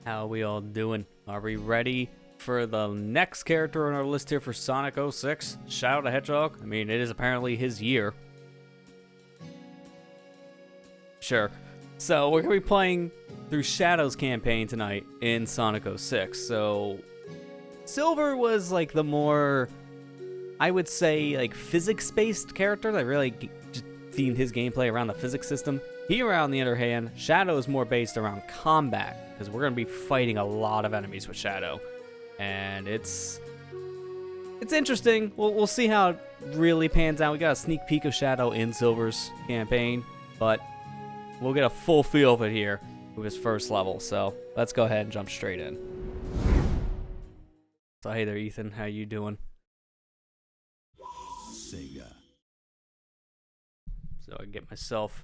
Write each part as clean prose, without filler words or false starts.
How are we all doing? Are we ready for the next character on our list here for Sonic 06? Shadow the Hedgehog? I mean, it is apparently his year. Sure. So, we're going to be playing through Shadow's campaign tonight in Sonic 06. So, Silver was like the more, I would say, like physics-based character that really just themed his gameplay around the physics system. Here, on the other hand, Shadow is more based around combat, because we're going to be fighting a lot of enemies with Shadow. And it's interesting. We'll see how it really pans out. We got a sneak peek of Shadow in Silver's campaign, but we'll get a full feel of it here with his first level. So let's go ahead and jump straight in. So hey there, Ethan. How you doing? Sega. So I get myself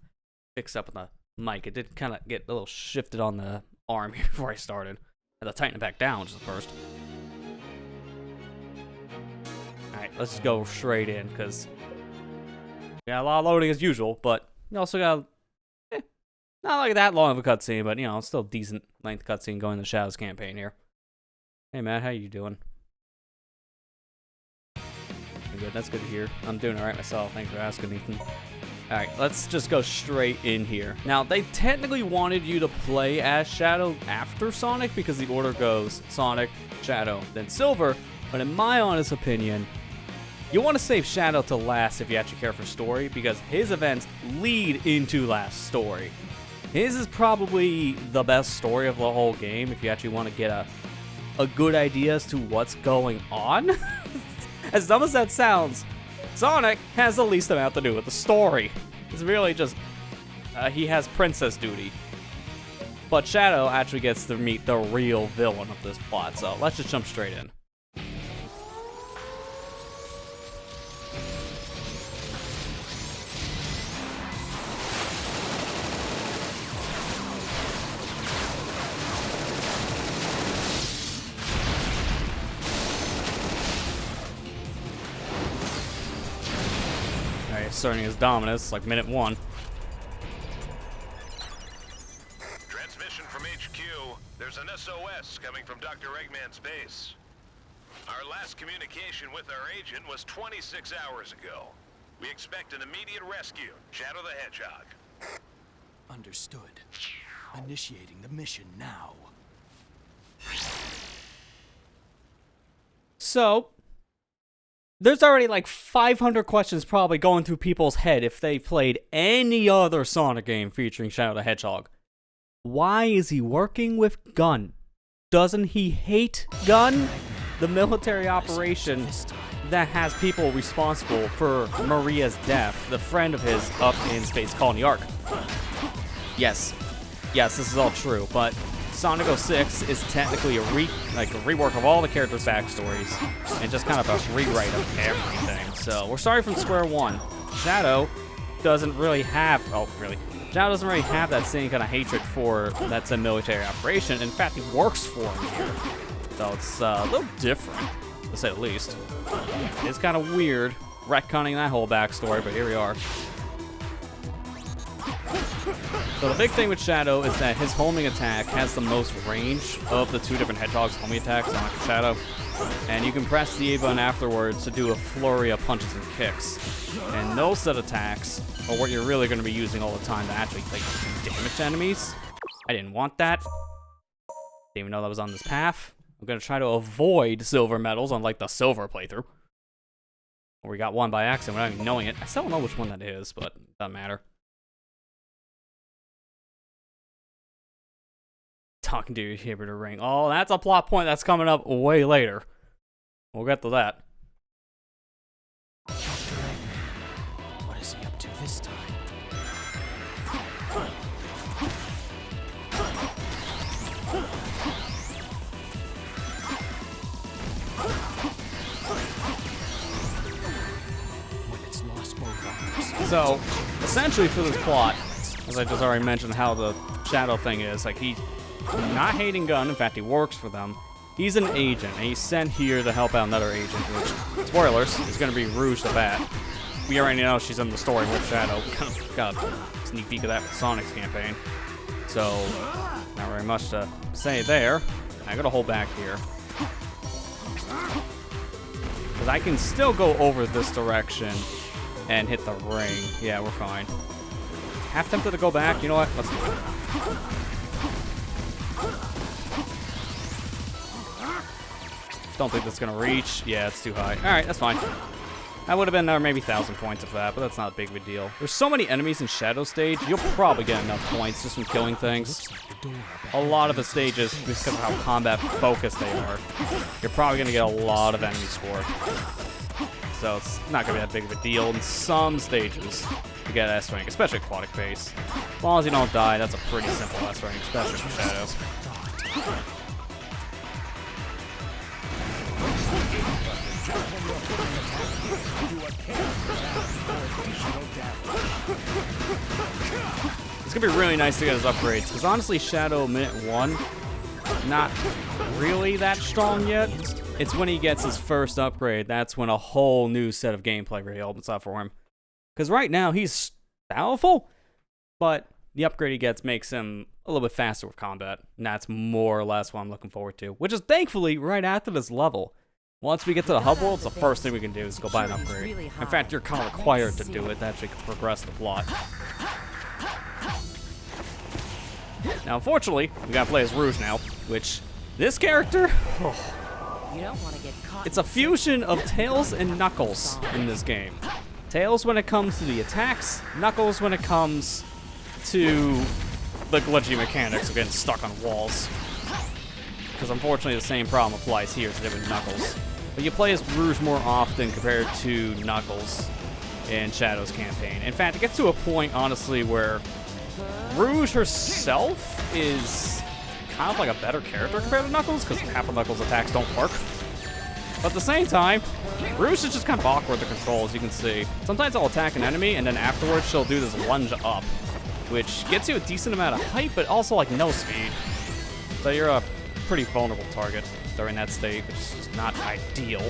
fixed up on the mic. It did kind of get a little shifted on the arm here before I started. I had to tighten it back down, which is the first. Alright, let's just go straight in, because we got a lot of loading as usual, but we also got, not like that long of a cutscene, but, you know, still decent length cutscene going to Shadow's campaign here. Hey, Matt, how you doing? Good, that's good to hear. I'm doing alright myself. Thanks for asking, Ethan. Alright, let's just go straight in here. Now, they technically wanted you to play as Shadow after Sonic because the order goes Sonic, Shadow, then Silver. But in my honest opinion, you want to save Shadow to last if you actually care for story, because his events lead into last story. His is probably the best story of the whole game if you actually want to get a good idea as to what's going on. As dumb as that sounds, Sonic has the least amount to do with the story. It's really just, he has princess duty. But Shadow actually gets to meet the real villain of this plot, so let's just jump straight in. Starting his dominance, like minute 1. Transmission from HQ. There's an SOS coming from Dr. Eggman's base. Our last communication with our agent was 26 hours ago. We expect an immediate rescue. Shadow the Hedgehog. Understood. Initiating the mission now. So, there's already like 500 questions probably going through people's head if they played any other Sonic game featuring Shadow the Hedgehog. Why is he working with Gun? Doesn't he hate Gun? The military operation that has people responsible for Maria's death, the friend of his up in Space Colony Arc. Yes, this is all true, but Sonic 06 is technically a rework of all the characters' backstories and just kind of a rewrite of everything. So we're starting from square one. Shadow doesn't really have, Shadow doesn't really have that same kind of hatred for that's a military operation. In fact, he works for him here. So it's a little different, to say the least. It's kind of weird retconning that whole backstory, but here we are. So the big thing with Shadow is that his homing attack has the most range of the two different Hedgehogs' homing attacks, Sonic and Shadow. And you can press the A button afterwards to do a flurry of punches and kicks. And those set attacks are what you're really going to be using all the time to actually do damage to enemies. I didn't want that. Didn't even know that was on this path. I'm going to try to avoid silver medals, unlike the silver playthrough. Or we got one by accident without even knowing it. I still don't know which one that is, but it doesn't matter. Talking to your inhibitor ring. Oh, that's a plot point that's coming up way later. We'll get to that. What is he up to this time? When it's lost both arms. So, essentially for this plot, as I just already mentioned how the Shadow thing is, like he's not hating Gun, in fact he works for them. He's an agent, and he's sent here to help out another agent, which, spoilers, is going to be Rouge the Bat. We already know she's in the story with Shadow. Got a sneak peek of that with Sonic's campaign. So, not very much to say there. I gotta hold back here. Because I can still go over this direction and hit the ring. Yeah, we're fine. Half tempted to go back. You know what? Let's do it. Don't think that's gonna reach. Yeah, it's too high. Alright, that's fine. That would have been maybe 1,000 points of that, but that's not a big of a deal. There's so many enemies in Shadow Stage, you'll probably get enough points just from killing things. A lot of the stages, because of how combat focused they are, you're probably going to get a lot of enemy score. So it's not going to be that big of a deal in some stages to get S rank, especially Aquatic Base. As long as you don't die, that's a pretty simple S rank, especially for Shadow. It's gonna be really nice to get his upgrades, because honestly, Shadow Minute 1, not really that strong yet. It's when he gets his first upgrade, that's when a whole new set of gameplay really opens up for him. Because right now, he's powerful, but the upgrade he gets makes him a little bit faster with combat, and that's more or less what I'm looking forward to. Which is thankfully right after this level. Once we get to the hub world, it's the first thing we can do is go buy an upgrade. In fact, you're kind of required to do it to actually progress the plot. Now, unfortunately, we gotta play as Rouge now, which this character, it's a fusion of Tails and Knuckles in this game. Tails when it comes to the attacks, Knuckles when it comes to the glitchy mechanics of getting stuck on walls. Because unfortunately the same problem applies here to different Knuckles. But you play as Rouge more often compared to Knuckles in Shadow's campaign. In fact, it gets to a point, honestly, where Rouge herself is kind of like a better character compared to Knuckles, because half of Knuckles' attacks don't work. But at the same time, Rouge is just kind of awkward to control, as you can see. Sometimes I'll attack an enemy, and then afterwards she'll do this lunge up, which gets you a decent amount of height, but also like no speed. So you're a pretty vulnerable target during that state, which is just not ideal.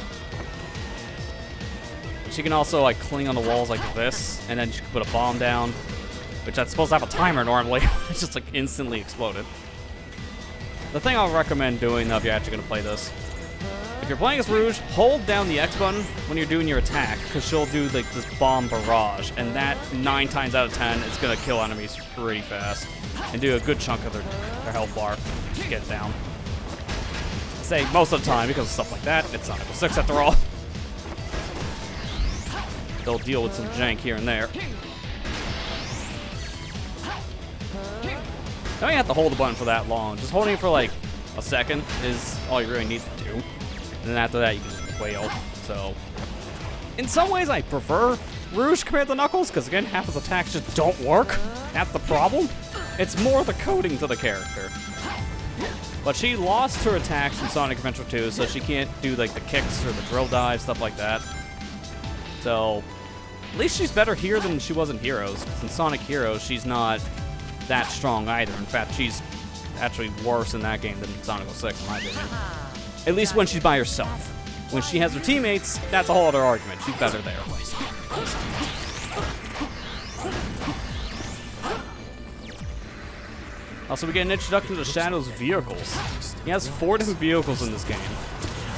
She can also like cling on the walls like this, and then she can put a bomb down, which that's supposed to have a timer normally. It's just like instantly exploded. The thing I'll recommend doing though, if you're actually gonna play this, if you're playing as Rouge, hold down the X button when you're doing your attack, because she'll do like this bomb barrage, and that 9 times out of 10 is gonna kill enemies pretty fast and do a good chunk of their health bar. Just get it down. Say most of the time, because of stuff like that, it's Sonic 6 after all. They'll deal with some jank here and there. You don't have to hold the button for that long. Just holding it for like a second is all you really need to do. And then after that, you can just wail. So, in some ways, I prefer Rouge compared to Knuckles, because again, half his attacks just don't work. That's the problem. It's more the coding to the character. But she lost her attacks in Sonic Adventure 2, so she can't do like the kicks or the drill dive, stuff like that. So, at least she's better here than she was in Heroes. In Sonic Heroes, she's not that strong either. In fact, she's actually worse in that game than Sonic 06, in my opinion. At least when she's by herself. When she has her teammates, that's a whole other argument. She's better there. Also, we get an introduction to Shadow's vehicles. He has 4 different vehicles in this game.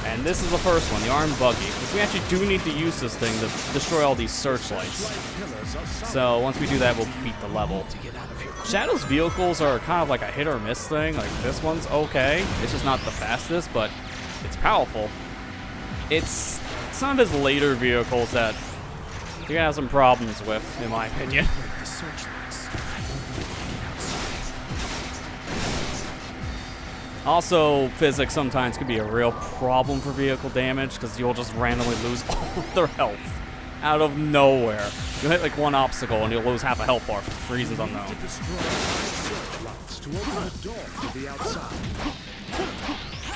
And this is the first one, the armed buggy, which we actually do need to use this thing to destroy all these searchlights. So once we do that, we'll beat the level. Shadow's vehicles are kind of like a hit or miss thing. Like this one's okay. It's just not the fastest, but it's powerful. It's some of his later vehicles that you're gonna have some problems with, in my opinion. Also, physics sometimes can be a real problem for vehicle damage, because you'll just randomly lose all of their health out of nowhere. You'll hit like one obstacle and you'll lose half a health bar for reasons unknown.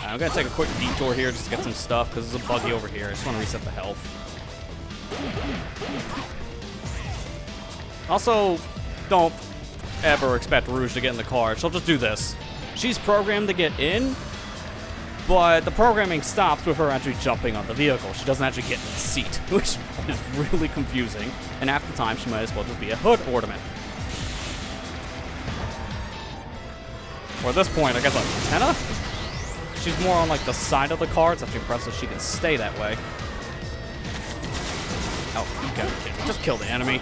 I'm gonna take a quick detour here just to get some stuff, because there's a buggy over here. I just want to reset the health. Also, don't ever expect Rouge to get in the car. She'll just do this. She's programmed to get in, but the programming stops with her actually jumping on the vehicle. She doesn't actually get in the seat, which is really confusing. And half the time, she might as well just be a hood ornament. Or at this point, I guess a antenna? She's more on like the side of the car. It's actually impressive she can stay that way. Oh, you gotta be kidding me. Just kill the enemy.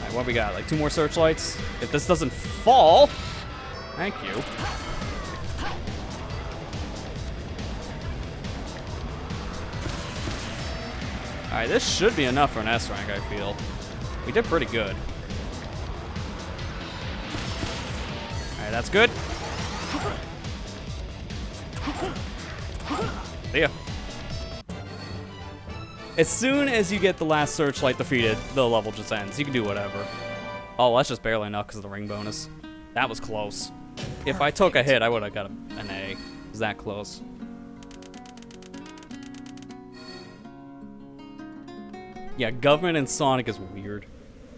Alright, what we got? Like 2 more searchlights? If this doesn't fall, thank you. Alright, this should be enough for an S rank, I feel. We did pretty good. Alright, that's good. See ya. As soon as you get the last searchlight defeated, the level just ends. You can do whatever. Oh, that's just barely enough because of the ring bonus. That was close. If I took a hit, I would have got an A. It was that close. Yeah, government in Sonic is weird.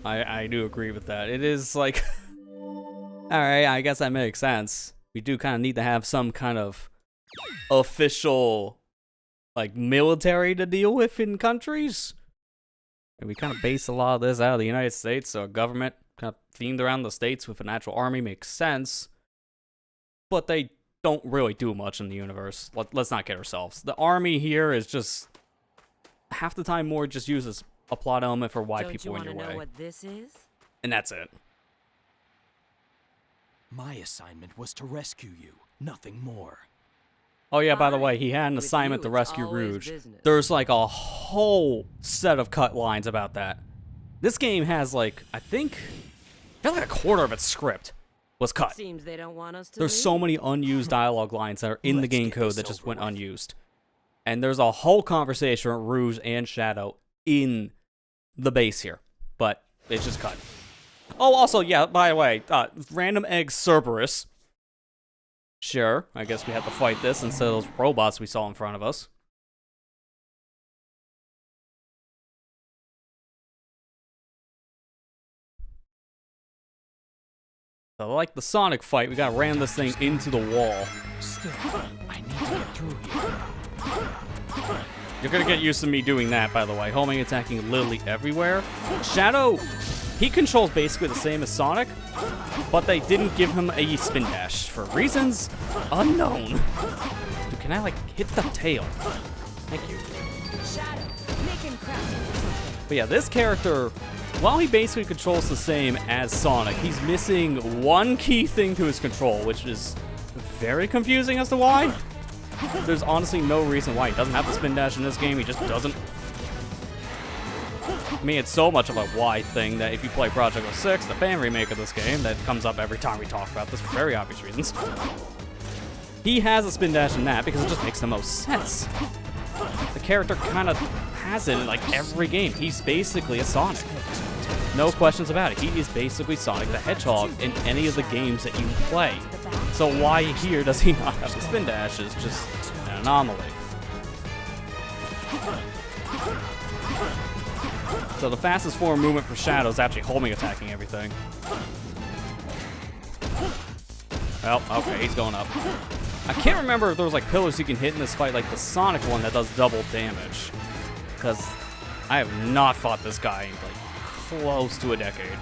I do agree with that. It is like... Alright, I guess that makes sense. We do kind of need to have some kind of official, like, military to deal with in countries. And we kind of base a lot of this out of the United States, so a government kind of themed around the states with an actual army makes sense. But they don't really do much in the universe. Let's not kid ourselves. The army here is just... half the time more just uses a plot element for why people are in your way. Don't you want to know what this is? And that's it. My assignment was to rescue you, nothing more. Oh yeah, by the way, he Fine. had an With assignment you, to it's rescue always Rouge. business. There's like a whole set of cut lines about that. This game has like, I feel like a quarter of its script was cut. Seems they don't want us to There's leave. so many unused dialogue lines that are in the Let's game get code this that just over went with. unused. And there's a whole conversation with Rouge and Shadow in the base here, but it's just cut. Oh, also, yeah, by the way, random egg Cerberus. Sure, I guess we have to fight this instead of those robots we saw in front of us. So, like the Sonic fight, we gotta ram this thing into the wall. Still, I need to get through here. You're gonna get used to me doing that, by the way. Homing attacking literally everywhere. Shadow, he controls basically the same as Sonic, but they didn't give him a spin dash for reasons unknown. Dude, can I, like, hit the tail? Thank you. Shadow, make him crash into something. But yeah, this character, while he basically controls the same as Sonic, he's missing one key thing to his control, which is very confusing as to why. There's honestly no reason why he doesn't have the spin dash in this game. He just doesn't. I mean, it's so much of a why thing that if you play Project 06, the fan remake of this game, that comes up every time we talk about this for very obvious reasons. He has a spin dash in that because it just makes the most sense. The character kind of has it in like every game. He's basically a Sonic. No questions about it. He is basically Sonic the Hedgehog in any of the games that you play. So why here does he not have the spin dash is just an anomaly. So the fastest forward movement for Shadow is actually homing attacking everything. Well, okay, he's going up. I can't remember if there was like pillars you can hit in this fight like the Sonic one that does double damage. Because I have not fought this guy in like close to a decade.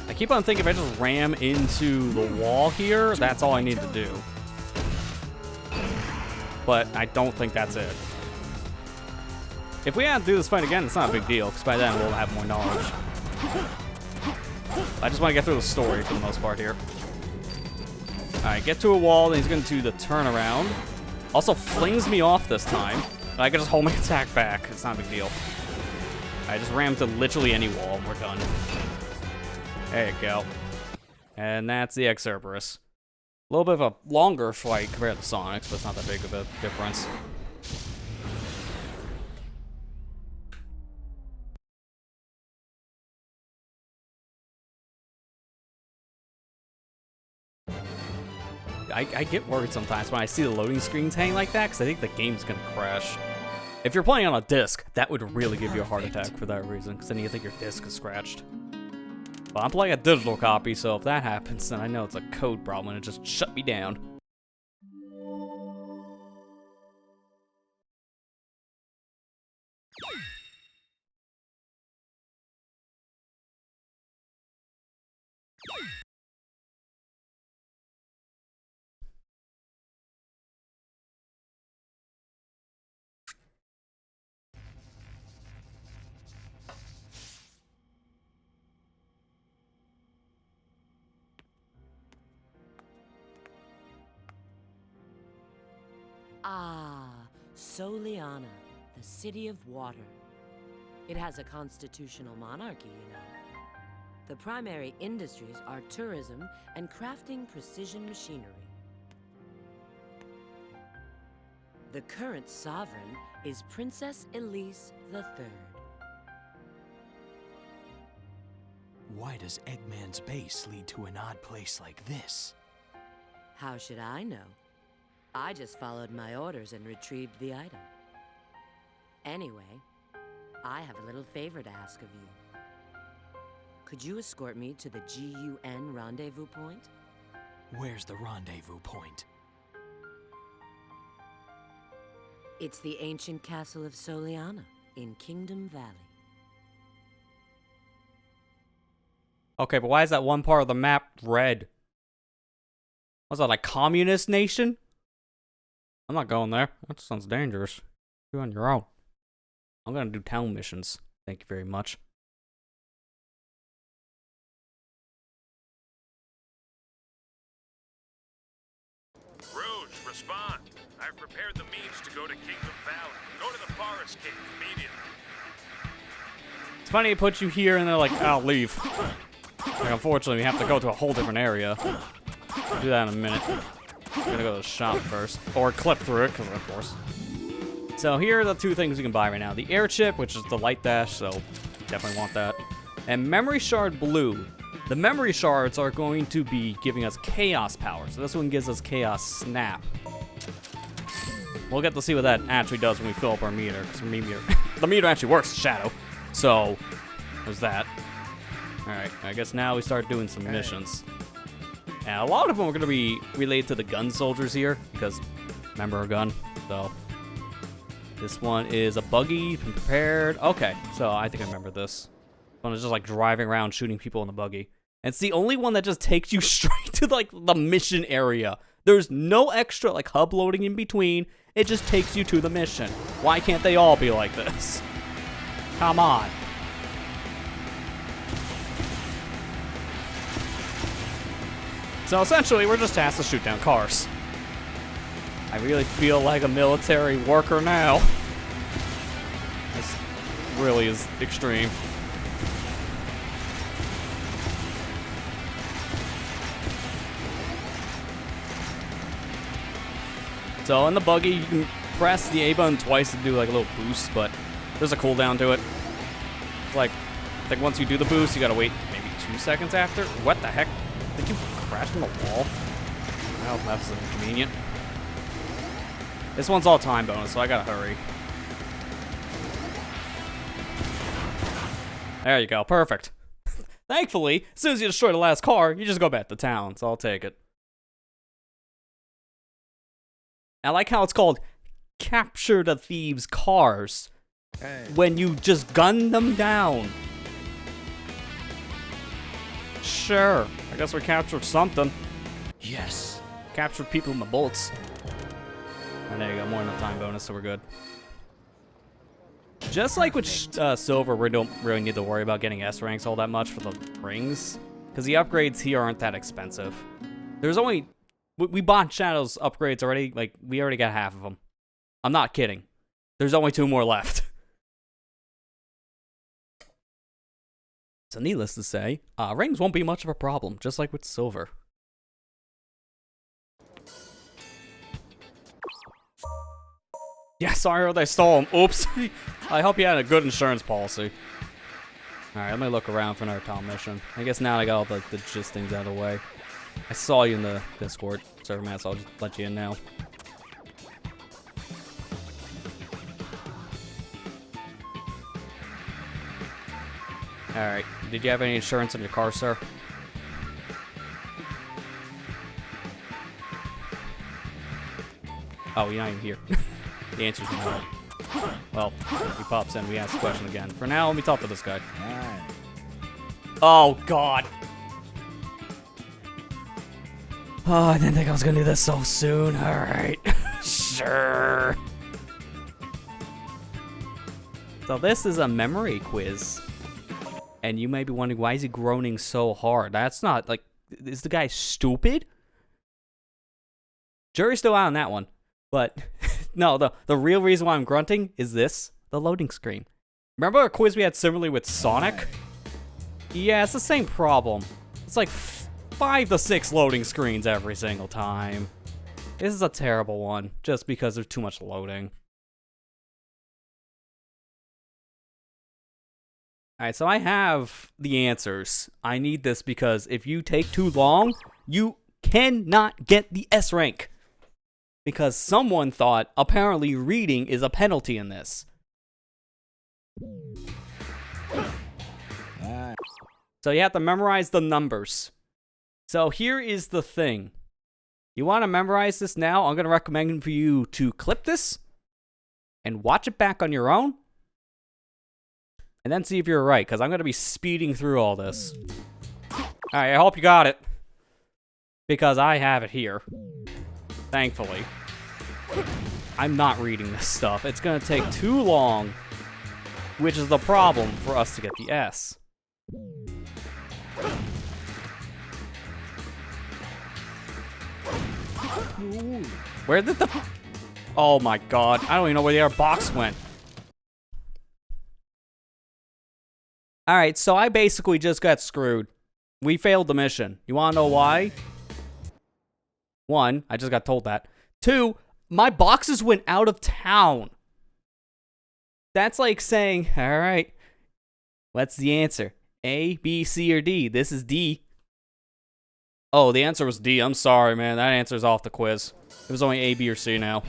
I keep on thinking if I just ram into the wall here, that's all I need to do. But I don't think that's it. If we have to do this fight again, it's not a big deal, because by then we'll have more knowledge. I just want to get through the story for the most part here. Alright, get to a wall, then he's going to do the turnaround. Also flings me off this time. I can just hold my attack back. It's not a big deal. I just ram to literally any wall, and we're done. There you go. And that's the Egg Cerberus. A little bit of a longer fight compared to Sonic's, but it's not that big of a difference. I get worried sometimes when I see the loading screens hang like that, because I think the game's gonna crash. If you're playing on a disc, that would really give you a heart attack for that reason, because then you think your disc is scratched. But I'm playing a digital copy, so if that happens, then I know it's a code problem and it just shut me down. Ah, Soliana, the city of water. It has a constitutional monarchy, you know. The primary industries are tourism and crafting precision machinery. The current sovereign is Princess Elise III. Why does Eggman's base lead to an odd place like this? How should I know? I just followed my orders and retrieved the item. Anyway, I have a little favor to ask of you. Could you escort me to the GUN rendezvous point? Where's the rendezvous point? It's the ancient castle of Soliana in Kingdom Valley. Okay, but why is that one part of the map red? Was that a communist nation? I'm not going there. That sounds dangerous. You're on your own. I'm gonna do town missions. Thank you very much. Rouge, respond. I've prepared the means to go to Kingdom Valley. Go to the Forest Gate immediately. It's funny it puts you here and they're like, I'll leave. Like, unfortunately, we have to go to a whole different area. We'll do that in a minute. I'm gonna go to the shop first. Or clip through it, because of course. So here are the two things you can buy right now. The air chip, which is the light dash, so definitely want that. And memory shard blue. The memory shards are going to be giving us chaos power. So this one gives us chaos snap. We'll get to see what that actually does when we fill up our meter. Because the meter actually works shadow. So there's that. Alright, I guess now we start doing some missions. And a lot of them are going to be related to the gun soldiers here, because remember our gun. So this one is a buggy, been prepared. Okay, so I think I remember this. One is just like driving around shooting people in the buggy. And it's the only one that just takes you straight to like the mission area. There's no extra like hub loading in between. It just takes you to the mission. Why can't they all be like this? Come on. So essentially, we're just tasked to shoot down cars. I really feel like a military worker now. This really is extreme. So in the buggy, you can press the A button twice to do like a little boost, but there's a cooldown to it. It's like, I think once you do the boost, you gotta wait maybe 2 seconds after. What the heck? Did you crash in the wall? Well, that's inconvenient. This one's all time bonus, so I gotta hurry. There you go, perfect. Thankfully, as soon as you destroy the last car, you just go back to town, so I'll take it. I like how it's called Capture the Thieves' Cars. When you just gun them down. Sure, I guess we captured something. Yes. Captured people in the bullets. And there you go, more than a time bonus, so we're good. Just like with Silver, we don't really need to worry about getting S ranks all that much for the rings. Because the upgrades here aren't that expensive. There's only... We bought Shadow's upgrades already. Like, we already got half of them. I'm not kidding. There's only 2 more left. So needless to say, rings won't be much of a problem, just like with Silver. Yeah, sorry that I stole him. Oops. I hope you had a good insurance policy. Alright, let me look around for another town mission. I guess now I got all the gist things out of the way. I saw you in the Discord server, man, so I'll just let you in now. Alright. Did you have any insurance on your car, sir? Oh, you're not even here. The answer's no. Well, he pops in. We ask the question again. For now, let me talk to this guy. Oh, God. Oh, I didn't think I was gonna do this so soon. Alright. Sure. So this is a memory quiz. And you may be wondering, why is he groaning so hard? That's not, like, is the guy stupid? Jury's still out on that one. But, no, the real reason why I'm grunting is this. The loading screen. Remember a quiz we had similarly with Sonic? Yeah, it's the same problem. It's like 5 to 6 loading screens every single time. This is a terrible one, just because there's too much loading. Alright, so I have the answers. I need this because if you take too long, you cannot get the S rank. Because someone thought, apparently, reading is a penalty in this. So you have to memorize the numbers. So here is the thing. You want to memorize this now? I'm going to recommend for you to clip this and watch it back on your own. And then see if you're right, because I'm going to be speeding through all this. Alright, I hope you got it. Because I have it here. Thankfully. I'm not reading this stuff. It's going to take too long, which is the problem for us to get the S. Where did the... Oh my god. I don't even know where the other box went. Alright, so I basically just got screwed. We failed the mission. You wanna know why? 1, I just got told that. 2, my boxes went out of town. That's like saying, alright, what's the answer? A, B, C, or D? This is D. Oh, the answer was D. I'm sorry, man. That answer's off the quiz. It was only A, B, or C now.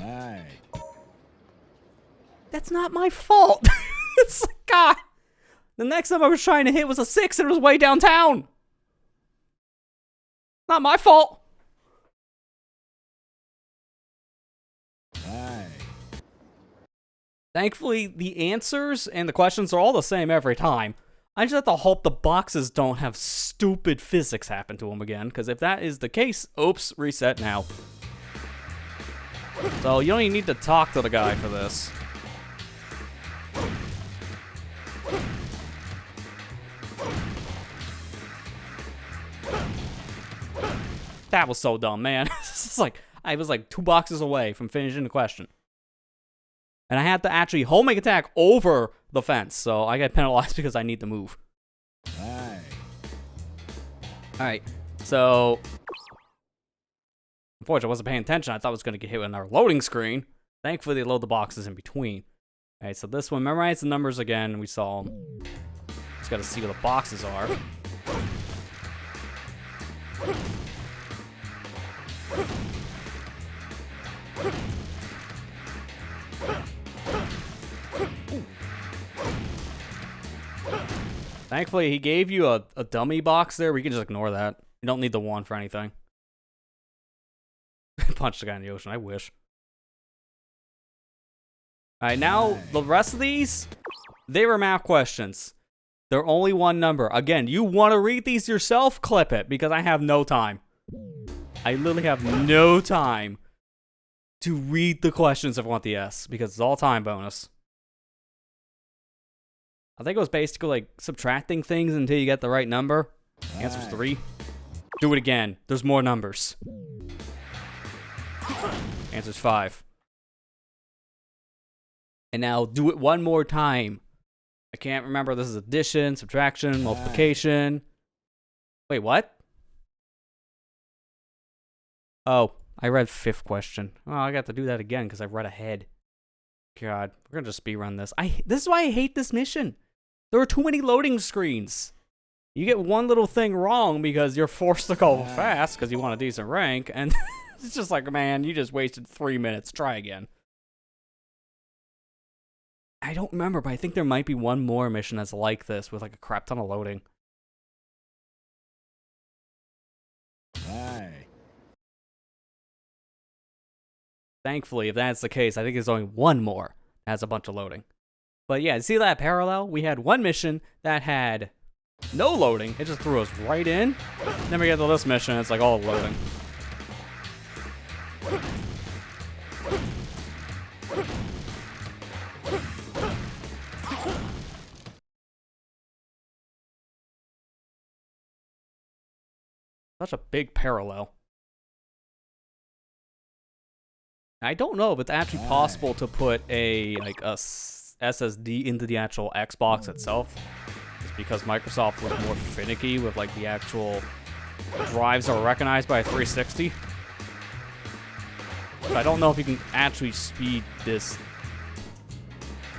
That's not my fault. It's like, God. The next time I was trying to hit was a 6 and it was way downtown. Not my fault. Thankfully, the answers and the questions are all the same every time. I just have to hope the boxes don't have stupid physics happen to them again, because if that is the case, oops, reset now. So you don't even need to talk to the guy for this. That was so dumb, man. It's like, I was like 2 boxes away from finishing the question. And I had to actually homing attack over the fence, so I got penalized because I need to move. Alright, so... Unfortunately, I wasn't paying attention. I thought I was going to get hit with another loading screen. Thankfully, they load the boxes in between. Alright, so this one, memorize the numbers again. We saw them. Just got to see what the boxes are. Thankfully, he gave you a dummy box there. We can just ignore that. You don't need the 1 for anything. Punch the guy in the ocean. I wish. Alright, now, the rest of these, they were math questions. They're only 1 number. Again, you want to read these yourself? Clip it, because I have no time. I literally have no time to read the questions if I want the S, because it's all time bonus. I think it was basically like subtracting things until you get the right number. The answer's 3. Do it again. There's more numbers. Answer's 5. And now do it one more time. I can't remember. This is addition, subtraction, multiplication. Wait, what? Oh, I read 5th question. Oh, I got to do that again because I read ahead. God, we're going to just speedrun this. This is why I hate this mission. There are too many loading screens. You get one little thing wrong because you're forced to go fast because you want a decent rank, and it's just like, man, you just wasted 3 minutes. Try again. I don't remember, but I think there might be one more mission that's like this with like a crap ton of loading. Hi. Thankfully, if that's the case, I think there's only one more that has a bunch of loading. But yeah, see that parallel? We had one mission that had no loading. It just threw us right in. Then we get to this mission, it's like all loading. Such a big parallel. I don't know if it's actually possible to put a SSD into the actual Xbox itself. It's because Microsoft was more finicky with like the actual drives that were recognized by a 360. But I don't know if you can actually speed this.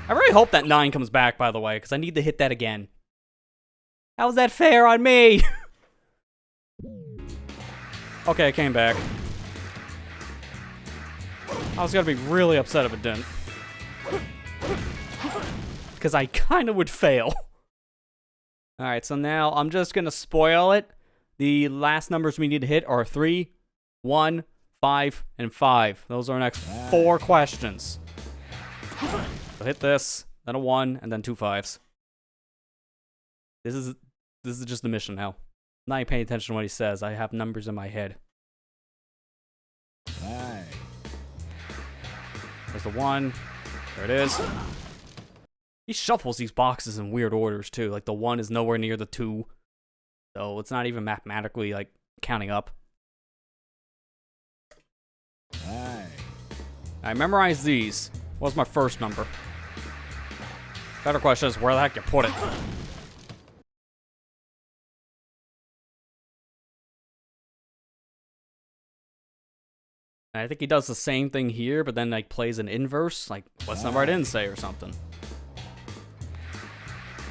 I really hope that 9 comes back, by the way, because I need to hit that again. How's that fair on me? Okay, it came back. I was gonna be really upset if it didn't. Because I kind of would fail. Alright, so now I'm just gonna spoil it. The last numbers we need to hit are 3, 1, 5, and 5. Those are our next 4 questions. So hit this, then a 1, and then 2 5s. This is just the mission now. I'm not even paying attention to what he says. I have numbers in my head. Hi. There's the 1. There it is. He shuffles these boxes in weird orders too. Like the 1 is nowhere near the 2. So it's not even mathematically like counting up. Hi. I memorized these. What's my first number? Better question is where the heck you put it. And I think he does the same thing here, but then like plays an inverse, like what's number I didn't say or something.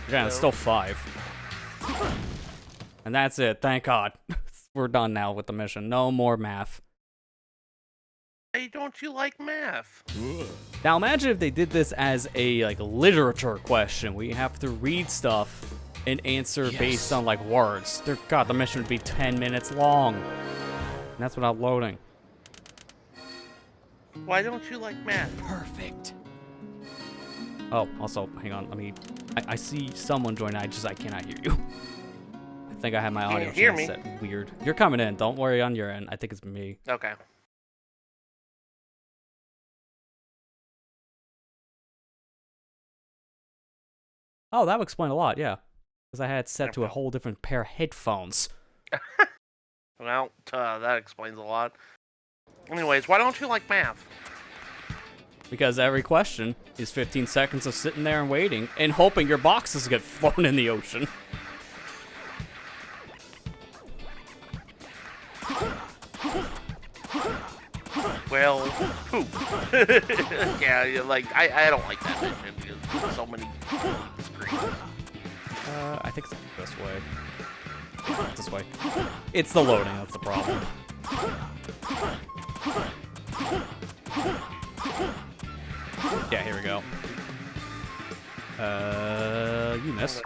Again, it's still 5. And that's it, thank God. We're done now with the mission. No more math. Hey, don't you like math? Now imagine if they did this as a like literature question. We have to read stuff and answer based on like words. God, the mission would be 10 minutes long. And that's without loading. Why don't you like math? Perfect. Oh, also, hang on. I see someone join. I cannot hear you. I think I have my audio hear channel me? set weird. You're coming in. Don't worry on your end. I think it's me. Okay. Oh, that would explain a lot, yeah. Because I had it set to a whole different pair of headphones. Well, that explains a lot. Anyways, why don't you like math? Because every question is 15 seconds of sitting there and waiting and hoping your boxes get thrown in the ocean. Well, poop. Yeah, like, I don't like that mission because there's so many screens. I think it's this way. This way. It's the loading, that's the problem. Yeah, here we go. You missed.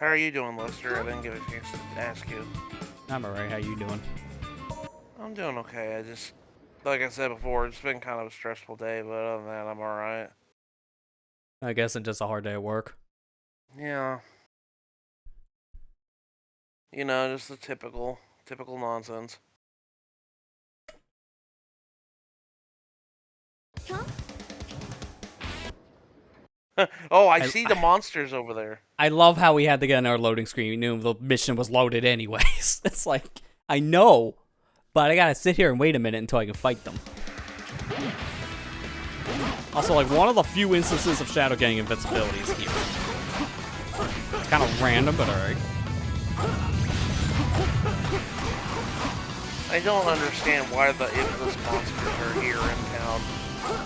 How are you doing, Lester? I didn't get a chance to ask you. I'm alright, how you doing? I'm doing okay. I just, like I said before, it's been kind of a stressful day, but other than that, I'm alright. I guess it's just a hard day at work. Yeah. You know, just the typical nonsense. Oh, I see the monsters over there. I love how we had to get in our loading screen. We knew the mission was loaded anyways. It's like, I know, but I gotta sit here and wait a minute until I can fight them. Also, like, one of the few instances of Shadow getting invincibility is here. It's kind of random, but alright. I don't understand why the Iblis monsters are here in town.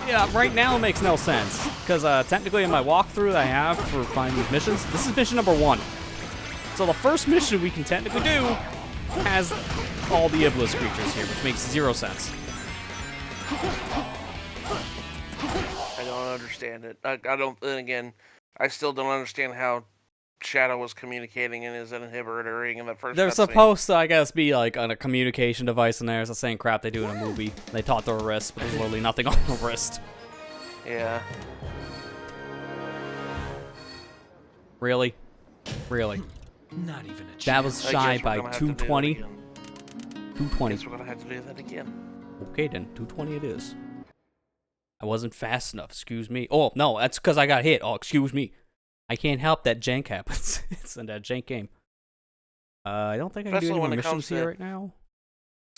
Yeah, right now it makes no sense. Because technically in my walkthrough that I have for finding these missions, this is mission number 1. So the first mission we can technically do has all the Iblis creatures here, which makes 0 sense. I don't don't understand it. I don't. And again, I still don't understand how Shadow was communicating in his inhibitor ring in the first. They're supposed to, I guess, be like on a communication device in there. It's the same crap they do in a movie. They taught their wrist, but there's literally nothing on the wrist. Yeah. Really? Really? Not even a chance. That was I shy guess we're by gonna have to do that 220. again. 220. Guess we're gonna have to do that again. Okay then, 220 it is. I wasn't fast enough, excuse me. Oh, no, that's because I got hit. Oh, excuse me. I can't help that jank happens. It's in that jank game. I don't think I can do any more missions here right now.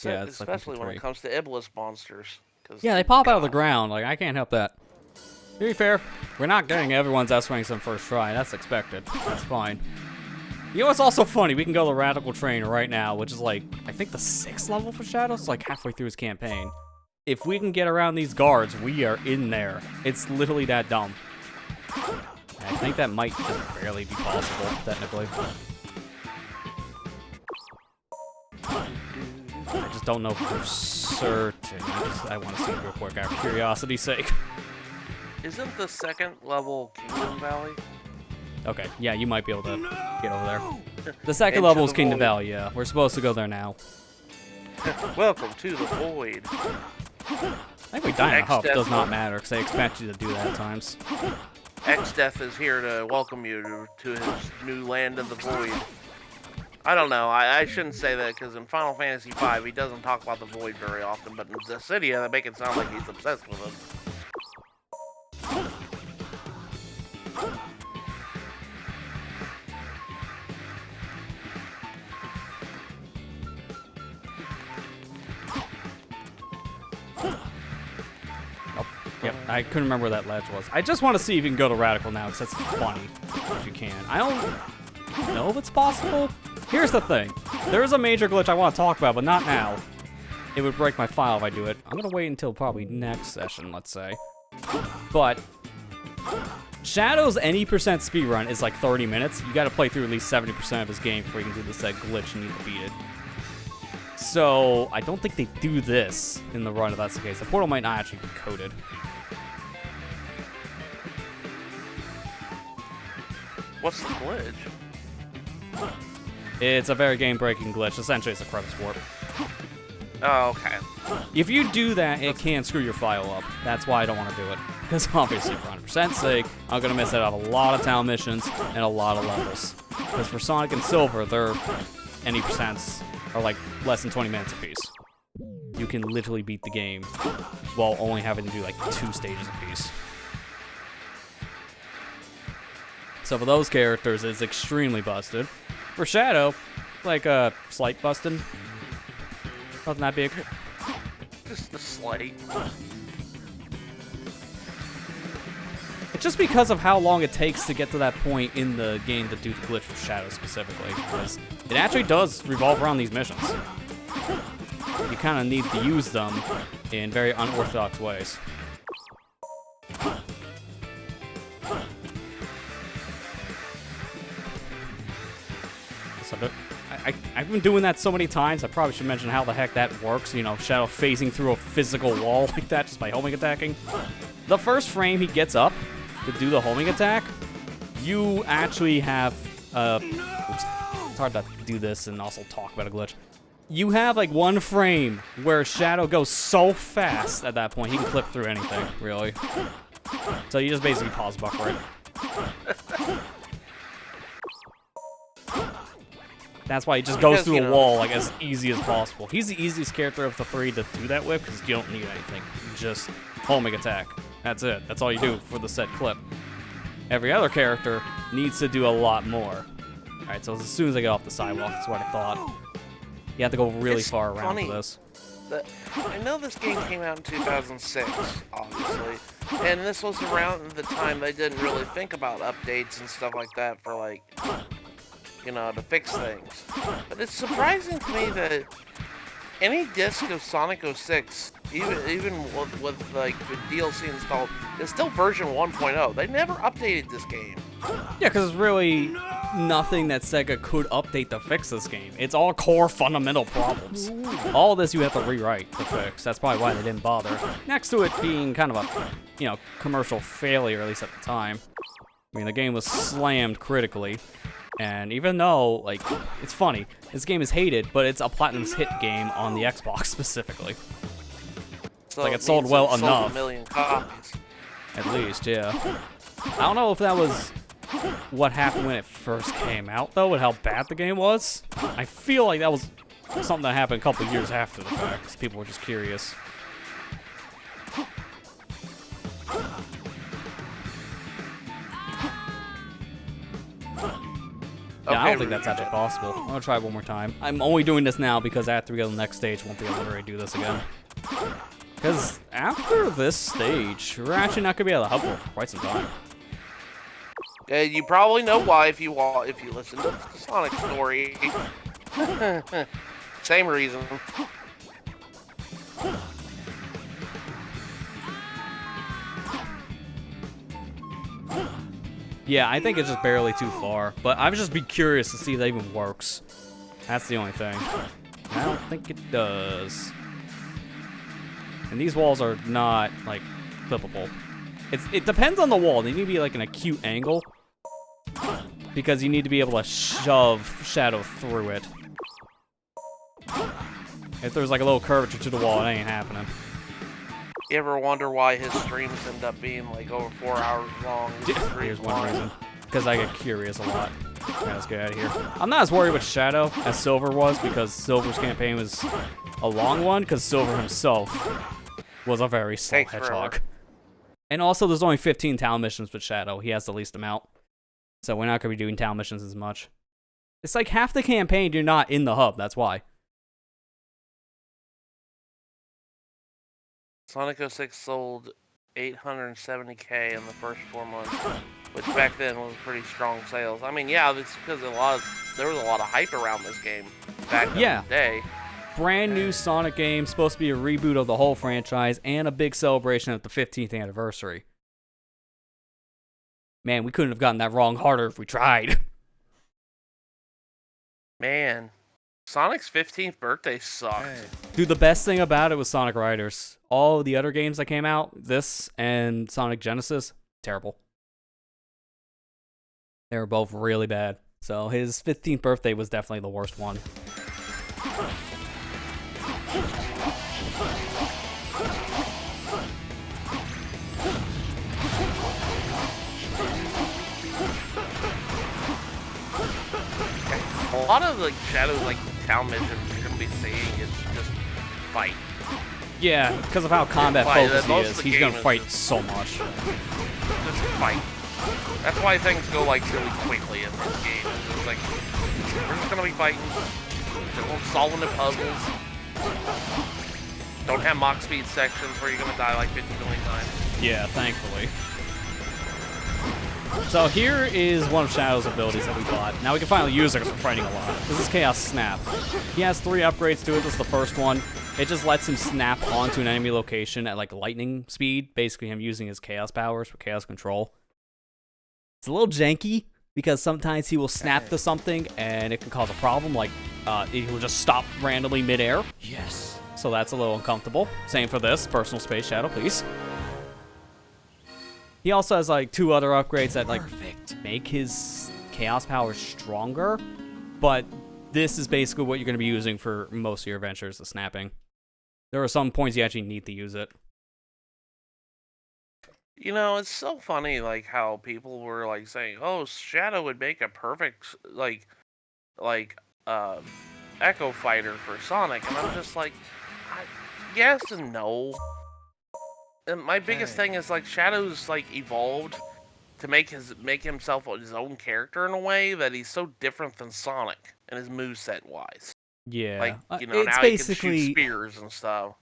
Yeah, it's especially like when it comes to Iblis monsters. Yeah, they pop out of the ground. Like, I can't help that. To be fair, we're not getting everyone's S-Ranks on first try. That's expected. That's fine. You know what's also funny? We can go to Radical Train right now, which is like, I think the 6th level for Shadow. It's like halfway through his campaign. If we can get around these guards, we are in there. It's literally that dumb. I think that might just barely be possible, technically. I just don't know for certain. I want to see it real quick out of curiosity's sake. Isn't the 2nd level Kingdom Valley? Okay, yeah, you might be able to get over there. The 2nd level is Kingdom Valley, yeah. We're supposed to go there now. Welcome to the Void. I think we die in a huff. It does not matter, because they expect you to do that at times. X-Death is here to welcome you to his new land of the Void. I don't know, I shouldn't say that, because in Final Fantasy V, he doesn't talk about the Void very often, but in Dissidia, they make it sound like he's obsessed with it. Yep, I couldn't remember where that ledge was. I just want to see if you can go to Radical now, because that's funny, if you can. I don't know if it's possible. Here's the thing. There is a major glitch I want to talk about, but not now. It would break my file if I do it. I'm going to wait until probably next session, let's say. But Shadow's any percent speedrun is like 30 minutes. You got to play through at least 70% of his game before you can do this glitch and you need to beat it. So I don't think they do this in the run if that's the case. The portal might not actually be coded. What's the glitch? It's a very game-breaking glitch. Essentially, it's a crevice warp. Oh, okay. If you do that, it can screw your file up. That's why I don't want to do it. Because obviously, for 100%'s sake, I'm going to miss out on a lot of town missions and a lot of levels. Because for Sonic and Silver, their any percents are like less than 20 minutes apiece. You can literally beat the game while only having to do like 2 stages apiece. So for those characters, it's extremely busted. For Shadow, like a slight busted. Nothing that big. Just the slight. It's just because of how long it takes to get to that point in the game to do the glitch for Shadow specifically. Because it actually does revolve around these missions. You kind of need to use them in very unorthodox ways. So I've been doing that so many times, I probably should mention how the heck that works. You know, Shadow phasing through a physical wall like that just by homing attacking. The first frame he gets up to do the homing attack, you actually have... oops, it's hard to do this and also talk about a glitch. You have like one frame where Shadow goes so fast at that point, he can clip through anything, really. So you just basically pause buffer it. That's why he just goes through a wall like as easy as possible. He's the easiest character of the 3 to do that with because you don't need anything. You just homing attack. That's it. That's all you do for the set clip. Every other character needs to do a lot more. Alright, so as soon as I get off the sidewalk, that's what I thought. You have to go really far around for this. I know this game came out in 2006, obviously. And this was around the time they didn't really think about updates and stuff like that for like... you know, to fix things. But it's surprising to me that any disc of Sonic 06, even with like the DLC installed, is still version 1.0. They never updated this game. Yeah, because it's really nothing that Sega could update to fix this game. It's all core fundamental problems. All this you have to rewrite to fix. That's probably why they didn't bother. Next to it being kind of a, commercial failure, at least at the time. I mean, the game was slammed critically. And even though, like, it's funny, this game is hated, but it's a Platinum's hit game on the Xbox specifically. So like, it sold well enough. Sold 1 million copies. At least, yeah. I don't know if that was what happened when it first came out, though, and how bad the game was. I feel like that was something that happened a couple of years after the fact, because people were just curious. Yeah, I don't think that's actually possible. I'm gonna try one more time. I'm only doing this now because after we go to the next stage, won't be able to really do this again. Because after this stage, we're actually not gonna be able to help her for quite some time. You probably know why if you listen to the Sonic story. Same reason. Yeah, I think it's just barely too far, but I would just be curious to see if that even works. That's the only thing. I don't think it does. And these walls are not, like, flippable. It depends on the wall. They need to be, like, an acute angle. Because you need to be able to shove Shadow through it. If there's, like, a little curvature to the wall, it ain't happening. You ever wonder why his streams end up being like over 4 hours long? Here's one reason. Because I get curious a lot. Okay, let's get out of here. I'm not as worried with Shadow as Silver was, because Silver's campaign was a long one, because Silver himself was a very slow hedgehog. And also, there's only 15 town missions with Shadow. He has the least amount. So we're not going to be doing town missions as much. It's like half the campaign you're not in the hub, that's why. Sonic 06 sold 870K in the first 4 months, which back then was pretty strong sales. I mean, yeah, it's because there was a lot of hype around this game back in the day. Brand new Sonic game, supposed to be a reboot of the whole franchise, and a big celebration of the 15th anniversary. Man, we couldn't have gotten that wrong harder if we tried. Man, Sonic's 15th birthday sucked. Dude, the best thing about it was Sonic Riders. All the other games that came out, this and Sonic Genesis, terrible. They were both really bad. So his 15th birthday was definitely the worst one. A lot of like Shadow's like town missions you're gonna be seeing is just fight. Yeah, because of how combat focused he is, he's gonna fight just so much. fight. That's why things go like really quickly in this game. It's like we're just gonna be fighting, solving the puzzles. Don't have mock speed sections where you're gonna die like 50 million times. Yeah, thankfully. So here is one of Shadow's abilities that we got. Now we can finally use it because we're fighting a lot. This is Chaos Snap. He has 3 upgrades to it. This is the first one. It just lets him snap onto an enemy location at like lightning speed. Basically him using his Chaos powers for Chaos Control. It's a little janky because sometimes he will snap to something and it can cause a problem. Like he will just stop randomly midair. Yes. So that's a little uncomfortable. Same for this. Personal space, Shadow, please. He also has like 2 other upgrades that like make his Chaos powers stronger, but this is basically what you're going to be using for most of your adventures, the snapping. There are some points you actually need to use it. You know, it's so funny like how people were like saying, "Oh, Shadow would make a perfect Echo Fighter for Sonic," and I'm just like, yes and no. And my biggest thing is like Shadow's like evolved to make himself his own character in a way that he's so different than Sonic and his moveset wise. Yeah, like you know it's now basically, he can shoot spears and stuff.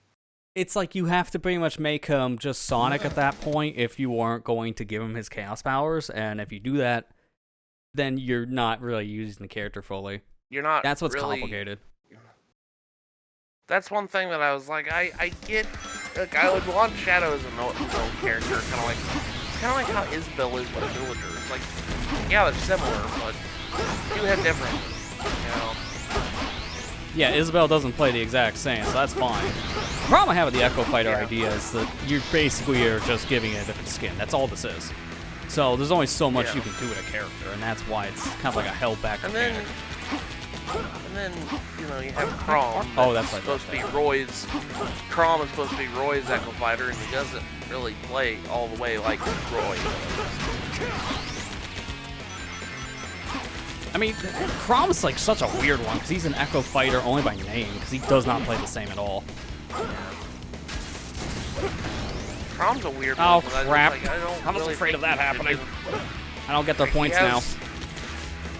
It's like you have to pretty much make him just Sonic at that point if you weren't going to give him his Chaos powers, and if you do that, then you're not really using the character fully. You're not. That's what's really complicated. That's one thing that I was like, I get. Like, I would want Shadow as a known character, kind of like how Isabelle is with a villager. It's like, yeah, they're similar, but do have different, you know. Yeah, Isabel doesn't play the exact same, so that's fine. The problem I have with the Echo Fighter idea is that you basically are just giving it a different skin. That's all this is. So there's only so much you can do with a character, and that's why it's kind of like a held-back mechanic. And then, you know, you have Crom. Oh, that's right. Supposed to be Roy's. Crom is supposed to be Roy's Echo Fighter, and he doesn't really play all the way like Roy does. I mean, Crom's like such a weird one, because he's an Echo Fighter only by name, because he does not play the same at all. Crom's a weird Oh, one. but crap. I don't I was really afraid of think that he should happening. do- I don't get their points now.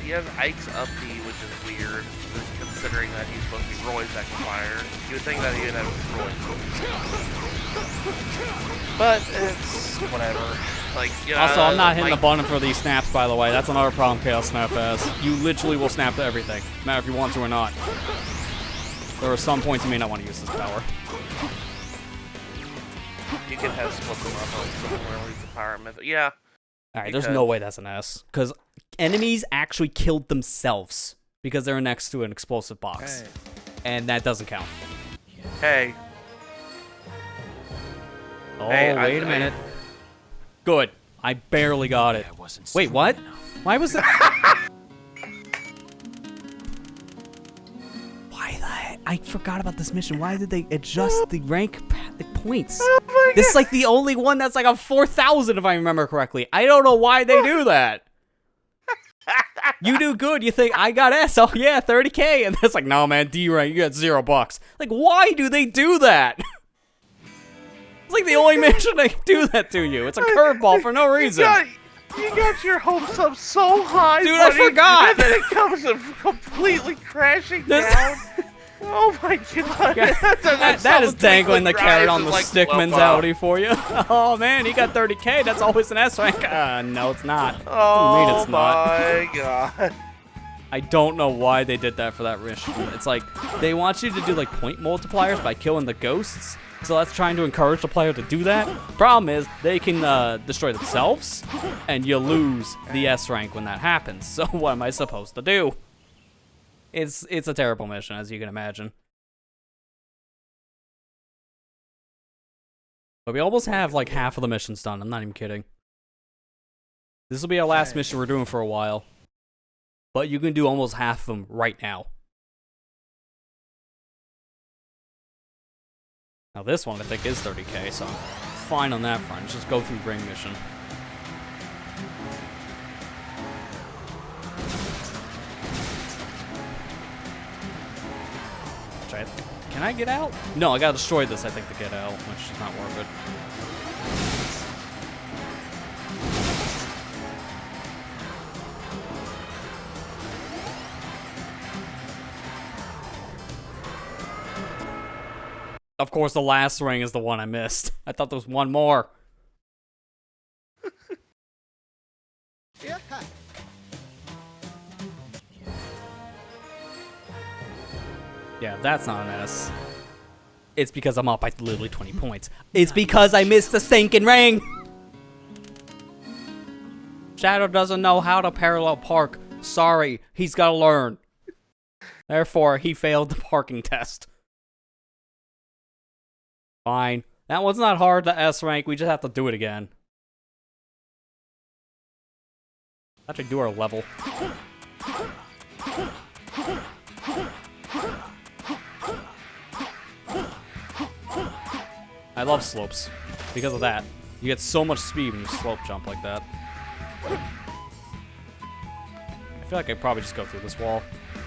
He has Ike's up B, which is weird, considering that he's supposed to be Roy's Echo Fighter. You would think that he would have Roy's. But it's whatever. Like, you know, Also, I'm not hitting like, the button for these snaps, by the way. That's another problem Chaos Snap has. You literally will snap to everything, no matter if you want to or not. There are some points you may not want to use this power. You can have split them up like somewhere with the power method. Yeah. Alright, there's no way that's an S. Because enemies actually killed themselves because they were next to an explosive box. Hey. And that doesn't count. Hey. Oh, Hey, wait a minute. Good. I barely got it. Wait, what? Why was it? Why the heck? I forgot about this mission. Why did they adjust the rank points? Oh This is like the only one that's like a 4,000 if I remember correctly. I don't know why they do that. You do good. You think, I got S. Oh, yeah, 30K. And it's like, no, man, D rank, you got $0. Like, why do they do that? It's like the only mission they do that to you. It's a curveball for no reason. You got your hopes up so high, Dude, buddy, I forgot. and then it comes completely crashing down. Oh my god. That is dangling the carrot on the like, stick well, mentality for you. Oh man, he got 30K. That's always an S rank. No, it's not. Oh What do you mean it's not? my god. I don't know why they did that for that mission. It's like they want you to do like point multipliers by killing the ghosts. So that's trying to encourage the player to do that. Problem is, they can destroy themselves, and you lose the S rank when that happens. So what am I supposed to do? It's a terrible mission, as you can imagine. But we almost have like half of the missions done. I'm not even kidding. This will be our last mission we're doing for a while. But you can do almost half of them right now. Now this one I think is 30K, so I'm fine on that front. Just go through ring mission. Can I get out? No, I gotta destroy this, I think, to get out, which is not worth it. Of course, the last ring is the one I missed. I thought there was one more. Yeah, that's not an S. It's because I'm up by literally 20 points. It's because I missed the stinking ring! Shadow doesn't know how to parallel park. Sorry, he's gotta learn. Therefore, he failed the parking test. Fine. That one's not hard to S rank, we just have to do it again. Actually do our level. I love slopes. Because of that. You get so much speed when you slope jump like that. I feel like I probably just go through this wall.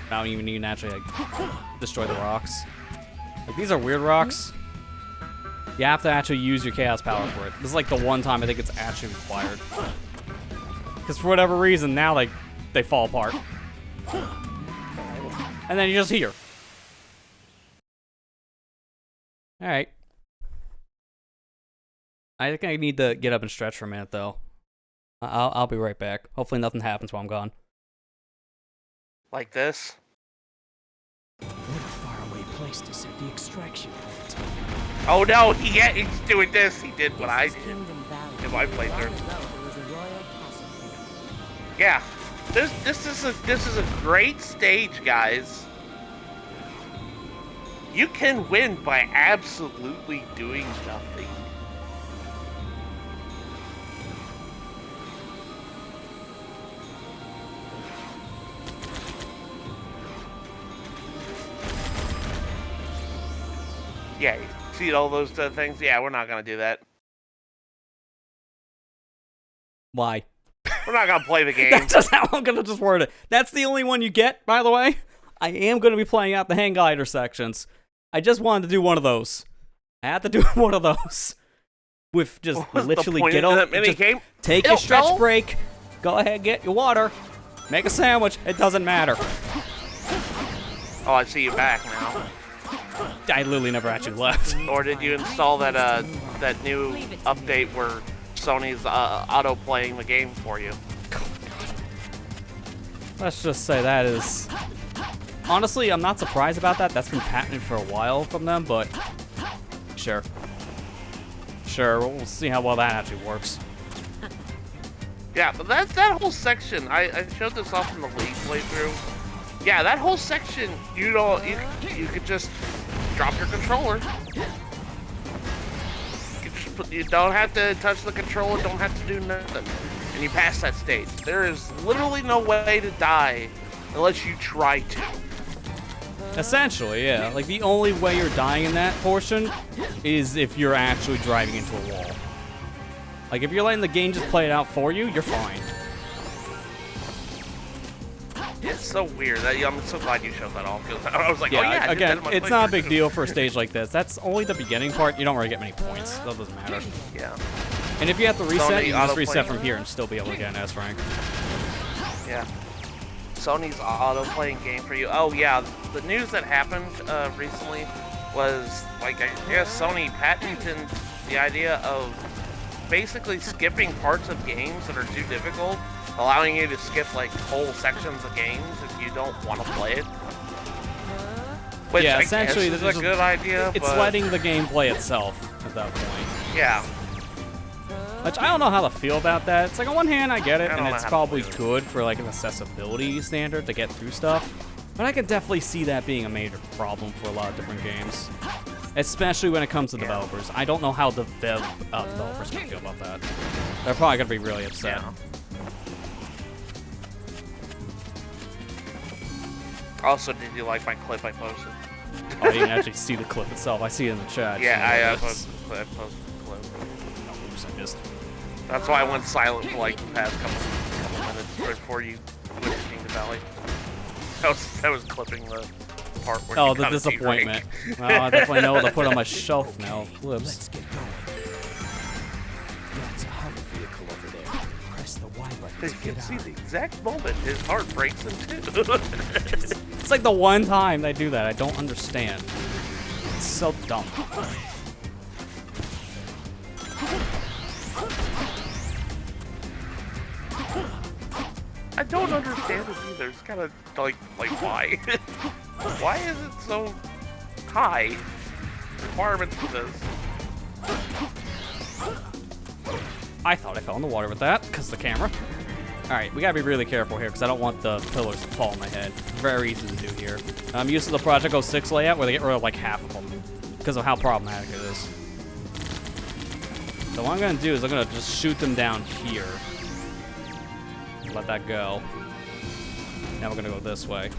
I don't even need to naturally like, destroy the rocks. Like, these are weird rocks. You have to actually use your chaos power for it. This is like the one time I think it's actually required. Because for whatever reason, now they fall apart. And then you're just here. Alright. I think I need to get up and stretch for a minute, though. I'll be right back. Hopefully nothing happens while I'm gone. Like this? What a faraway place to set the extraction point. Oh no, he's doing this. He did what I did Kingdom Valley. in my Long playthrough. ago, there was a royal castle here. Yeah. This is a great stage, guys. You can win by absolutely doing nothing. Yeah, you see all those things? Yeah, we're not gonna do that. Why? We're not gonna play the game. That's just how I'm gonna just word it. That's the only one you get, by the way. I am gonna be playing out the hang glider sections. I just wanted to do one of those. I had to do one of those. With just literally get over, take a stretch break, go ahead, get your water, make a sandwich, it doesn't matter. Oh, I see you back now. I literally never actually left. Or did you install that that new update where Sony's auto-playing the game for you? Let's just say that is... Honestly, I'm not surprised about that. That's been patented for a while from them, but... Sure. Sure, we'll see how well that actually works. Yeah, but that whole section, I showed this off in the League playthrough. Yeah, that whole section, you could just drop your controller. You don't have to touch the controller, don't have to do nothing. And you pass that stage. There is literally no way to die unless you try to. Essentially, yeah. Like, the only way you're dying in that portion is if you're actually driving into a wall. Like, if you're letting the game just play it out for you, you're fine. It's so weird. I'm so glad you showed that off. Because I was like, oh yeah, again, it's not a big deal for a stage like this. That's only the beginning part. You don't really get many points. That doesn't matter. Yeah. And if you have to reset, you can just reset from here and still be able to get an S rank. Yeah. Sony's auto-playing game for you. Oh yeah, the news that happened recently was, like, I guess Sony patented the idea of basically skipping parts of games that are too difficult, allowing you to skip like whole sections of games if you don't want to play it. Which yeah, I essentially, guess is a good idea. It's letting the game play itself at that point. Yeah. Which I don't know how to feel about that. It's like, on one hand, I get it, and it's probably it. good for like an accessibility standard to get through stuff. But I can definitely see that being a major problem for a lot of different games. Especially when it comes to developers. I don't know how the developers can feel about that. They're probably going to be really upset. Yeah. Also, did you like my clip I posted? Oh, you can actually see the clip itself. I see it in the chat. Yeah, I posted the clip. Oh, oops, I missed. That's why I went silent for like the past couple minutes before you went to Kingdom Valley. I was clipping the part where oh, you the disappointment. Well, I definitely know what to put on my shelf now. Clips. Let's get going. That's a hover vehicle over there. Press the Y button You to can get see out. the exact moment his heart breaks in two. It's like the one time they do that. I don't understand. It's so dumb. I don't understand it either. It's kind of like why? Why is it so high? Requirements for this. I thought I fell in the water with that, because the camera. Alright, we gotta be really careful here, because I don't want the pillars to fall on my head. Very easy to do here. I'm used to the Project 06 layout, where they get rid of like half of them, because of how problematic it is. So what I'm gonna do is I'm gonna just shoot them down here. Let that go. Now we're gonna go this way.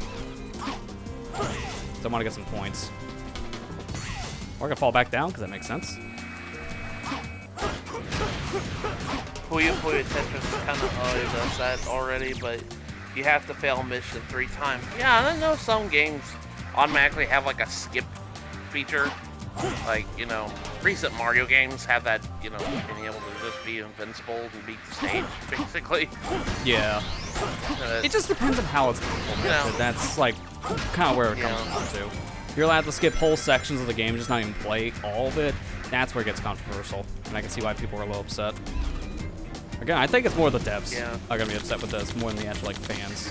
So I want to get some points. Or I can fall back down, because that makes sense. Puyo Tetris kind of already does that already, but you have to fail a mission 3 times. Yeah, I know some games automatically have like a skip feature. Like, you know, recent Mario games have that, you know, being able to just be invincible and beat the stage, basically. Yeah. It just depends on how it's implemented. You know, that's like kind of where it comes down to. If you're allowed to skip whole sections of the game, just not even play all of it, that's where it gets controversial. And I can see why people are a little upset. Again, I think it's more the devs are gonna be upset with this more than the actual like fans.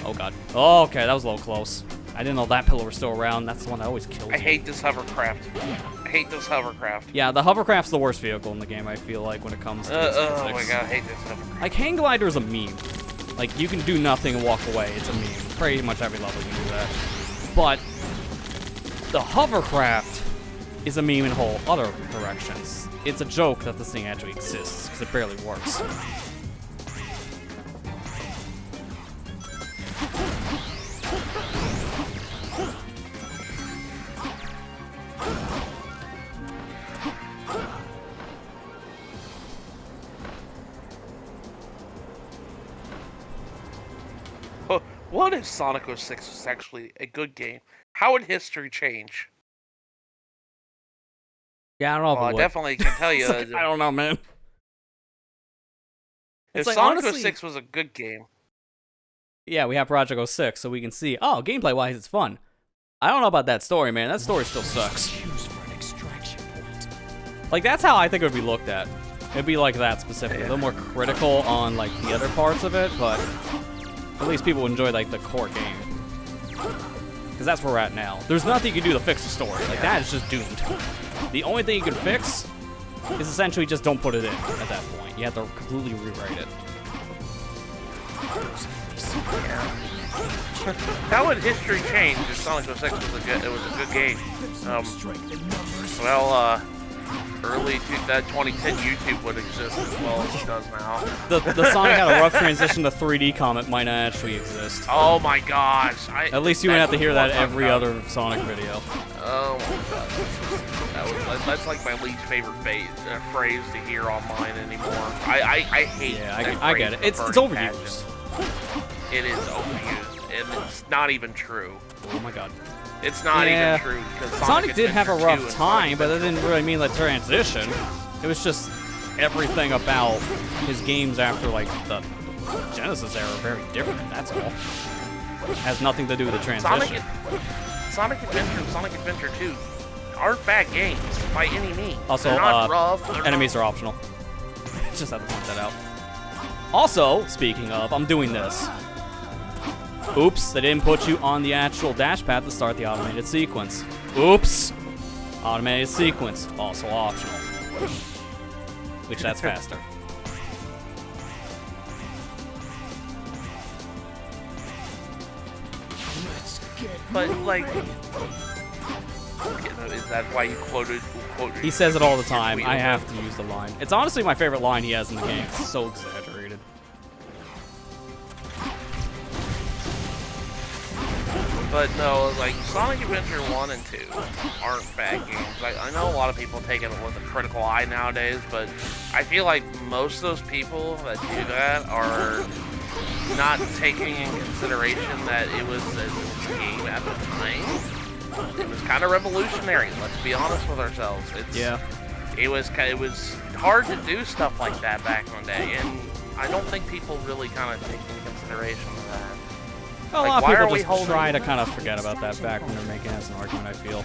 Oh god. Oh, okay, that was a little close. I didn't know that pillar was still around. That's the one that always kills me. I hate this hovercraft. I hate this hovercraft. Yeah, the hovercraft's the worst vehicle in the game, I feel like, when it comes to oh my god, I hate this hovercraft. Like, hang glider is a meme. Like, you can do nothing and walk away. It's a meme. Pretty much every level can do that. But the hovercraft is a meme in whole other directions. It's a joke that this thing actually exists, because it barely works. What if Sonic 06 was actually a good game? How would history change? Yeah, I don't know. Well, I definitely can tell you. Like, I don't know, man. If It's like, Sonic honestly, 06 was a good game. Yeah, we have Project 06, so we can see, oh, gameplay-wise, it's fun. I don't know about that story, man. That story still sucks. Choose for an extraction point. Like, that's how I think it would be looked at. It'd be like that specifically. A little more critical on, like, the other parts of it, but at least people enjoy, like, the core game. Because that's where we're at now. There's nothing you can do to fix the story. Like, that is just doomed. The only thing you can fix is essentially just don't put it in at that point. You have to completely rewrite it. How would history change if Sonic 06 was a good game? Early 2010 YouTube would exist as well as it does now. The Sonic had a rough transition to 3D comment might not actually exist. Oh my gosh! At least you wouldn't have to hear that every other Sonic video. Oh my god, that's like my least favorite phrase to hear online anymore. I hate. Yeah, I get it. It's overused. It is overused, and it's not even true. Oh my god. It's not even true, because Sonic did have a rough time, but that didn't really mean the transition. It was just everything about his games after, like, the Genesis era are very different, that's all. It has nothing to do with the transition. Sonic Adventure and Sonic Adventure 2 aren't bad games, by any means. Also, they're not rough, enemies are optional. Just have to point that out. Also, speaking of, I'm doing this. Oops, they didn't put you on the actual dash pad to start the automated sequence. Oops! Automated sequence, also optional. Which that's faster. But, like, is that why you quoted? He says it all the time. I have to use the line. It's honestly my favorite line he has in the game. It's so exaggerated. But no, like, Sonic Adventure 1 and 2 aren't bad games. Like, I know a lot of people take it with a critical eye nowadays, but I feel like most of those people that do that are not taking in consideration that it was a game at the time. It was kind of revolutionary, let's be honest with ourselves. It was hard to do stuff like that back in the day, and I don't think people really kind of take into consideration of that. A lot of people just try to kind of forget about that back when they're making it as an argument, I feel.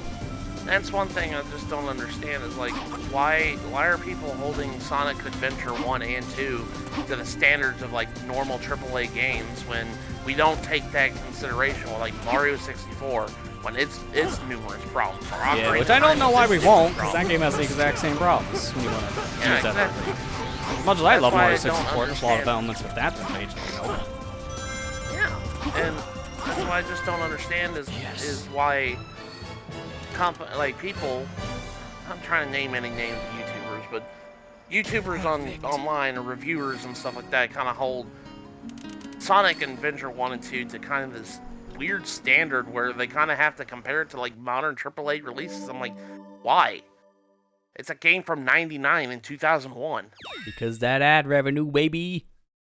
That's one thing I just don't understand is, like, why are people holding Sonic Adventure 1 and 2 to the standards of, like, normal AAA games when we don't take that into consideration with, like, Mario 64 when it's numerous problems. Yeah, which I don't know why we won't, because that game has the exact same problems when you want to use that. Exactly. As much as I love Mario 64, there's a lot of elements with that page. And that's what I just don't understand is why people, I'm trying to name any names of YouTubers, but YouTubers online or reviewers and stuff like that kind of hold Sonic Adventure 1 and 2 to kind of this weird standard where they kind of have to compare it to, like, modern AAA releases. I'm like, why? It's a game from 99 and 2001. Because that ad revenue, baby.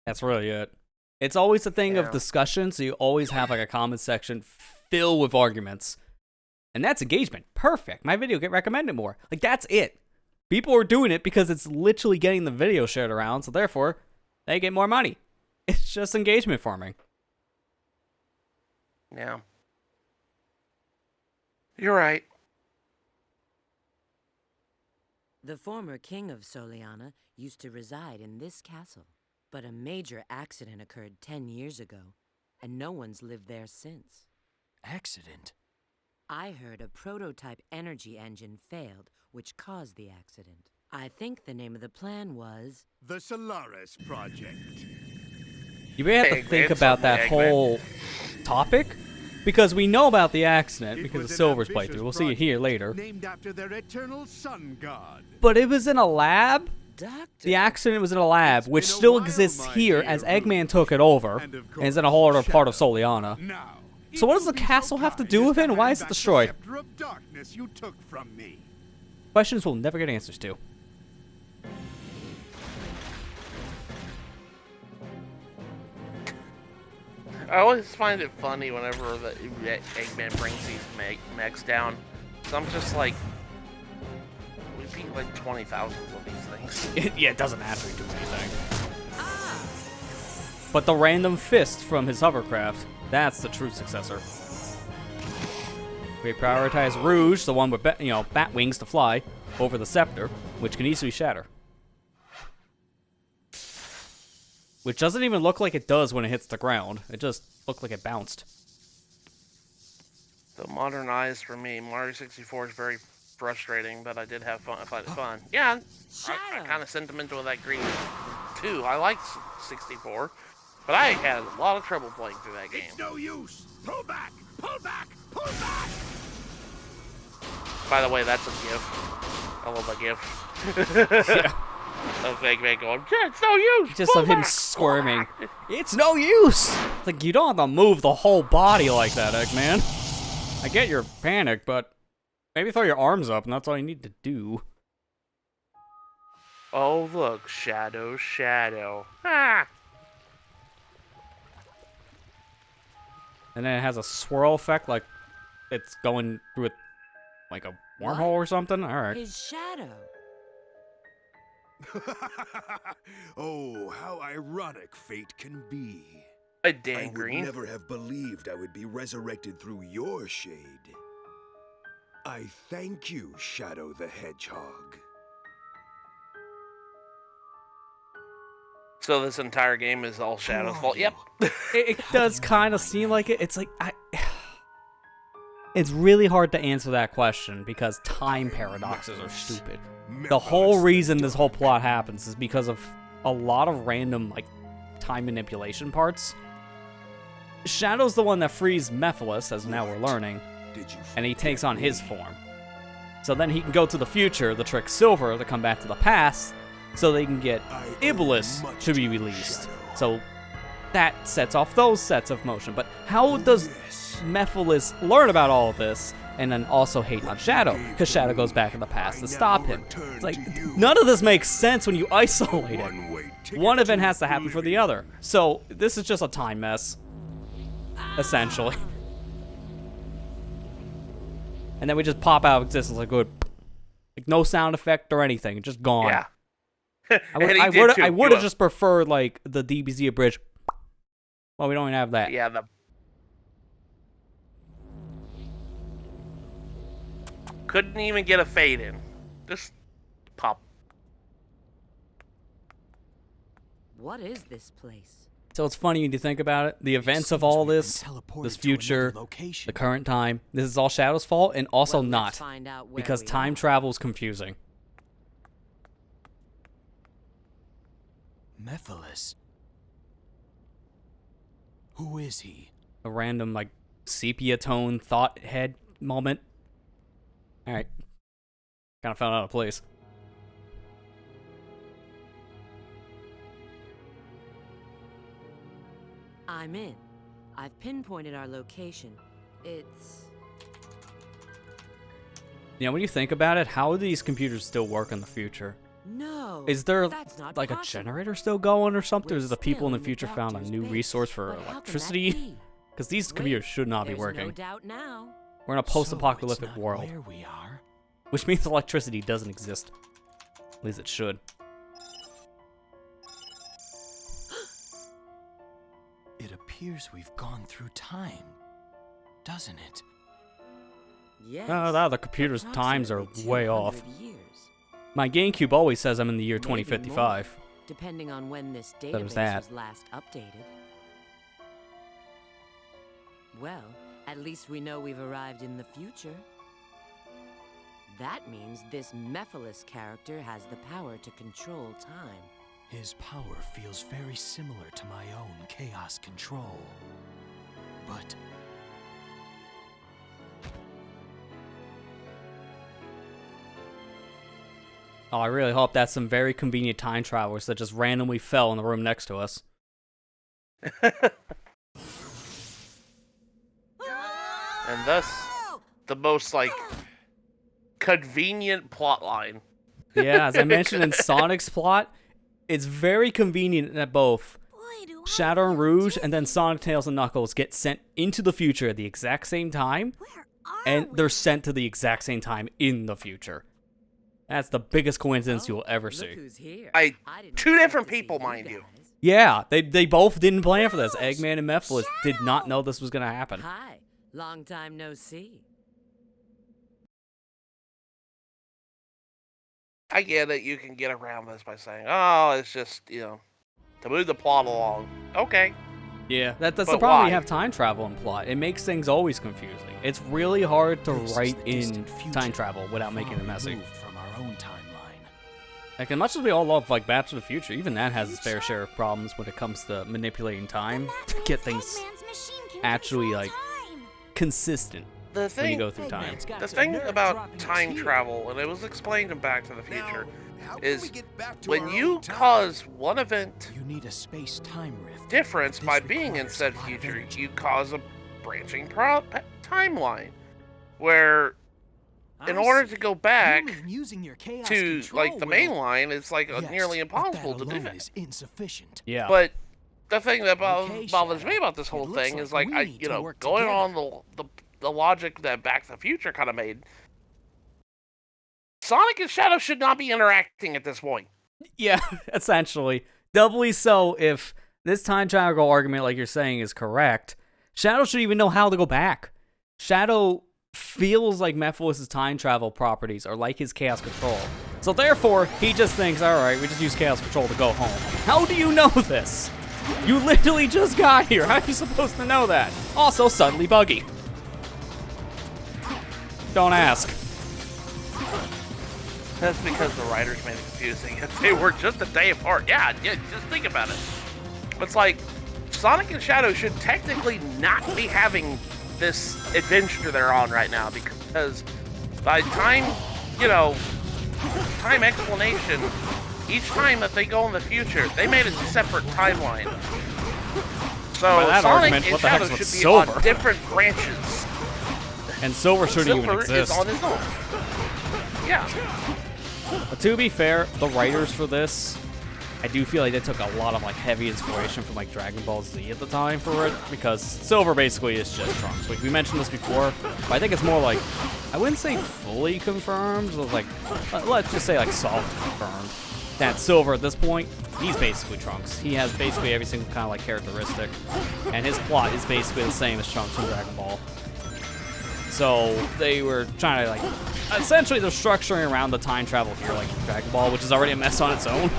That's really it. It's always a thing of discussion, so you always have, like, a comment section filled with arguments. And that's engagement. Perfect. My video get recommended more. Like, that's it. People are doing it because it's literally getting the video shared around, so therefore, they get more money. It's just engagement farming. Yeah. You're right. The former king of Soliana used to reside in this castle. But a major accident occurred 10 years ago, and no one's lived there since. Accident? I heard a prototype energy engine failed, which caused the accident. I think the name of the plan was... The Solaris Project. You may have to think about that whole topic, because we know about the accident because of Silver's playthrough. We'll see it here later. Named after their eternal sun god. But it was in a lab. Doctor. The accident was in a lab, which still exists here as Eggman took it over, and is in a whole other part of Soliana. Now, So what does the castle have to do with it, and why is it destroyed? Of darkness you took from me. Questions we'll never get answers to. I always find it funny whenever the Eggman brings these mechs down. So I'm just like, we beat like 20,000 of these things. Yeah, it doesn't actually do anything. But the random fist from his hovercraft, that's the true successor. We prioritize Rouge, the one with bat wings to fly, over the scepter, which can easily shatter. Which doesn't even look like it does when it hits the ground. It just looked like it bounced. The modernized for me, Mario 64 is very frustrating, but I did have fun. I find it fun. Yeah, I kind of sentimental with that green too. I like 64, but I had a lot of trouble playing through that game. It's no use. Pull back. Pull back. Pull back. By the way, that's a GIF. I love that GIF. Yeah. Of Eggman going, yeah, it's no use. Just pull of him back, squirming. pull back." It's no use! Like, you don't have to move the whole body like that, Eggman. I get your panic, but maybe throw your arms up, and that's all you need to do. Oh, look, Shadow, Shadow. Ah! And then it has a swirl effect, like it's going through it like a wormhole or something. Alright. His shadow. Oh, how ironic fate can be. A I Dan would Green. never have believed I would be resurrected through your shade. I thank you, Shadow the Hedgehog. So this entire game is all Shadow's fault. Yep. It does kind of seem like it. It's like, it's really hard to answer that question because time paradoxes are stupid. The whole reason this whole plot happens is because of a lot of random, like, time manipulation parts. Shadow's the one that frees Mephiles, as now we're learning, and he takes on his form. So then he can go to the future to trick Silver to come back to the past, so they can get Iblis to be released. So that sets off those sets of motion. But how does Mephiles learn about all of this and then also hate on Shadow? Because Shadow goes back in the past to stop him. It's like, none of this makes sense when you isolate it. One event has to happen for the other. So this is just a time mess, essentially. And then we just pop out of existence like good, like no sound effect or anything, just gone. Yeah. I would have just preferred like the DBZ bridge. Well, we don't even have that. Yeah, the couldn't even get a fade in. Just pop. What is this place? So it's funny when you think about it. The events of all this future, the current time, this is all Shadow's fault, and also Well, let's not, find out where because we time are. travel is confusing. Mephiles. Who is he? A random like sepia tone thought head moment. All right, kind of fell out of place. I'm in. I've pinpointed our location. It's... You know, when you think about it, how do these computers still work in the future? No. Is there that's not like a possible. generator still going or something? Or We're is the people in the still future found a doctor's new base, resource for but how can that electricity? be? Because these Wait, computers should not be there's working. No doubt now. We're in a post-apocalyptic So it's not world, where we are. which means electricity doesn't exist. At least it should. It appears we've gone through time, doesn't it? Yes. The computer's times are approximately way off. 200 years. My GameCube always says I'm in the year Maybe 2055. more, depending on when this there's database that. was last updated. Well, at least we know we've arrived in the future. That means this Mephiles character has the power to control time. His power feels very similar to my own chaos control. But Oh, I really hope that's some very convenient time travelers that just randomly fell in the room next to us. And thus, the most, like, convenient plot line. Yeah, as I mentioned in Sonic's plot, it's very convenient that both Shadow and Rouge and then Sonic, Tails, and Knuckles get sent into the future at the exact same time, and they're sent to the exact same time in the future. That's the biggest coincidence you'll ever see. Look who's here. Two different people, mind you. Yeah, they both didn't plan for this. Eggman and Mephiles did not know this was going to happen. Hi, long time no see. I get it. You can get around this by saying, oh, it's just, you know, to move the plot along. Okay. Yeah, that's the But problem when why? you have time travel in plot. It makes things always confusing. It's really hard to this is write the in distant future, time travel without making it far messy. removed from our own timeline. Like, as much as we all love, like, Back to the Future, even that has its fair share of problems when it comes to manipulating time to get things actually, like, consistent The when you thing, go through time. the thing about time travel, and it was explained in Back to the Future, is when you cause one event You need a space-time rift. difference This by being in requires said high future, energy. you cause a branching timeline where in order to go back to like the main line, it's like nearly impossible to do that. Is insufficient. Yeah. But the thing that Okay, bothers Shadow. me about this whole It looks thing like is like we I, need you to know, work going together. on the logic that Back to the Future kind of made. Sonic and Shadow should not be interacting at this point. Yeah, essentially. Doubly so if this time travel argument, like you're saying, is correct. Shadow should even know how to go back. Shadow feels like Mephiles' time travel properties are like his chaos control. So therefore, he just thinks, alright, we just use chaos control to go home. How do you know this? You literally just got here. How are you supposed to know that? Also, suddenly buggy. Don't ask. That's because the writers made it confusing. If they were just a day apart, yeah, just think about it. It's like, Sonic and Shadow should technically not be having this adventure they're on right now, because by time, you know, time explanation, each time that they go in the future, they made a separate timeline. So By that Sonic argument, and what the Shadow heck's with should be Silver? on different branches. And Silver shouldn't even Silver exist. is on his own. Yeah. But to be fair, the writers for this, I do feel like they took a lot of like heavy inspiration from like Dragon Ball Z at the time for it, because Silver basically is just Trunks. We mentioned this before, but I think it's more like, I wouldn't say fully confirmed, but like, let's just say like soft confirmed, that Silver at this point, he's basically Trunks. He has basically every single kind of like characteristic, and his plot is basically the same as Trunks from Dragon Ball. So they were trying to like, essentially they're structuring around the time travel here like Dragon Ball, which is already a mess on its own.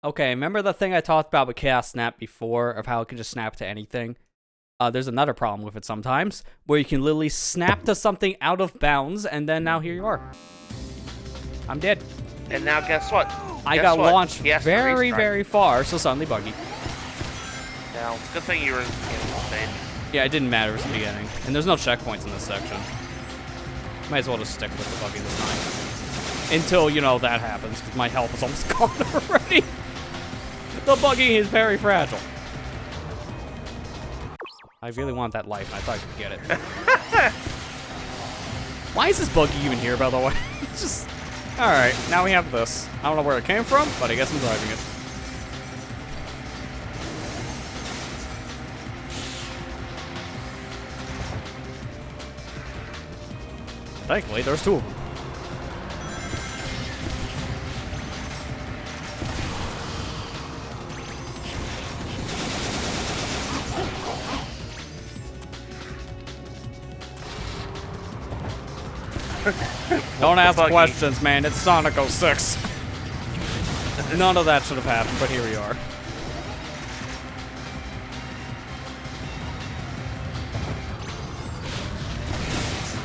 Okay, remember the thing I talked about with Chaos Snap before, of how it can just snap to anything? There's another problem with it sometimes, where you can literally snap to something out of bounds, and then now here you are. I'm dead. And now guess what? I Guess got what? launched He has to very, restart. very far, so suddenly buggy. Now, it's a good thing you were in the beginning of the stage. Yeah, it didn't matter, it was the beginning. And there's no checkpoints in this section. Might as well just stick with the buggy this time. Until, you know, that happens, because my health is almost gone already. The buggy is very fragile. I really want that life, and I thought I could get it. Why is this buggy even here, by the way? It's just... Alright, now we have this. I don't know where it came from, but I guess I'm driving it. Thankfully, there's two of them. Don't ask buggy. questions, man. It's Sonic 06. None of that should have happened, but here we are.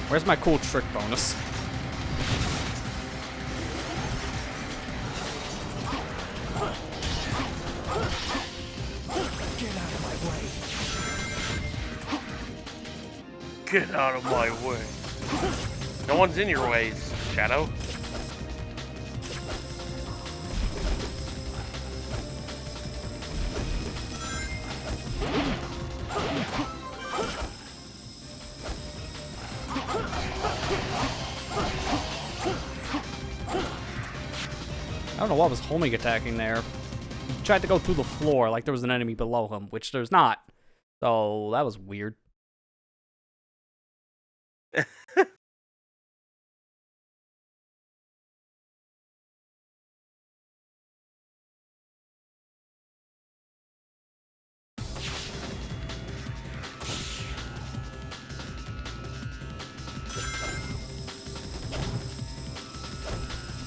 Where's my cool trick bonus? Get out of my way. No one's in your ways, Shadow. I don't know what was homing attacking there. He tried to go through the floor like there was an enemy below him, which there's not. So that was weird.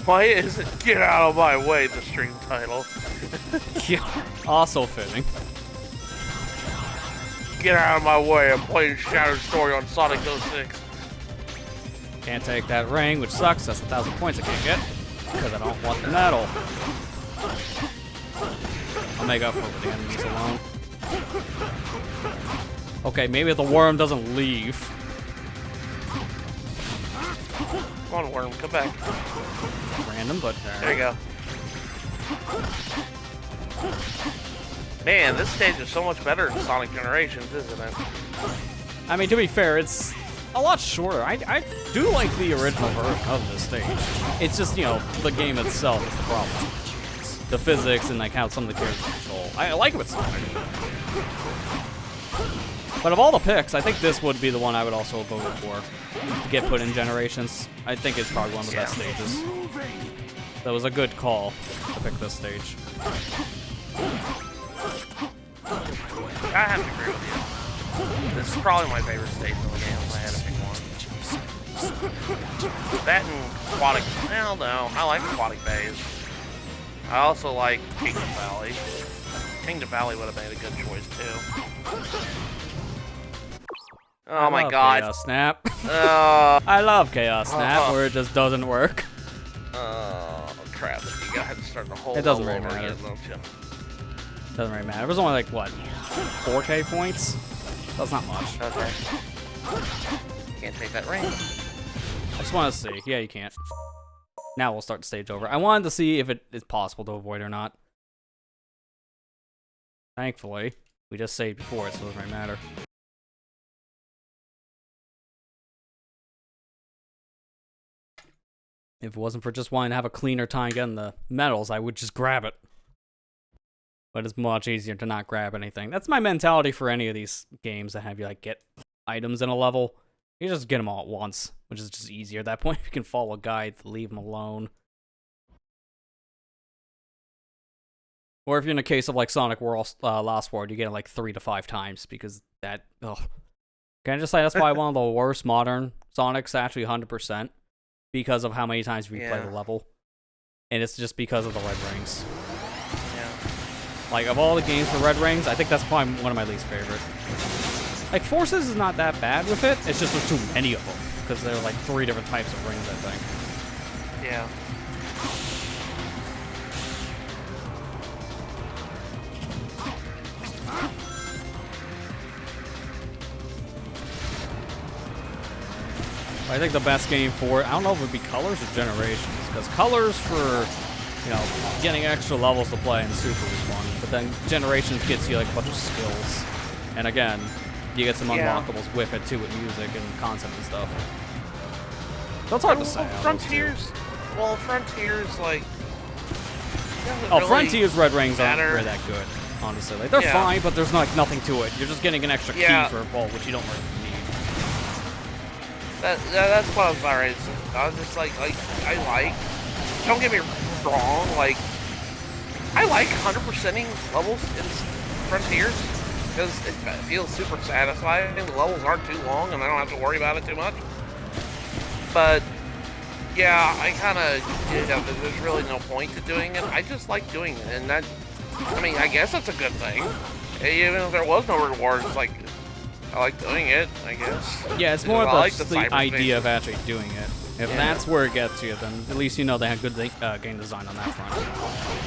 Why is it "Get out of my way" the stream title? Yeah, also fitting. Get out of my way, I'm playing Shattered Story on Sonic 06. Can't take that ring, which sucks. That's 1,000 points I can't get. Because I don't want the medal. I'll make up for it with the enemies alone. Okay, maybe the worm doesn't leave. Come on, worm, come back. Random, but There you go. Man, this stage is so much better than Sonic Generations, isn't it? I mean, to be fair, it's a lot shorter. I do like the original version of this stage. It's just, you know, the game itself is the problem. The physics and like how some of the characters control. I like it with Sonic. But of all the picks, I think this would be the one I would also vote for to get put in Generations. I think it's probably one of the best stages. That was a good call to pick this stage. I have to agree with you. This is probably my favorite stage in the game if I had to pick one. That and Aquatic... Well, no. I like Aquatic Bays. I also like Kingdom Valley. Kingdom Valley would have made a good choice, too. Oh my god. Chaos Snap. I love Chaos Snap, where it just doesn't work. Oh, crap. You gotta have to start the whole It doesn't level really over matter. again, don't you? Doesn't really matter. It was only like, what, 4K points? That's not much. Okay. Can't take that ring. I just want to see. Yeah, you can't. Now we'll start the stage over. I wanted to see if it is possible to avoid or not. Thankfully, we just saved before it, so it doesn't really matter. If it wasn't for just wanting to have a cleaner time getting the medals, I would just grab it. But it's much easier to not grab anything. That's my mentality for any of these games that have you like get items in a level. You just get them all at once, which is just easier. At that point, you can follow a guide to leave them alone. Or if you're in a case of like Sonic World, Lost World, you get it like 3 to 5 times because that. Ugh. Can I just say that's probably one of the worst modern Sonics, actually 100%, because of how many times we play the level, and it's just because of the red rings. Yeah. Like of all the games for red rings, I think that's probably one of my least favorite. Like Forces is not that bad with it. It's just there's too many of them because there are like 3 different types of rings, I think. Yeah. I think the best game for it, I don't know if it would be Colors or Generations, because Colors for, you know, getting extra levels to play in Super is fun, but then Generations gets you like a bunch of skills, and again, you get some unlockables with it too, with music and content and stuff. So it's hard to say. Frontiers, Frontiers, like... Oh, Frontiers red rings aren't really that good, honestly. Like, they're fine, but there's like nothing to it. You're just getting an extra key for a vault, which you don't really need. That's what I was about ready to say. I was just like, I like... Don't get me wrong, like... I like 100%ing levels in Frontiers, because it feels super satisfying. The levels aren't too long, and I don't have to worry about it too much. But Yeah, I kind of, there's really no point to doing it. I just like doing it, and that, I mean, I guess that's a good thing. Even if there was no rewards, like, I like doing it, I guess. Yeah, it's more I of like the idea of actually doing it. If Yeah. that's where it gets you, then at least you know they have good game design on that front.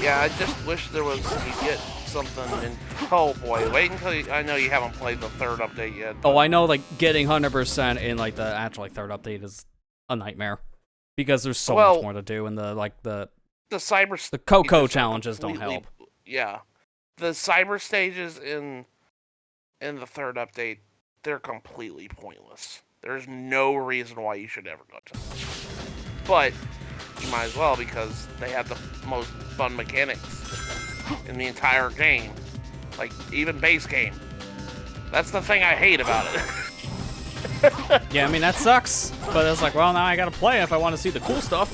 Yeah, I just wish there was, you get something in, oh boy, wait until you, I know you haven't played the 3rd update yet. Oh, I know, like, getting 100% in, like, the actual, like, 3rd update is a nightmare. Because there's so much more to do, and the cyber... The Coco challenges don't help. Yeah. The cyber stages in the 3rd update, they're completely pointless. There's no reason why you should ever go to them. But you might as well, because they have the most fun mechanics in the entire game. Like, even base game. That's the thing I hate about it. Yeah, I mean, that sucks. But it's like, well, now I gotta play if I want to see the cool stuff.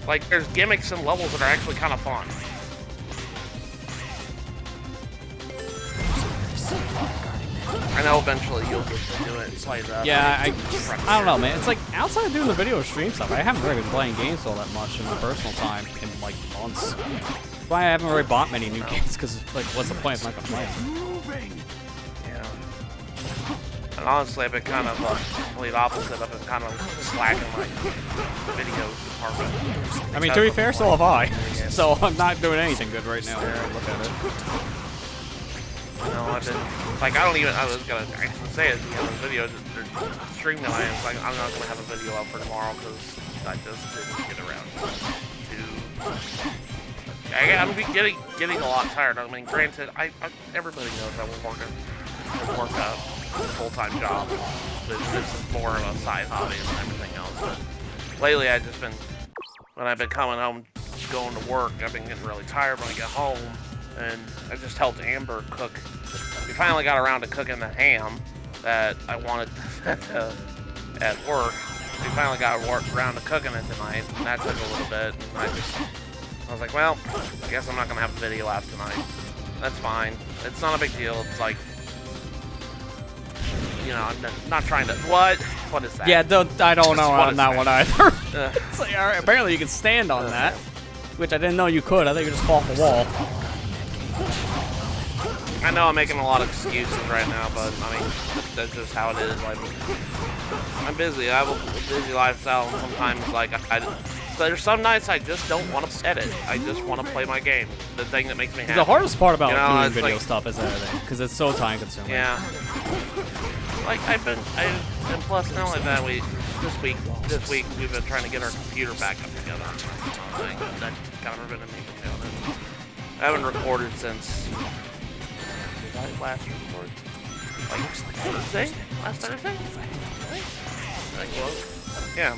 Like, there's gimmicks and levels that are actually kind of fun. I know eventually you'll get to do it and play that. Yeah, I don't know, man. It's like, outside of doing the video stream stuff, I haven't really been playing games all that much in my personal time in, like, months. That's why I haven't really bought many new games, because, like, what's the point if I'm not gonna play them? Yeah. And honestly, I've been kind of complete opposite. I've been kind of slacking my video department. I mean, to be fair, so have I. So I'm not doing anything good right now. Look at it. You know, I've been, like, I was gonna say it, you know, the video, the stream tonight, it's like, I'm not gonna have a video up for tomorrow, because I just didn't get around to, I'm getting a lot tired. I mean, granted, everybody knows I work a full-time job, but this is more of a side hobby than everything else, but lately I've just been, when I've been coming home, going to work, I've been getting really tired when I get home, and I just helped Amber cook. We finally got around to cooking the ham that I wanted at work. We finally got around to cooking it tonight, and that took a little bit. And I was like, well, I guess I'm not gonna have a video out tonight. That's fine. It's not a big deal. It's like, you know, I'm not trying to. What is that? Yeah, I don't know on that one either. Ugh. It's like, all right, apparently you can stand on that, which I didn't know you could. I think you just fall off the wall. I know I'm making a lot of excuses right now, but I mean, that's just how it is. Like, I'm busy. I have a busy lifestyle, and sometimes, like, there's some nights I just don't want to edit. I just want to play my game. The thing that makes me happy. The hardest part about doing video like, stuff is editing, because it's so time consuming. Yeah. Like, and plus, not only that, this week we've been trying to get our computer back up together. That's kind of prevented me from doing it. I haven't recorded since. Last record? Like Thursday? Last Thursday? I think it was. Yeah.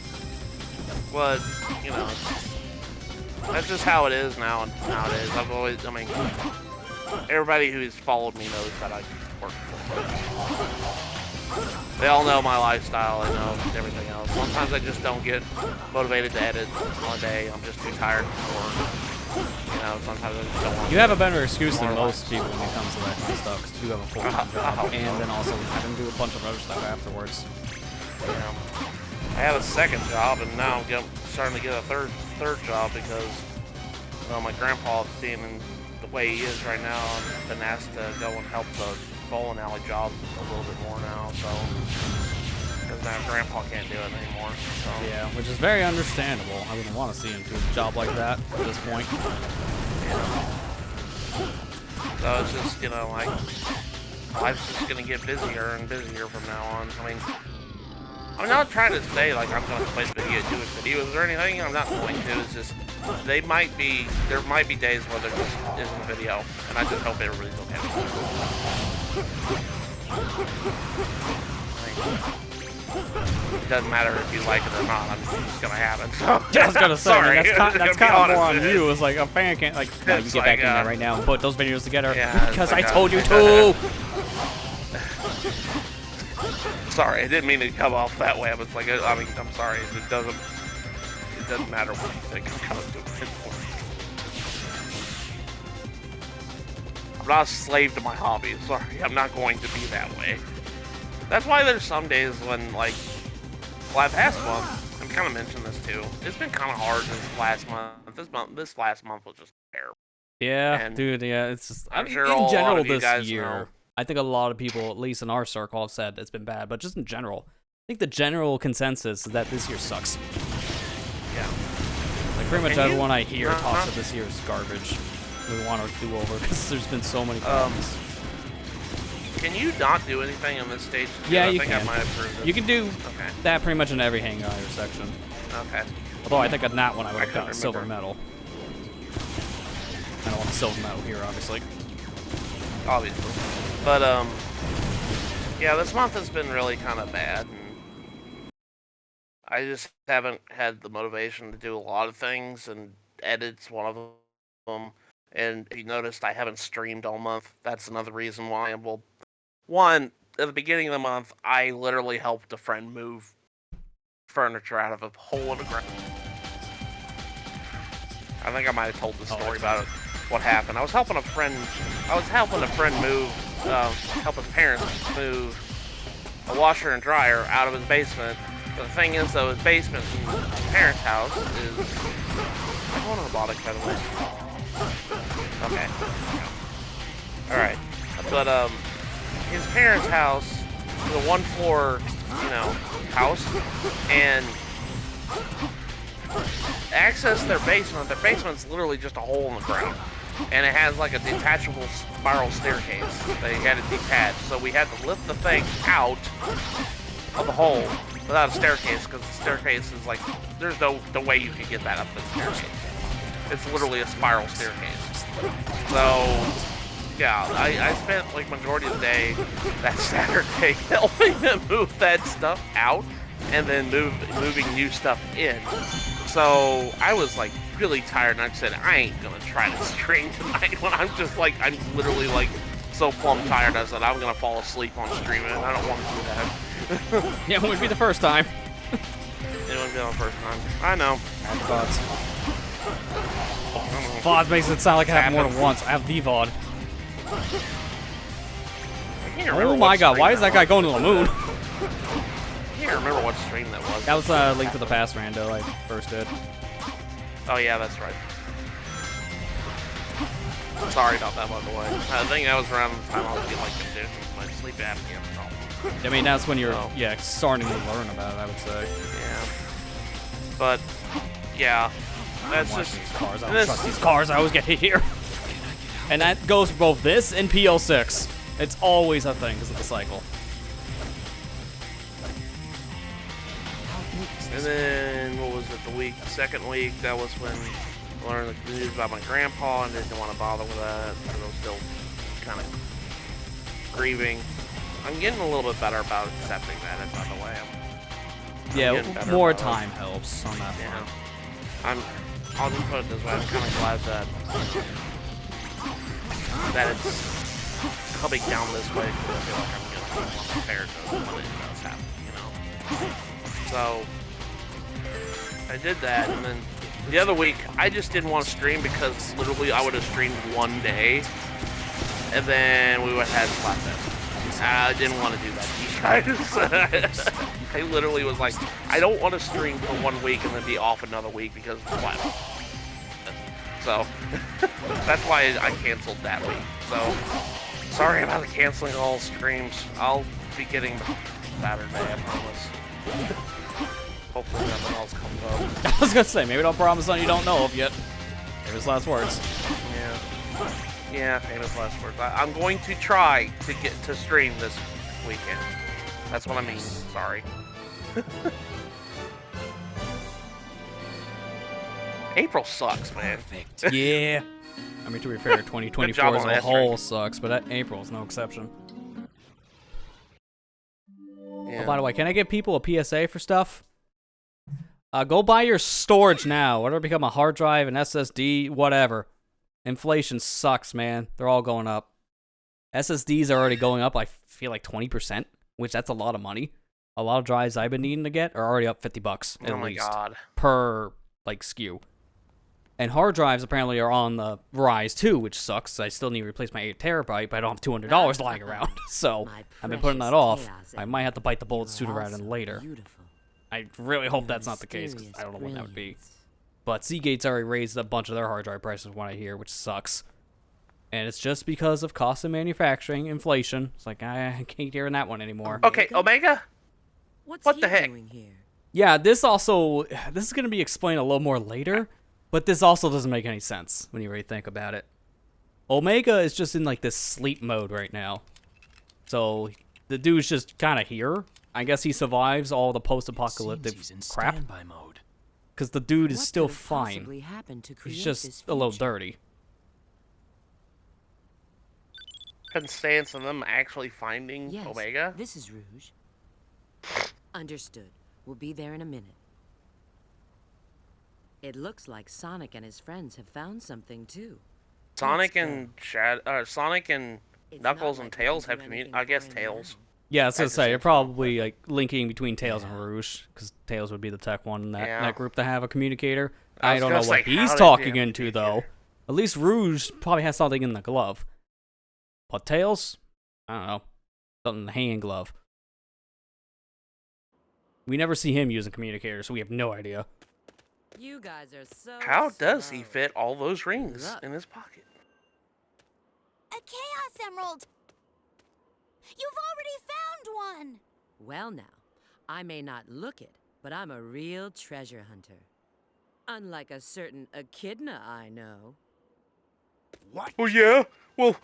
But, you know, that's just how it is nowadays. I mean, everybody who's followed me knows that I work full time. They all know my lifestyle, they know everything else. Sometimes I just don't get motivated to edit on a day. I'm just too tired for, you know, sometimes I just don't want to. You have a better excuse than most people when it comes to that kind of stuff, because you have a full-time job, and then also having to do a bunch of other stuff afterwards. Yeah. I had a second job, and now I'm starting to get a third job because, well, my grandpa, being in the way he is right now, I've been asked to go and help the bowling alley job a little bit more now, so, because now grandpa can't do it anymore, so. Yeah, which is very understandable. I wouldn't want to see him do a job like that at this point. Yeah. So it's just, you know, like, life's just gonna get busier and busier from now on. I mean, I'm not trying to say, like, I'm gonna play doing videos or anything. I'm not going to. It's just, there might be days where there just isn't a video, and I just hope everybody's okay with it. It doesn't matter if you like it or not. I'm just gonna have it. So. I was gonna say, sorry. I mean, that's kind of more on you. It's like a fan can't, like, no, you get back in there right now and put those videos together because I told you to. Sorry, I didn't mean to come off that way. I was like, I mean, I'm sorry. It doesn't matter what you think. I'm kind of doing it for you. I'm not a slave to my hobby. Sorry, I'm not going to be that way. That's why there's some days when, like, past month, I kind of mentioned this too. It's been kind of hard this last month. This last month was just terrible. Yeah, And dude. Yeah, it's just. I I'm mean, sure in a lot general, of you this guys year, know. I think a lot of people, at least in our circle, have said it's been bad. But just in general, I think the general consensus is that this year sucks. Yeah. Like pretty much Can you- everyone I hear talks Uh-huh. that this year is garbage. We want to do over because there's been so many problems. Can you not do anything in this stage? Yeah, I you think can. I might approve this. You can do Okay. that pretty much in every hangar section. Okay. Although I think on that one I would have couldn't gotten silver remember. medal. I don't want silver medal here, obviously. Obviously. But yeah, this month has been really kind of bad, and I just haven't had the motivation to do a lot of things, and edit's one of them. And if you noticed, I haven't streamed all month. That's another reason why. Well, one, at the beginning of the month, I literally helped a friend move furniture out of a hole in the ground. I think I might have told the story about it, what happened. I was helping a friend move, help his parents move a washer and dryer out of his basement. But the thing is, though, his basement in his parents' house is... I'm going robotic, by the way. Okay. Alright. But, his parents' house is a one-floor, house, and access their basement's literally just a hole in the ground. And it has like a detachable spiral staircase. They had it detached, so we had to lift the thing out of the hole without a staircase, because the staircase is like, there's no way you can get that up the staircase. It's literally a spiral staircase. So, yeah, I spent like majority of the day that Saturday helping them move that stuff out and then moving new stuff in. So I was like really tired, and I said, I ain't gonna try to stream tonight when I'm just like, I'm literally like so plumb tired. I said, I'm gonna fall asleep on streaming, and I don't want to do that. Yeah, it wouldn't be the first time. It wouldn't be the first time. I know. VODs. VOD makes it sound like it happened more than once. I have the VOD. I can't remember Oh my what god, stream why is that guy going to the moon? I can't remember what stream that was. That was Link to the Past rando I first did. Oh yeah, that's right. Sorry about that, by the way. I think that was around the time I was getting like conditioned with my sleep apnea problem. I mean, that's when you're, Oh. yeah, starting to learn about it, I would say. Yeah. But, yeah. That's Watch just... these cars. I and don't this- trust these cars. I always get hit here. And that goes for both this and PL6. It's always a thing because of the cycle. And then, what was it, the second week, that was when I learned the news about my grandpa and didn't want to bother with that, because I was still kind of grieving. I'm getting a little bit better about accepting that, by the way. I'm Yeah, getting better more about it. time helps on that Yeah. front. I'll just put it this way, I'm kind of glad that it's coming down this way, because I feel like I'm getting more prepared to when it does happen, So, I did that, and then the other week, I just didn't want to stream because literally I would have streamed one day, and then we would have had Splatfest. I didn't want to do that to you guys. I literally was like, I don't want to stream for 1 week and then be off another week because of Splatfest. So, that's why I canceled that week. So, sorry about the canceling all streams. I'll be getting Saturday, I promise. Hopefully nothing else comes up. I was gonna say, maybe don't promise something you don't know of yet. Famous last words. Yeah. Yeah, famous last words. I'm going to try to get to stream this weekend. That's what I mean. Sorry. April sucks, man. Yeah. I mean, to be fair, 2024 job as on a that whole sucks, but April is no exception. Yeah. Oh, by the way, can I give people a PSA for stuff? Go buy your storage now. Whether it become a hard drive, an SSD, whatever. Inflation sucks, man. They're all going up. SSDs are already going up, I feel like 20%, which that's a lot of money. A lot of drives I've been needing to get are already up $50 at Oh my least god. per like SKU. And hard drives apparently are on the rise too, which sucks. I still need to replace my 8 terabyte, but I don't have $200 lying around. So My I've been putting that precious off. chaos I might have to bite the bullet you are sooner rather than also later. beautiful. I really hope Your that's not the case, 'cause mysterious I don't know when that would be. brilliance. But Seagate's already raised a bunch of their hard drive prices from what I hear, which sucks. And it's just because of cost of manufacturing, inflation. It's like, I can't hear that one anymore. Okay, Omega? What's What he the heck? doing here? Yeah, this is going to be explained a little more later, but this also doesn't make any sense when you really think about it. Omega is just in like this sleep mode right now. So the dude's just kind of here. I guess he survives all the post-apocalyptic Seems he's in crap standby mode. because the dude is What still could have fine. possibly happened to create He's this just a little future? dirty. Constance and them actually finding Yes, Omega? this is Rouge. Understood. We'll be there in a minute. It looks like Sonic and his friends have found something too. Sonic Let's and go. Sonic and It's Knuckles not and like we Tails can have do communicated. anything I guess for him Tails. now. Yeah, I was gonna That's the say, same you're problem, probably like linking between Tails and Rouge, because Tails would be the tech one in that, Yeah. that group to have a communicator. I I was don't gonna know what say, how he's did talking they have a into, though. communicator? At least Rouge probably has something in the glove. But Tails? I don't know. Something in the hand glove. We never see him using communicators, so we have no idea. You guys are so How does he slow. fit all those rings Look. in his pocket? A Chaos Emerald! You've already found one! Well now, I may not look it, but I'm a real treasure hunter. Unlike a certain echidna I know. What? Oh yeah? Well,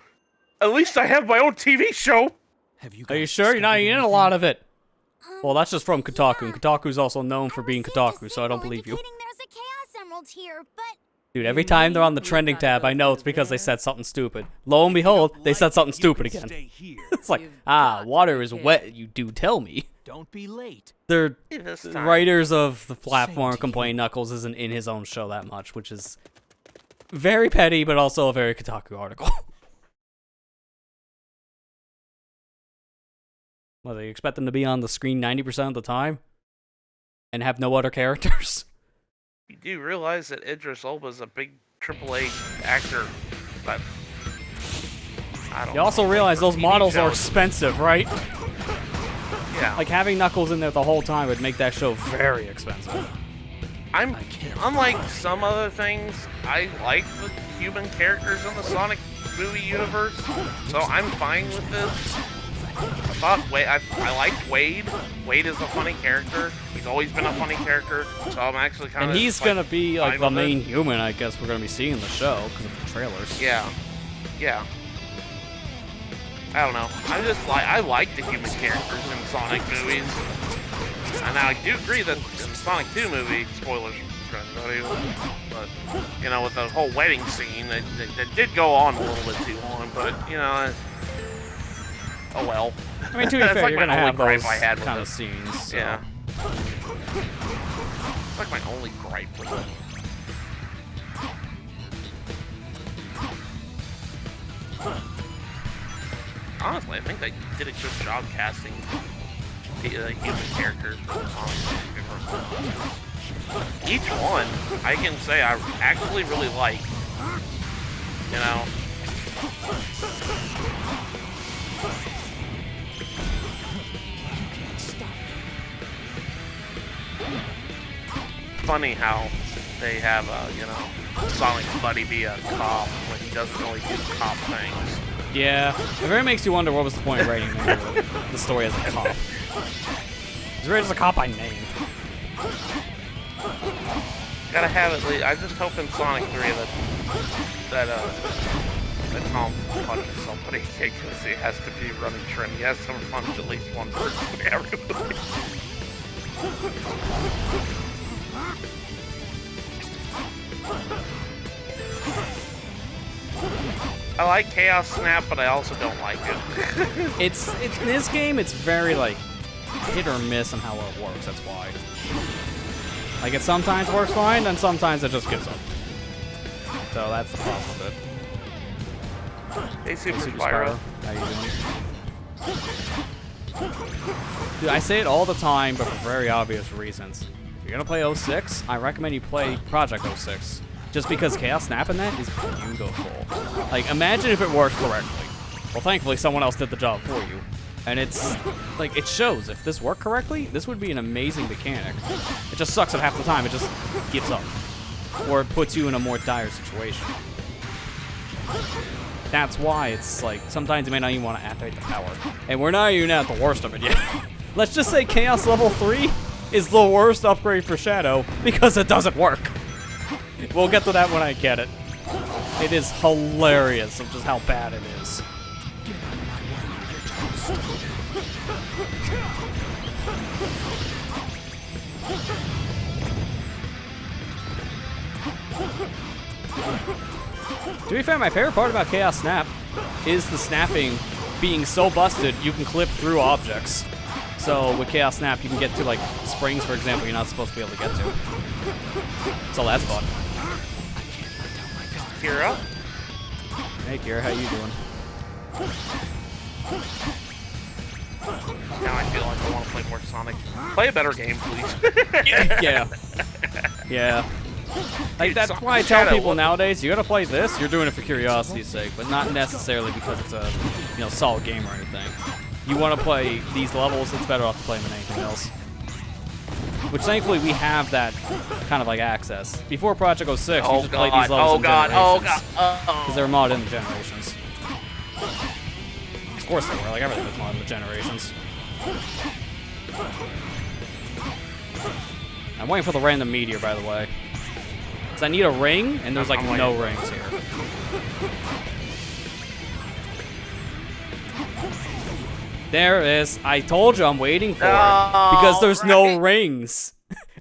at least I have my own TV show. Have you Are you guys sure? You're not discovered in a anything? lot of it. Well, that's just from Kotaku, and Yeah. Kotaku's also known for I being received a Kotaku, so I don't signal believe you. indicating there's a Chaos Emerald here, but Dude, every time they're on the We've trending gotta tab, go I know through it's because they there. said something stupid. Lo and behold, they said something stupid You can again. stay here. It's like, You've got to water be is kidding. wet, you do tell me. Don't be late. They're This the time. writers of the platform to you. complain Knuckles isn't in his own show that much, which is very petty, but also a very Kotaku article. Well, they expect them to be on the screen 90% of the time and have no other characters. You do realize that Idris Elba's a big AAA actor, but I don't You know. also realize For those TV models are shows, expensive, right? Yeah. Like having Knuckles in there the whole time would make that show very expensive. I'm I can't unlike find some other things. I like the human characters in the Sonic movie universe, so I'm fine with this. I liked Wade. Wade is a funny character. He's always been a funny character, so I'm actually kind of. And he's gonna be like the fine with it. main human, I guess we're gonna be seeing in the show because of the trailers. Yeah. I don't know. I like the human characters in Sonic movies. And I do agree that in the Sonic 2 movie, spoilers for everybody, but, you know, with the whole wedding scene, that did go on a little bit too long, but, you know, oh well. I mean, to be That's fair, like you're my gonna only have gripe those I had with kind it. of scenes. So. Yeah. It's like my only gripe with it. Honestly, I think they did a good job casting the human characters for Sonic. Each one, I can say I actually really like. You know? Funny how they have, you know, Sonic's buddy be a cop when he doesn't really do cop things. Yeah, it really makes you wonder what was the point of writing the story as a cop. He's really just a cop by name. Gotta have at least. I just hope in Sonic 3 that Tom punches somebody because he has to be running trend. He has to punch at least one person every movie. I like Chaos Snap, but I also don't like it. It's in this game, it's very like hit or miss on how well it works. That's why. Like it sometimes works fine, and sometimes it just gives up. So that's the problem with it. Hey, Super Super Spyro. How you doing? Dude, I say it all the time, but for very obvious reasons. If you're gonna play 06, I recommend you play Project 06. Just because Chaos Snap in that is beautiful. Like, imagine if it worked correctly. Well, thankfully, someone else did the job for you. And it's, like, it shows. If this worked correctly, this would be an amazing mechanic. It just sucks at half the time. It just gives up. Or it puts you in a more dire situation. That's why it's, like, sometimes you may not even want to activate the power. And we're not even at the worst of it yet. Let's just say Chaos Level 3 is the worst upgrade for Shadow because it doesn't work. We'll get to that when I get it. It is hilarious of just how bad it is. To be fair, my favorite part about Chaos Snap is the snapping being so busted you can clip through objects. So with Chaos Snap, you can get to, like, springs, for example, you're not supposed to be able to get to. So that's fun. Kira? Hey, Kira, how you doing? Now I feel like I want to play more Sonic. Play a better game, please. Yeah. Yeah. Like, Dude, that's why I tell Shadow, people nowadays, you gotta play this, you're doing it for curiosity's sake, but not necessarily because it's a, you know, solid game or anything. You want to play these levels, it's better off to play them than anything else. Which, thankfully, we have that kind of, like, access. Before Project 06, you just played these levels in Generations. Because they were modded in the Generations. Of course they were, like, everything was modded in the Generations. I'm waiting for the random meteor, by the way. Because I need a ring, and there's, like, no rings here. There it is. I told you I'm waiting for it. Because there's no rings.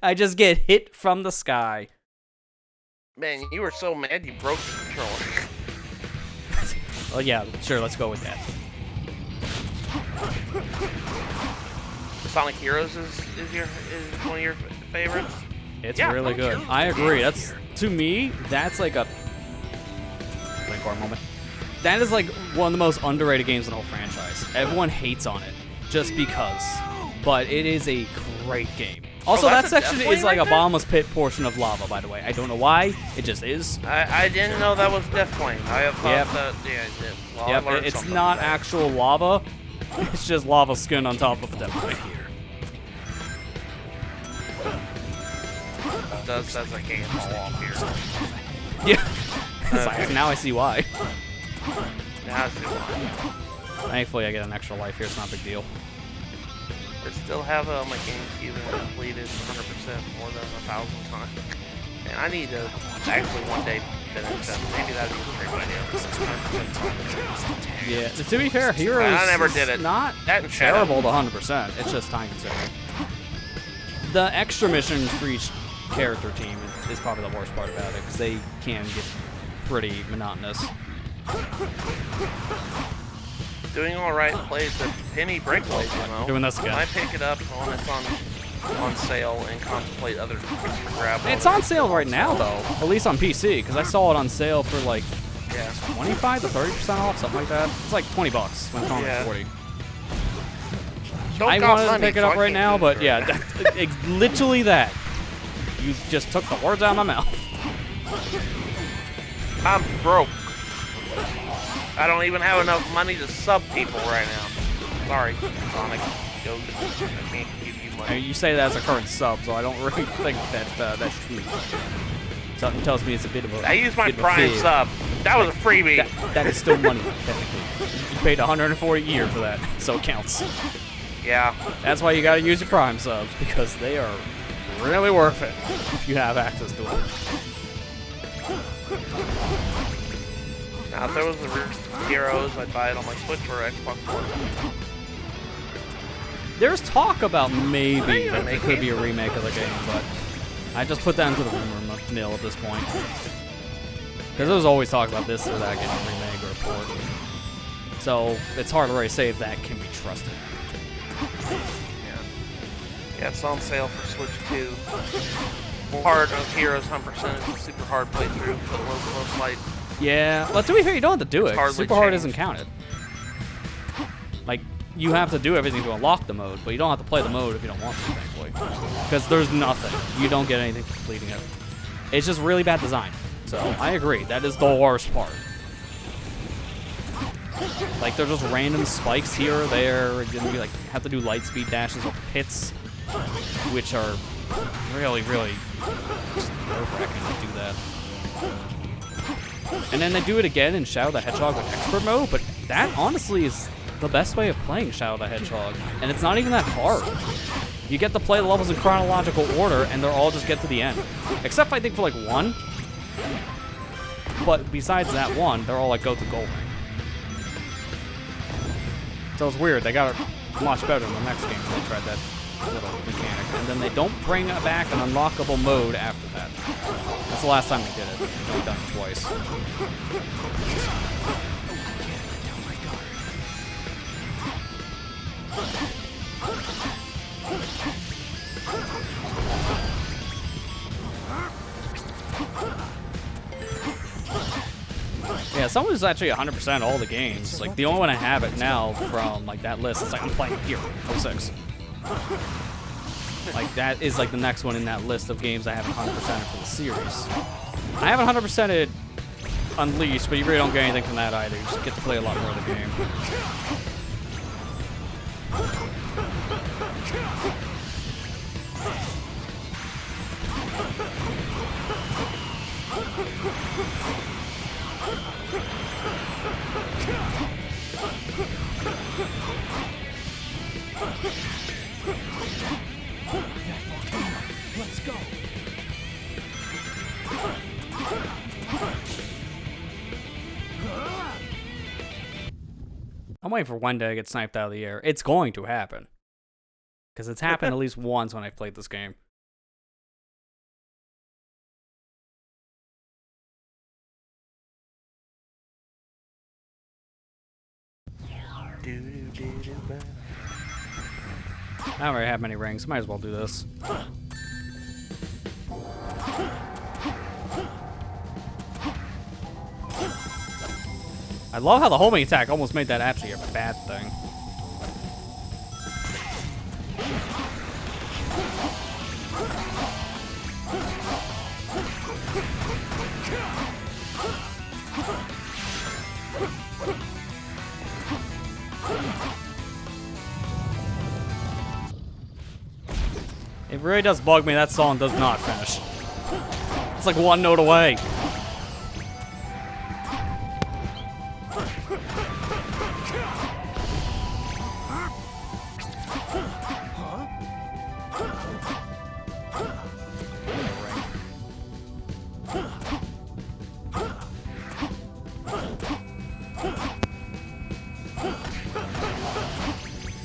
I just get hit from the sky. Man, you were so mad you broke the controller. Well, yeah, sure, let's go with that. Sonic Heroes is one of your favorites? It's really good. I agree. That's, to me, that's like a... Wait for a moment. That is like one of the most underrated games in the whole franchise. Everyone hates on it just because, but it is a great game. Also, that section is like a bottomless pit portion of lava, by the way. I don't know why, it just is. I didn't know that was Death Plane. I thought that, yeah, well, yep, it's not actual lava. It's just lava skin on top of Death Plane. It does says I can't fall off here. Yeah. Like, now I see why. Now I see why. Thankfully, I get an extra life here. It's not a big deal. I still have it on my GameCube and completed 100% more than 1,000 times. And I need to actually one day finish that. Maybe that'd be a great idea. Yeah. To be fair, Heroes I never did it. Not terrible to 100%. It's just time consuming. The extra missions for each character team is probably the worst part about it because they can get pretty monotonous. Doing alright, played the Penny Breakaway demo. Doing this again. I pick it up when it's on sale and contemplate other grab. It's on sale right now though, at least on PC, because I saw it on sale for like 25 to 30% off, something like that. It's like $20 when it's on 40. I wanted to pick it up right now, but yeah, literally that. You just took the words out of my mouth. I'm broke. I don't even have enough money to sub people right now. Sorry, Sonic. I can't give you money. You say that as a current sub, so I don't really think that that's true. Something tells me it's a bit of a... I used my Prime sub. That was a freebie. That is still money, technically. You paid $140 a year for that, so it counts. Yeah. That's why you gotta use your Prime subs, because they are really worth it if you have access to it. Now, if there was a Heroes, I'd buy it on my Switch or Xbox One. There's talk about maybe it could be a remake of the game, but I just put that into the rumor mill at this point. Because there's always talk about this or that getting a remake or a port. So it's hard to really say if that can be trusted. Yeah, it's on sale for Switch 2. Hard of Heroes 100% is a super hard playthrough, but low slight. Yeah, but to be fair, you don't have to do it. Super hard isn't counted. Like, you have to do everything to unlock the mode, but you don't have to play the mode if you don't want to, thankfully. Because there's nothing. You don't get anything for completing it. It's just really bad design. So, I agree. That is the worst part. Like, they're just random spikes here or there. Then you like have to do light speed dashes over pits, which are really, really just nerve-wracking to do that. And then they do it again in Shadow the Hedgehog with expert mode, but that honestly is the best way of playing Shadow the Hedgehog, and it's not even that hard. You get to play the levels in chronological order, and they're all just get to the end. Except, I think, for, like, one. But besides that one, they're all, like, go to gold ring. So it's weird. They got it much better in the next game when they tried that little mechanic. And then they don't bring back an unlockable mode after that. That's the last time they did it. They've only done it twice. Yeah, someone who's actually 100% all the games. Like, the only one I have it now from, like, that list, it's like, I'm playing here, 06. Like, that is, like, the next one in that list of games I haven't 100%ed for the series. I haven't 100%ed Unleashed, but you really don't get anything from that either. You just get to play a lot more of the game. Let's go. I'm waiting for one day to get sniped out of the air. It's going to happen. Because it's happened at least once when I've played this game. I don't really have many rings. Might as well do this. I love how the homing attack almost made that actually a bad thing. It really does bug me that song does not finish. It's like one note away.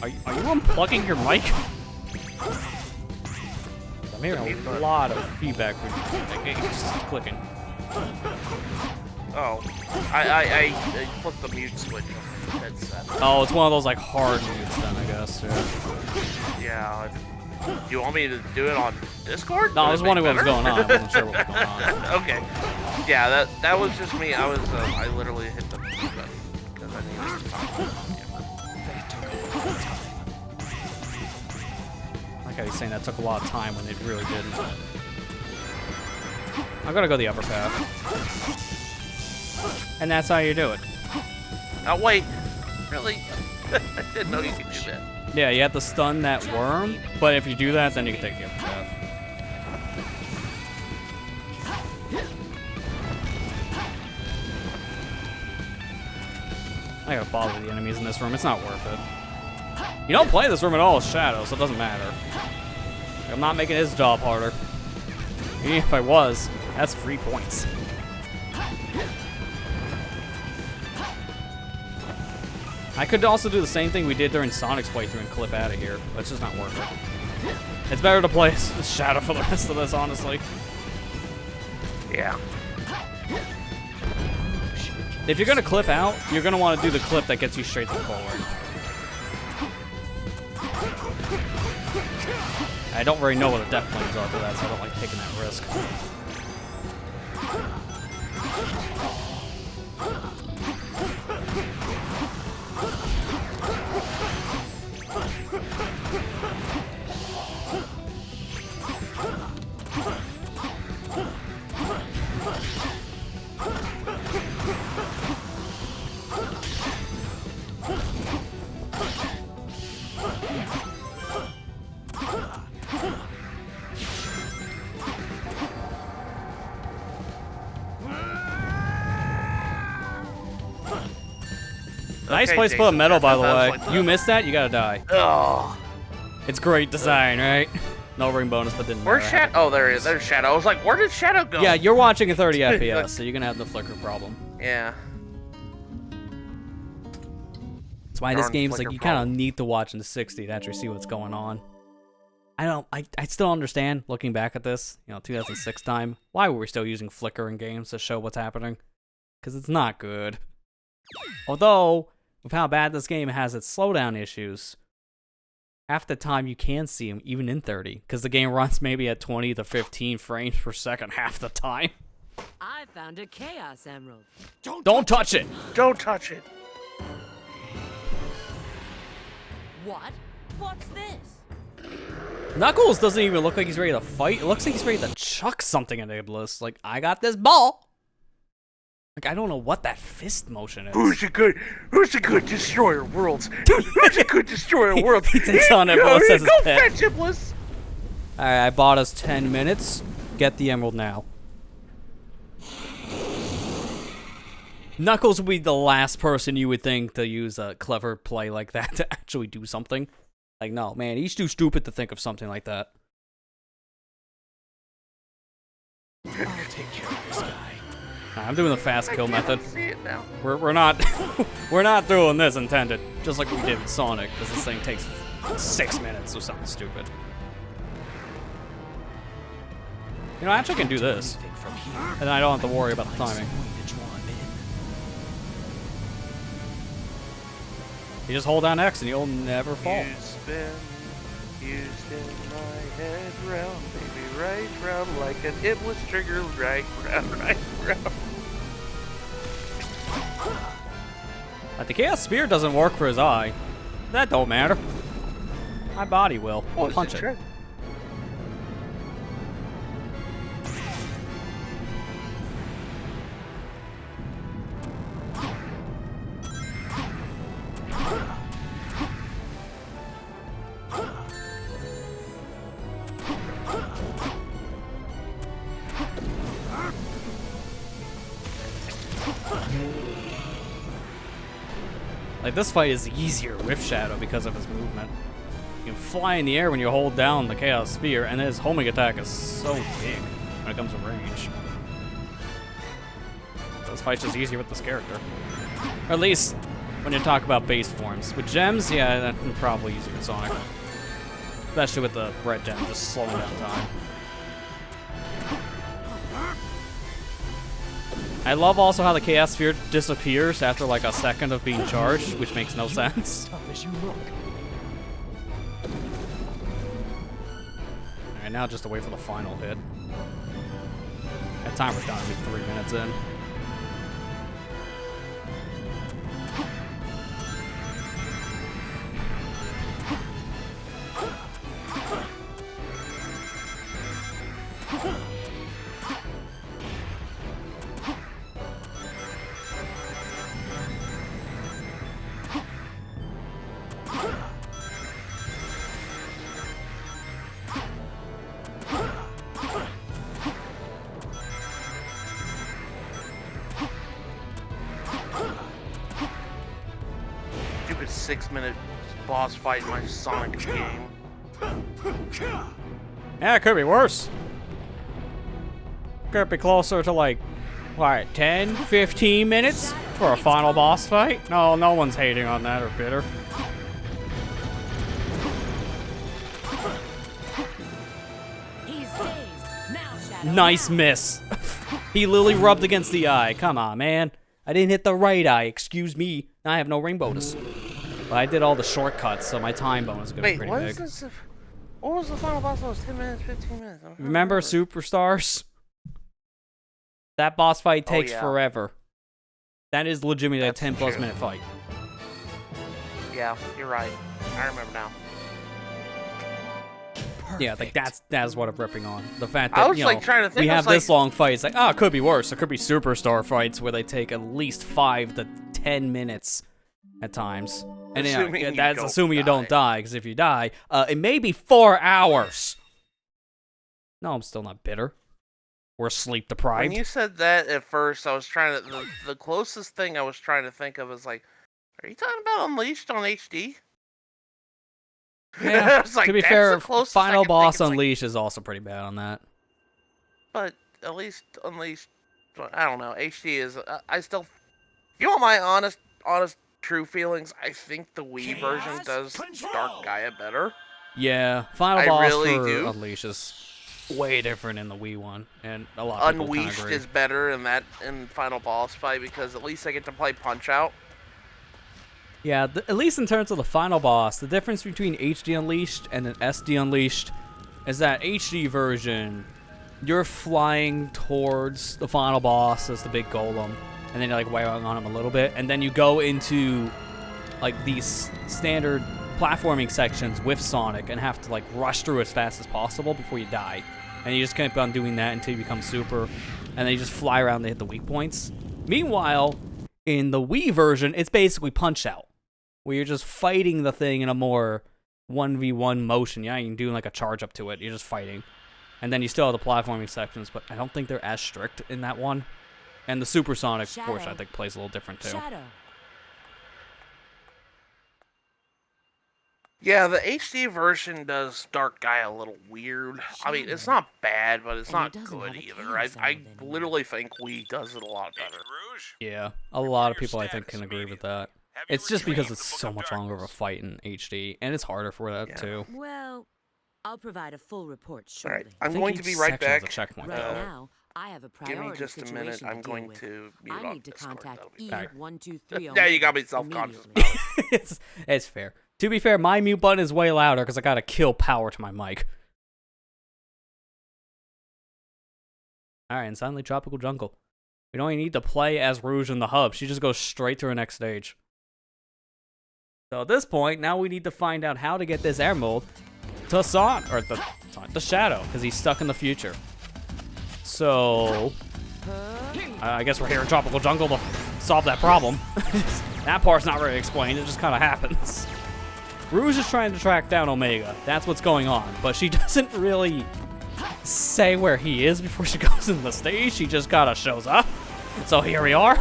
Are you unplugging your mic? I'm hearing a lot of feedback when it's just clicking. Oh, I flipped the mute switch on the headset. Oh, it's one of those like hard mutes then, I guess. Yeah. Yeah. Do you want me to do it on Discord? No, I was wondering what was going on. I wasn't sure what was going on. Okay. Yeah, that was just me. I literally hit the mute button because I needed to talk. Like how he's saying that took a lot of time when it really didn't. I'm gonna go the upper path. And that's how you do it. Oh, wait. Really? I didn't know you could do that. Yeah, you have to stun that worm, but if you do that, then you can take the upper path. I gotta bother the enemies in this room. It's not worth it. You don't play this room at all with Shadow, so it doesn't matter. I'm not making his job harder. Even if I was, that's 3 points. I could also do the same thing we did during Sonic's playthrough and clip out of here, but it's just not worth it. It's better to play Shadow for the rest of this, honestly. Yeah. If you're gonna clip out, you're gonna want to do the clip that gets you straight to the forward. I don't really know what the death planes are for that, so I don't like taking that risk. Nice Okay, place to put a Jason, medal, by the that way. was like You missed that, you gotta die. Oh. It's great design, right? No ring bonus, but didn't Where's matter. Shadow? Oh, there he is. There's Shadow. I was like, where did Shadow go? Yeah, you're watching a 30 FPS, so you're gonna have the flicker problem. Yeah. That's why this Darn game's like, flicker you kind of problem. need to watch in 60 to actually see what's going on. I still understand, looking back at this, 2006 time, why were we still using flicker in games to show what's happening? Because it's not good. Although, with how bad this game has its slowdown issues, half the time you can see them, even in 30, because the game runs maybe at 20 to 15 frames per second half the time. I found a Chaos Emerald. Don't touch it! Don't touch it. What? What's this? Knuckles doesn't even look like he's ready to fight. It looks like he's ready to chuck something at Iblis. Like, I got this ball. Like, I don't know what that fist motion is. Who's a good destroyer of worlds? Who's a good destroyer of worlds? He takes on Iblis as his Go pet. fetch Iblis. Alright, I bought us 10 minutes. Get the emerald now. Knuckles would be the last person you would think to use a clever play like that to actually do something. Like, no, man, he's too stupid to think of something like that. I'll take care of this guy. I'm doing the fast kill method. See it now. We're not we're not doing this intended, just like we did with Sonic, because this thing takes 6 minutes or something stupid. I actually can do this, Anything from here. and I don't have to worry about the Find timing. some way to draw him in. You just hold down X and you'll never fall. You spin my head round, baby, right round like an Iblis trigger, right round, right round. Like, the Chaos Spear doesn't work for his eye. That don't matter. My body will. What was Punch the it. trick? Like, this fight is easier with Shadow because of his movement. You can fly in the air when you hold down the Chaos Sphere, and his homing attack is so big when it comes to range. This fight's just easier with this character. Or at least, when you talk about base forms. With gems, yeah, that's probably easier with Sonic. Especially with the red gem, just slowing down time. I love also how the Chaos Sphere disappears after like a second of being charged, which makes no sense. Tough as you look. Alright, now just to wait for the final hit. That timer's down to be 3 minutes in. Stupid 6-minute boss fight in my Sonic game. Yeah, it could be worse. Could be closer to like, what, 10, 15 minutes for a final boss fight? No, no one's hating on that or bitter. He's dazed. Now, Shadow. Nice now. miss. He literally rubbed against the eye. Come on, man. I didn't hit the right eye. Excuse me. I have no ring bonus. But I did all the shortcuts, so my time bonus is going to be Wait, pretty what big. is this? What was the final boss? It was 10 minutes, 15 minutes. I don't Remember Superstars? That boss fight takes yeah. forever. That is legitimately a That's 10 plus true. minute fight. Yeah, you're right. I remember now. Yeah, like that's what I'm ripping on. The fact I that was, like, trying to think, we I have was this like- long fight. It's like, oh, it could be worse. It could be superstar fights where they take at least 5 to 10 minutes at times. And Assuming you that's don't assuming you don't die, because if you die, it may be 4 hours. No, I'm still not bitter. We're sleep deprived. When you said that at first, I was trying to. The closest thing I was trying to think of is like Are you talking about Unleashed on HD? Yeah. It's like, To be that's fair, the closest I Final can think. Boss It's like, Unleashed is also pretty bad on that. but at least Unleashed, I don't know. HD is. I still. If you want my honest, true feelings, I think the Wii version does Dark Gaia better. Yeah, Final I Boss really for do. Unleashed is way different in the Wii one, and a lot of people kind of Unleashed agree. is better in Final Boss fight because at least I get to play Punch Out. Yeah, at least in terms of the Final Boss, the difference between HD Unleashed and an SD Unleashed is that HD version, you're flying towards the Final Boss as the big golem, and then you're like wailing on him a little bit, and then you go into like these standard platforming sections with Sonic and have to like rush through as fast as possible before you die. And you just keep on doing that until you become super, and then you just fly around to hit the weak points. Meanwhile, in the Wii version, it's basically Punch Out, where you're just fighting the thing in a more 1v1 motion. Yeah, you can do like a charge up to it. You're just fighting. And then you still have the platforming sections, but I don't think they're as strict in that one. And the Supersonic portion, I think, plays a little different too. Shadow. Yeah, the HD version does Dark Gaia a little weird. I mean, it's not bad, but it's And he not doesn't good have a either. cane I sound anymore. literally think Wii does it a lot better. Agent Rouge? Yeah, a lot of your people I think status can agree with immediately. that. Have you It's just because retrieved it's the so Book of much longer of a Darkness? fight in HD, and it's harder for that Yeah. too. Well, I'll provide a full report All right, shortly. I'm I think going each to be right section has back. a checkpoint, Right though. now, I have a priority Give me just a situation minute. I'm deal going with. to mute I off need to Discord. contact That'll be better. E123. Yeah, you got me self-conscious immediately. about it. it's fair. To be fair, my mute button is way louder because I gotta kill power to my mic. Alright, and suddenly Tropical Jungle. We don't even need to play as Rouge in the hub. She just goes straight to her next stage. So at this point, now we need to find out how to get this Emerald to the Shadow, because he's stuck in the future. So I guess we're here in Tropical Jungle to solve that problem. That part's not really explained, it just kind of happens. Rouge is trying to track down Omega. That's what's going on, but she doesn't really say where he is before she goes into the stage. She just kind of shows up. So here we are.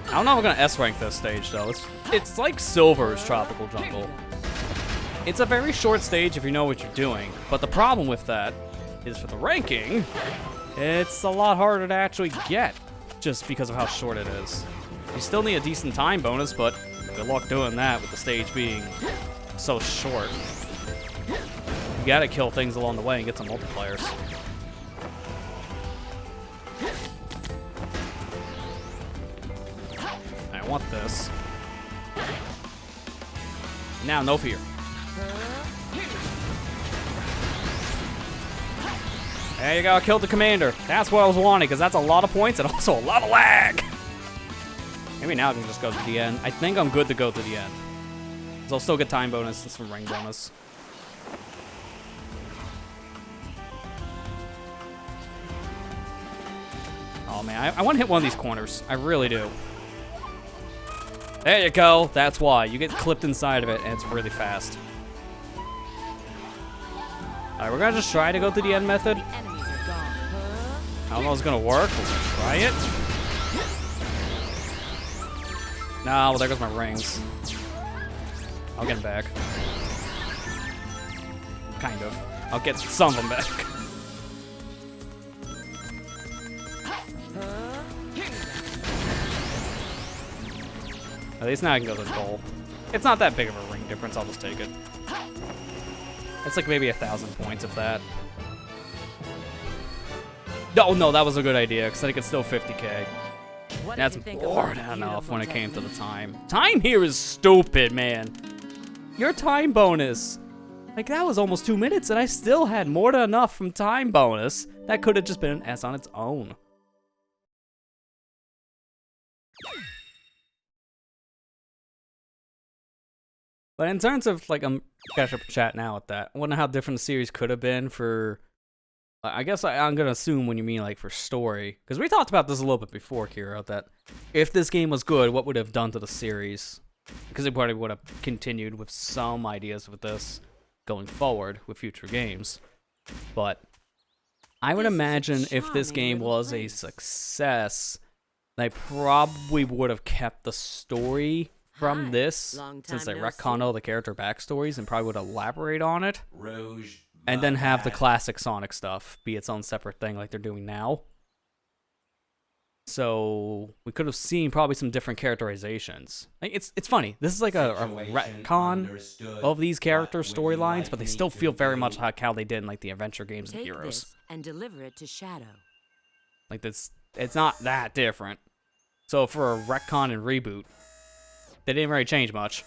I don't know if I'm gonna S rank this stage though. It's like Silver's Tropical Jungle. It's a very short stage if you know what you're doing, but the problem with that is for the ranking, it's a lot harder to actually get just because of how short it is. You still need a decent time bonus, but good luck doing that with the stage being so short. You gotta kill things along the way and get some multiplayers. I want this. Now, no fear. There you go, killed the commander. That's what I was wanting, because that's a lot of points and also a lot of lag. Maybe now I can just go to the end. I think I'm good to go to the end. Because I'll still get time bonus and some ring bonus. Oh man, I want to hit one of these corners. I really do. There you go. That's why. You get clipped inside of it, and it's really fast. Alright, we're gonna just try to go to the end method. The enemies are gone. I don't know if it's gonna work. We're gonna try it. No, well, there goes my rings. I'll get them back. Kind of. I'll get some of them back. At least now I can go to the goal. It's not that big of a ring difference. I'll just take it. It's like maybe 1,000 points, if that. No, that was a good idea, because then it could still 50k. What That's did you think more about than the enough when it beautiful came to the technique? time. Time here is stupid, man. Your time bonus. Like, that was almost 2 minutes, and I still had more than enough from time bonus. That could have just been an S on its own. But in terms of, like, I'm catch up chat now with that. I wonder how different the series could have been for... I guess I'm going to assume when you mean, like, for story. Because we talked about this a little bit before, Kira, that if this game was good, what would it have done to the series? Because it probably would have continued with some ideas with this. going forward with future games. But I would This is a imagine if this charming game little was a place. success, they probably would have kept the story from Hi, this, long since they time no retcon see. all the character backstories and probably would elaborate on it, Rouge, and then have the Violet. classic Sonic stuff be its own separate thing like they're doing now. So we could have seen probably some different characterizations. Like, it's funny. This is like a Situation retcon understood. of these character What would you storylines, like but they me still to feel very much do? like how they did in like the adventure games and Take Heroes. this and deliver it to Shadow. Like this, it's not that different. So for a retcon and reboot, they didn't really change much.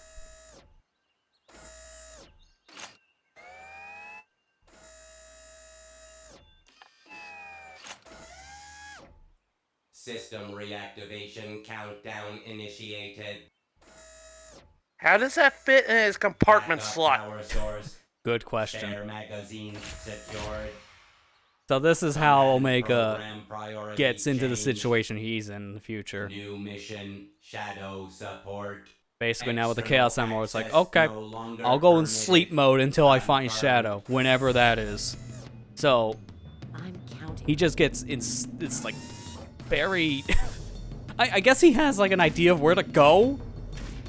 System reactivation countdown initiated. How does that fit in his compartment Backup slot? Power source. Good question. Spare magazine secured. So this is how Command Omega program priority gets into the changed. situation he's in the future. New mission, Shadow support. Basically now with the External Chaos Emerald, it's like, access okay, no longer I'll go in permitted. sleep mode until I find Confirmed. Shadow, whenever that is. So I'm counting. he just gets it's like very I guess he has like an idea of where to go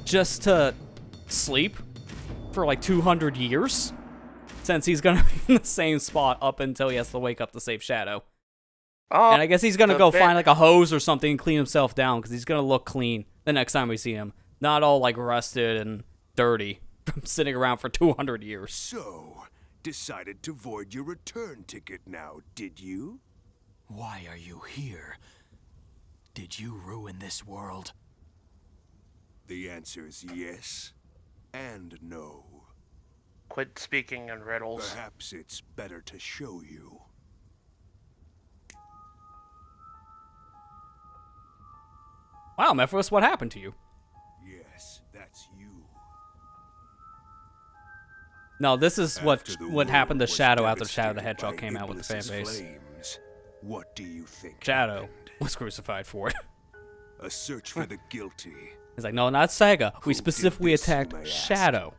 just to sleep for like 200 years, since he's gonna be in the same spot up until he has to wake up to save Shadow. Oh, And I guess he's gonna the go bit- find like a hose or something and clean himself down, because he's gonna look clean the next time we see him, not all like rusted and dirty from sitting around for 200 years. So, decided to void your return ticket now, did you? Why are you here? Did you ruin this world? The answer's yes and no. Quit speaking in riddles. Perhaps it's better to show you. Wow, Mephros, what happened to you? Yes, that's you. No, this is After the what happened to world was Shadow after Shadow the devastated Hedgehog by came out with the fan Iblis's base. flames, what do you think Shadow happened? was crucified for it. A search for the guilty. He's like, no, not Sega. We Who did specifically this, you attacked may ask? Shadow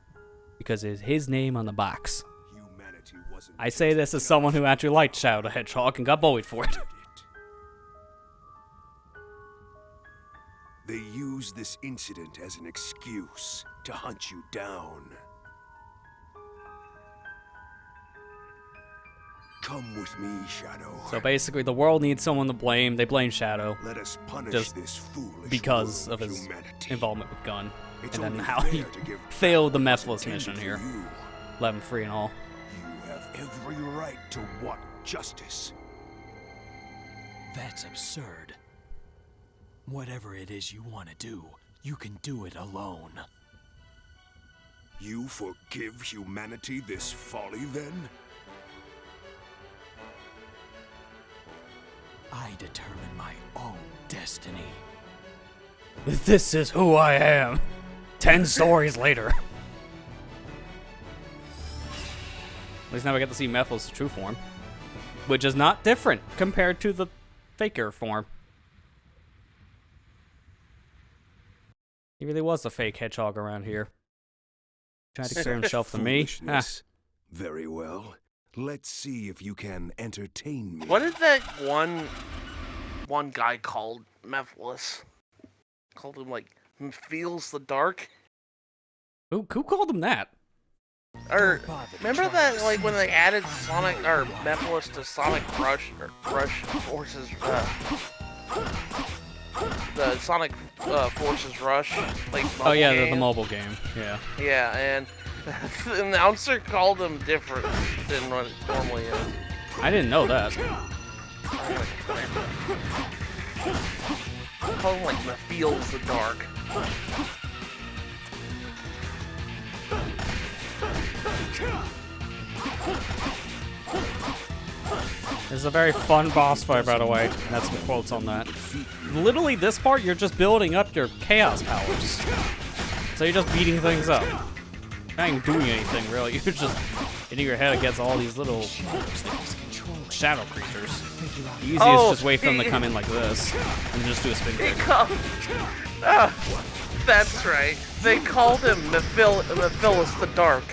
because it's his name on the box. Humanity wasn't I say this as someone who actually liked Shadow the Hedgehog and got bullied for it. They used this incident as an excuse to hunt you down. Come with me, Shadow. So basically, the world needs someone to blame. They blame Shadow Let us punish just this foolish because world of his humanity. involvement with Gun, It's and then only how fair he to give failed the back what Mephiles was mission intended here. for you. Let him free and all. You have every right to want justice. That's absurd. Whatever it is you want to do, you can do it alone. You forgive humanity this folly, then? I determine my own destiny. This is who I am. 10 stories later. At least now we get to see Mephiles' true form, which is not different compared to the faker form. He really was a fake hedgehog around here. Tried to compare himself to me. Ah, Foolishness. Very well. Let's see if you can entertain me. What is that one guy called Mephiles? Called him like Feels the Dark? who called him that? Or bother to remember try that to like when see they it. added Sonic or Mephiles to Sonic Rush Forces the Sonic Forces Rush like Oh yeah, the game? mobile game. Yeah. Yeah, and the announcer called him different than what it normally is. I didn't know that. Call him like Feels the Dark. This is a very fun boss fight, by the way. And that's some quotes on that. Literally, this part, you're just building up your chaos powers. So you're just beating things up. Not even doing anything, really. You're just hitting your head against all these little shadow creatures. The easiest is just wait for them to come in like this. And just do a spin kick. That's right. They called him Mephiles the Dark.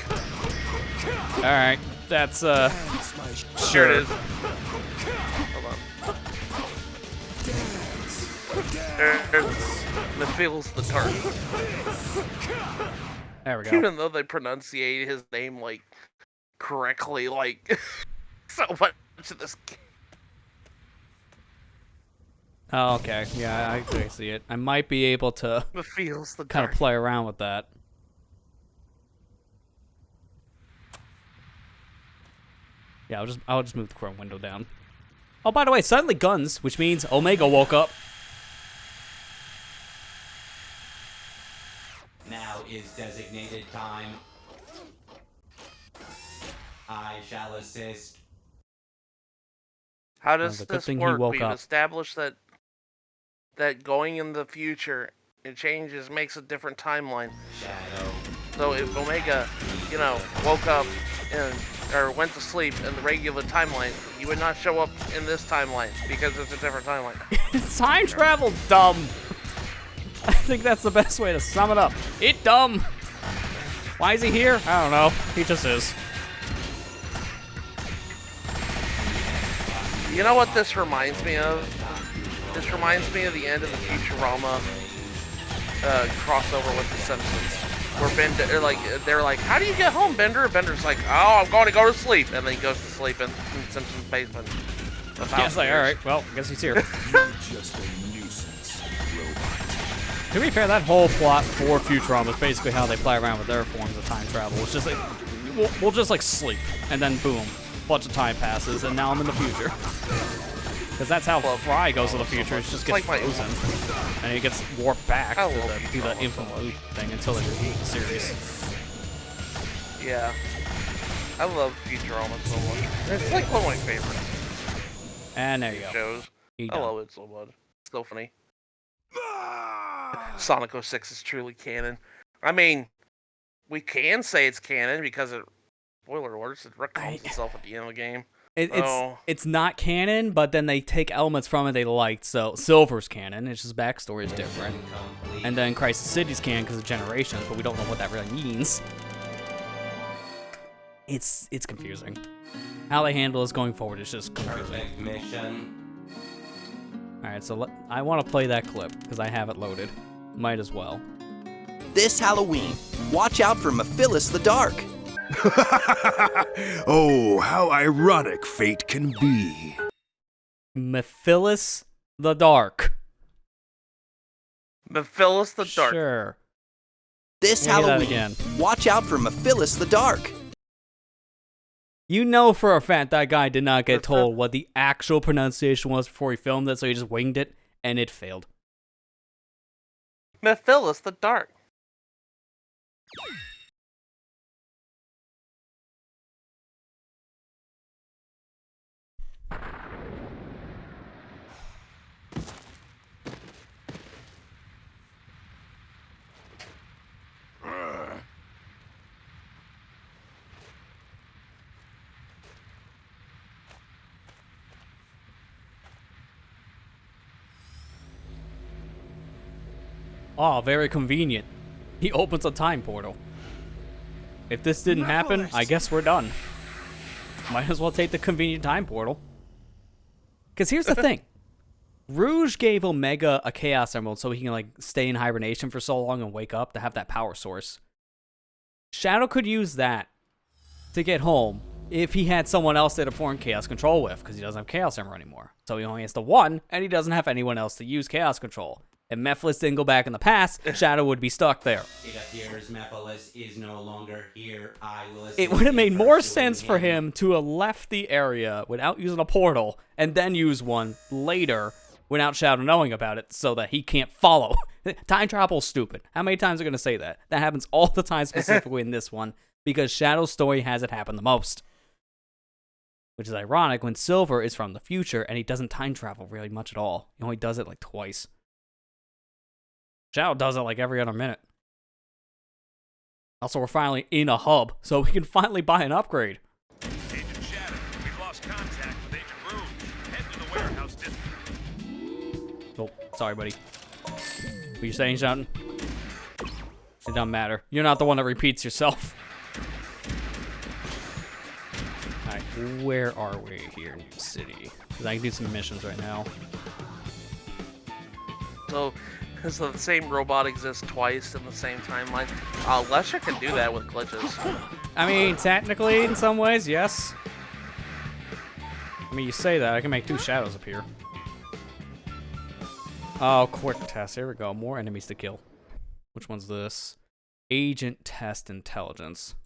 Alright, that's, Here sure. it is. Hold on. There's Mephil's the Dark. There we go. Even though they pronunciate his name, like, correctly, like, so much of this game. Oh, okay. Yeah, I see it. I might be able to Mephil's the kind Dark. of play around with that. Yeah, I'll just move the Chrome window down. Oh, by the way, suddenly guns, which means Omega woke up. Now is designated time. I shall assist. How Well, does the good this thing he work? woke We've up. established that going in the future, it changes, makes a different timeline. Shadow. So if Omega, you know, woke up or went to sleep in the regular timeline, you would not show up in this timeline because it's a different timeline. It's time travel dumb. I think that's the best way to sum it up. It dumb. Why is he here? I don't know. He just is. You know what this reminds me of? This reminds me of the end of the Futurama crossover with The Simpsons, where they're like, "How do you get home, Bender?" And Bender's like, "Oh, I'm going to go to sleep," and then he goes to sleep in Simpson's basement. Yeah, it's like, all right, well, I guess he's here. Just a nuisance, robot. To be fair, that whole plot for Futurama is basically how they play around with their forms of time travel. It's just like, we'll just like sleep, and then boom, a bunch of time passes, and now I'm in the future. Because that's how Fry goes to the future. It just gets like frozen, and he gets warped back I to love do the Futurama infinite so loop thing until they repeat the series. Yeah, I love Futurama so much. It's like one of my favorite And there you go. shows. He I done. love it so much. It's so funny. Sonic 06 is truly canon. I mean, we can say it's canon because it, spoiler alerts, it retcons itself at the end of the game. It's not canon, but then they take elements from it they liked. So Silver's canon. It's just backstory is different. And then Crisis City's canon because of generations, but we don't know what that really means. It's confusing. How they handle this going forward is just confusing. Perfect mission. All right, so I want to play that clip because I have it loaded. Might as well. This Halloween, watch out for Mephilus the Dark. Oh, how ironic fate can be. Mephilus the Dark. Mephilus the Dark. Sure. This Let me hear that Halloween, again. watch out for Mephilus the Dark. You know for a fact that guy did not get told what the actual pronunciation was before he filmed it, so he just winged it, and it failed. Mephilus the Dark. Oh, very convenient. He opens a time portal. If this didn't happen, I guess we're done. Might as well take the convenient time portal. Because here's the thing. Rouge gave Omega a Chaos Emerald so he can like stay in hibernation for so long and wake up to have that power source. Shadow could use that to get home if he had someone else to perform Chaos Control with, because he doesn't have Chaos Emerald anymore. So he only has the one, and he doesn't have anyone else to use Chaos Control. If Mephilus didn't go back in the past, Shadow would be stuck there. It appears Mephilus is no longer here. I will It would have made more sense for him to have left the area without using a portal, and then use one later without Shadow knowing about it, so that he can't follow. Time travel's stupid. How many times are we going to say that? That happens all the time, specifically in this one, because Shadow's story has it happen the most. Which is ironic when Silver is from the future, and he doesn't time travel really much at all. He only does it like twice. Shadow does it like every other minute. Also, we're finally in a hub, so we can finally buy an upgrade. Agent Shadow, we've lost contact with Agent Rouge. Head to the warehouse district. Oh, sorry, buddy. Were you saying something? It doesn't matter. You're not the one that repeats yourself. where are we here in New City? Because I can do some missions right now. So the same robot exists twice in the same timeline. Lester can do that with glitches. I mean, technically, in some ways, yes. I mean, you say that, I can make 2 shadows appear. Oh, quick test. Here we go. More enemies to kill. Which one's this? Agent test intelligence.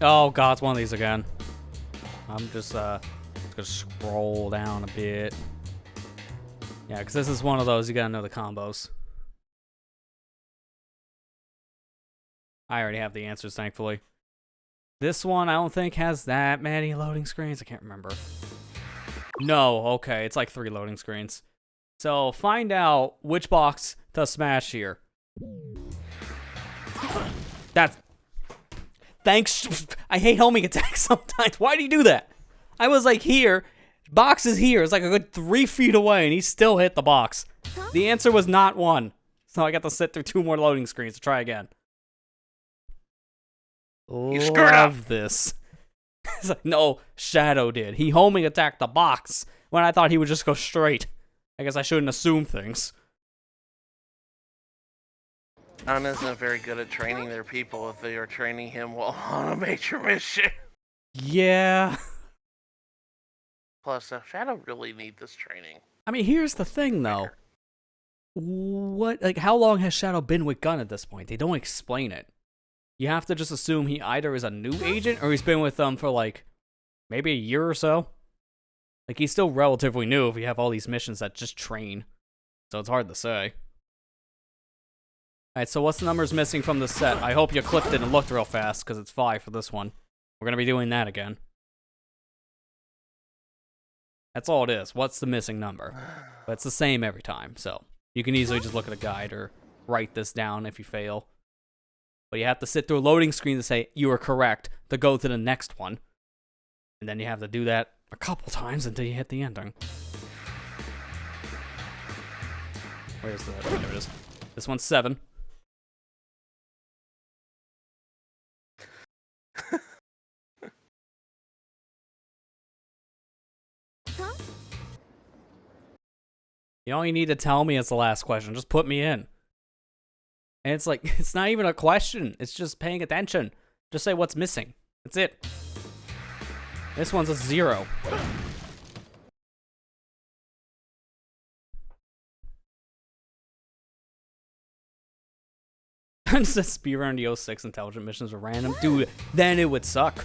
Oh god, it's one of these again. I'm just gonna scroll down a bit. Yeah, because this is one of those, you gotta know the combos. I already have the answers, thankfully. This one, I don't think has that many loading screens. I can't remember. No, okay, it's like 3 loading screens. So, find out which box to smash here. That's... Thanks. I hate homing attacks sometimes. Why do you do that? I was like here. Box is here. It's like a good 3 feet away, and he still hit the box. The answer was not 1. So I got to sit through 2 more loading screens to try again. You screwed up. This. It's like, no, Shadow did. He homing attacked the box when I thought he would just go straight. I guess I shouldn't assume things. Don isn't very good at training their people if they are training him while on a major mission. Yeah. Plus, Shadow really needs this training. I mean, here's the thing, though. How long has Shadow been with Gun at this point? They don't explain it. You have to just assume he either is a new agent or he's been with them for, like, maybe a year or so. Like, he's still relatively new if you have all these missions that just train. So it's hard to say. Alright, so what's the numbers missing from the set? I hope you clipped it and looked real fast, because it's 5 for this one. We're going to be doing that again. That's all it is. What's the missing number? But it's the same every time, so you can easily just look at a guide or write this down if you fail. But you have to sit through a loading screen to say you are correct to go to the next one. And then you have to do that a couple times until you hit the ending. Where's the... There it is. This one's 7. You all you need to tell me is the last question. Just put me in. And it's like, it's not even a question. It's just paying attention. Just say what's missing. That's it. This one's a 0. Says speedrun the 06 intelligent missions are random. Dude, then it would suck.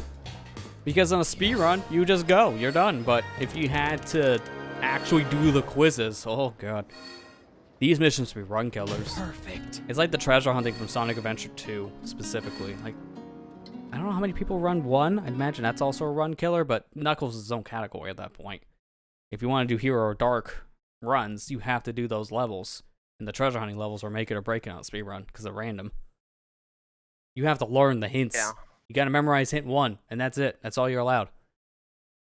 Because on a speedrun, you just go. You're done. But if you had to actually do the quizzes, oh god. These missions would be run killers. Perfect. It's like the treasure hunting from Sonic Adventure 2, specifically. Like, I don't know how many people run 1. I'd imagine that's also a run killer, but Knuckles is his own category at that point. If you want to do Hero or Dark runs, you have to do those levels. And the treasure hunting levels are make it or break it on a speedrun, because they're random. You have to learn the hints. Yeah. You gotta memorize hint 1, and that's it. That's all you're allowed.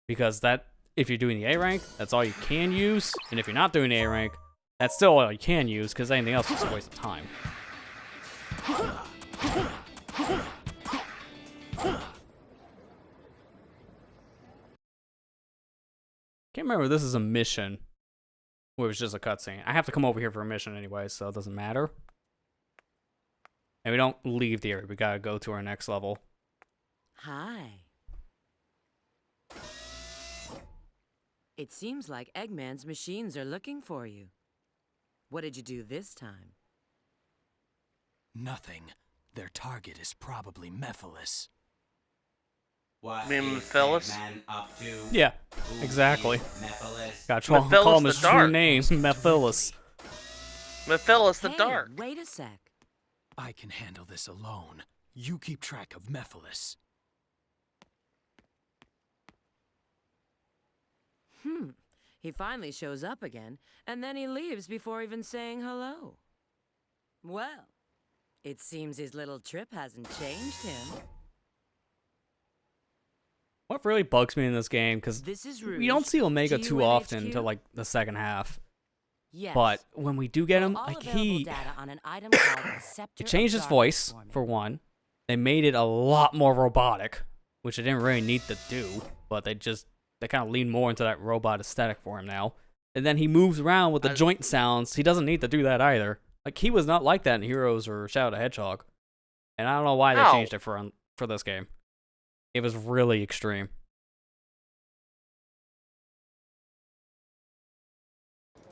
Because that, if you're doing the A rank, that's all you can use. And if you're not doing the A rank, that's still all you can use, because anything else is just a waste of time. Can't remember if this is a mission, or it was just a cutscene. I have to come over here for a mission anyway, so it doesn't matter. And we don't leave the area. We gotta go to our next level. Hi. It seems like Eggman's machines are looking for you. What did you do this time? Nothing. Their target is probably Mephiles. What mean is Mephiles? Eggman up to? Yeah, Who exactly. is Mephiles? Gotta call him his the true Dark. name, Mephiles. Mephiles the Hey, Dark. wait a sec. I can handle this alone. You keep track of Mephiles. He finally shows up again, and then he leaves before even saying hello. Well, it seems his little trip hasn't changed him. What really bugs me in this game, because This is we don't see Omega too GUNHQ? often until like the second half. Yes. But when we do get him, All like available data on an item called the Scepter it changed of his Darkness voice me. for one. They made it a lot more robotic, which it didn't really need to do, but they kind of lean more into that robot aesthetic for him now. And then he moves around with the joint sounds. He doesn't need to do that either. Like, he was not like that in Heroes or Shadow the Hedgehog. And I don't know why they changed it for this game. It was really extreme.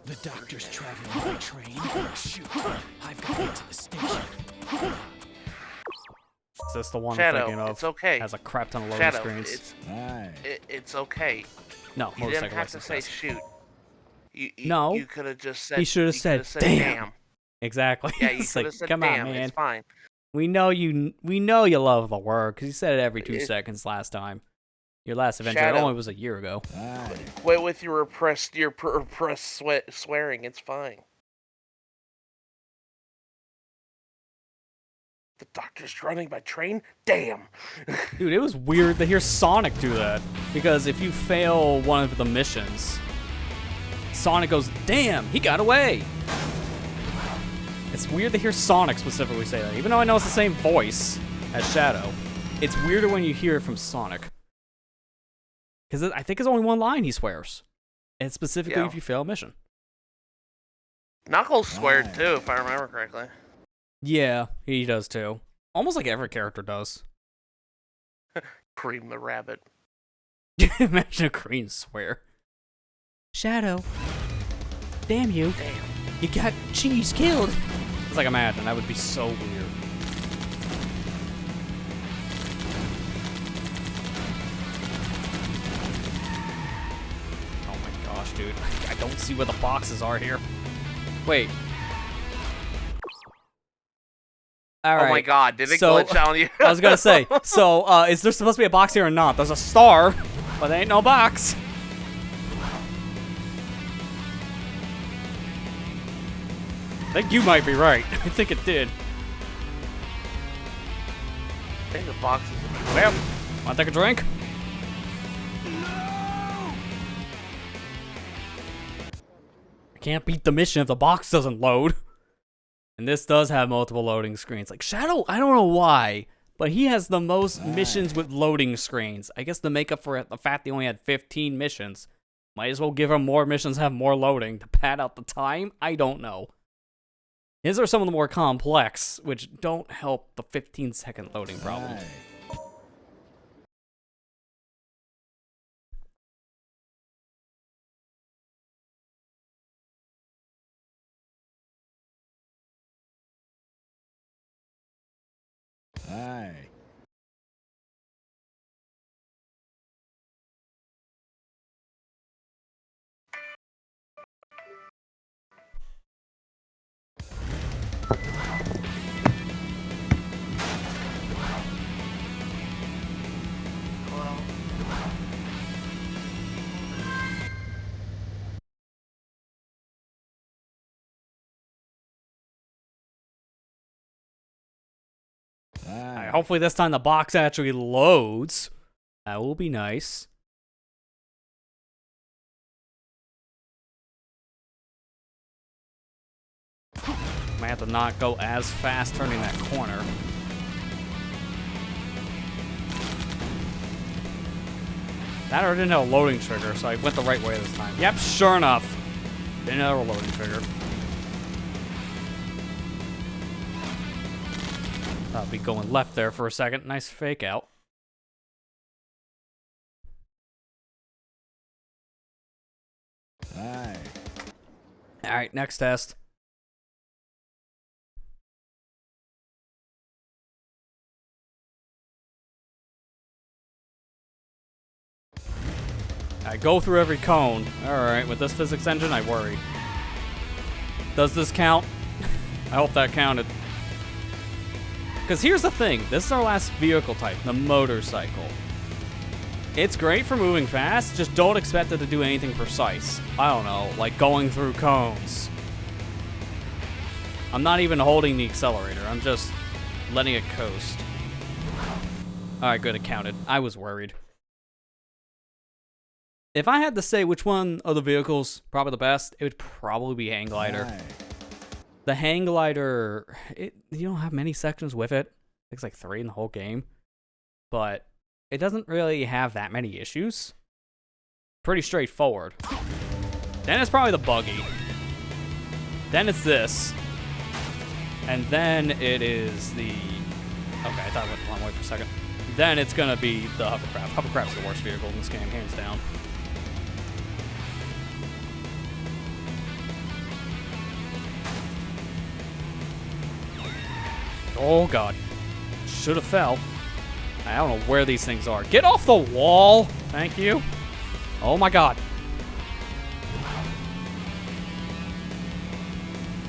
The doctor's traveling by train. Shoot, I've got to get to the station. Is this the one Shadow, I'm thinking of? it's okay. Has a crap ton of loading Shadow, screens. it's okay. No, You didn't have to say shoot. No. You could have just said. He should have said, damn. Exactly. Yeah, you It's could like, have said come damn. on, man. It's fine. We know you love the word, because you said it every 2 seconds last time. Your last adventure Shadow. only was a year ago. Wait, with your repressed swearing, it's fine. The doctor's running by train? Damn! Dude, it was weird to hear Sonic do that. Because if you fail one of the missions, Sonic goes, damn, he got away! It's weird to hear Sonic specifically say that. Even though I know it's the same voice as Shadow, it's weirder when you hear it from Sonic. Because I think it's only one line he swears. And specifically if you fail a mission. Knuckles sweared too, if I remember correctly. Yeah, he does too. Almost like every character does. Cream the rabbit. Imagine a Green swear. Shadow. Damn you. Damn. You got cheese killed. It's like, imagine, that would be so weird. Oh my gosh, dude. I don't see where the boxes are here. Wait. Alright. Oh my god, did it glitch on you? I was gonna say, so, is there supposed to be a box here or not? There's a star, but there ain't no box. I think you might be right. I think it did. I think the box is... Well, wanna take a drink? I can't beat the mission if the box doesn't load. And this does have multiple loading screens. Like, Shadow, I don't know why, but he has the most missions with loading screens. I guess to make up for the fact he only had 15 missions. Might as well give him more missions, have more loading to pad out the time? I don't know. His are some of the more complex, which don't help the 15-second loading problem. Alright, hopefully this time the box actually loads. That will be nice. Might have to not go as fast turning that corner. That or didn't have a loading trigger, so I went the right way this time. Yep, sure enough. Didn't have a loading trigger. I'll be going left there for a second. Nice fake out. Alright, next test. I go through every cone. Alright, with this physics engine, I worry. Does this count? I hope that counted. Because here's the thing. This is our last vehicle type, the motorcycle. It's great for moving fast, just don't expect it to do anything precise. I don't know, like going through cones. I'm not even holding the accelerator, I'm just letting it coast. Alright, good, it counted. I was worried. If I had to say which one of the vehicles probably the best, it would probably be Hang Glider. Aye. The Hang Glider, you don't have many sections with it. It's like 3 in the whole game. But it doesn't really have that many issues. Pretty straightforward. Then it's probably the Buggy. Then it's this. And then it is the... Okay, I thought I went the wrong way for a second. Then it's gonna be the Hovercraft. Hovercraft's the worst vehicle in this game, hands down. Oh god. Should have fell. I don't know where these things are. Get off the wall! Thank you. Oh my god.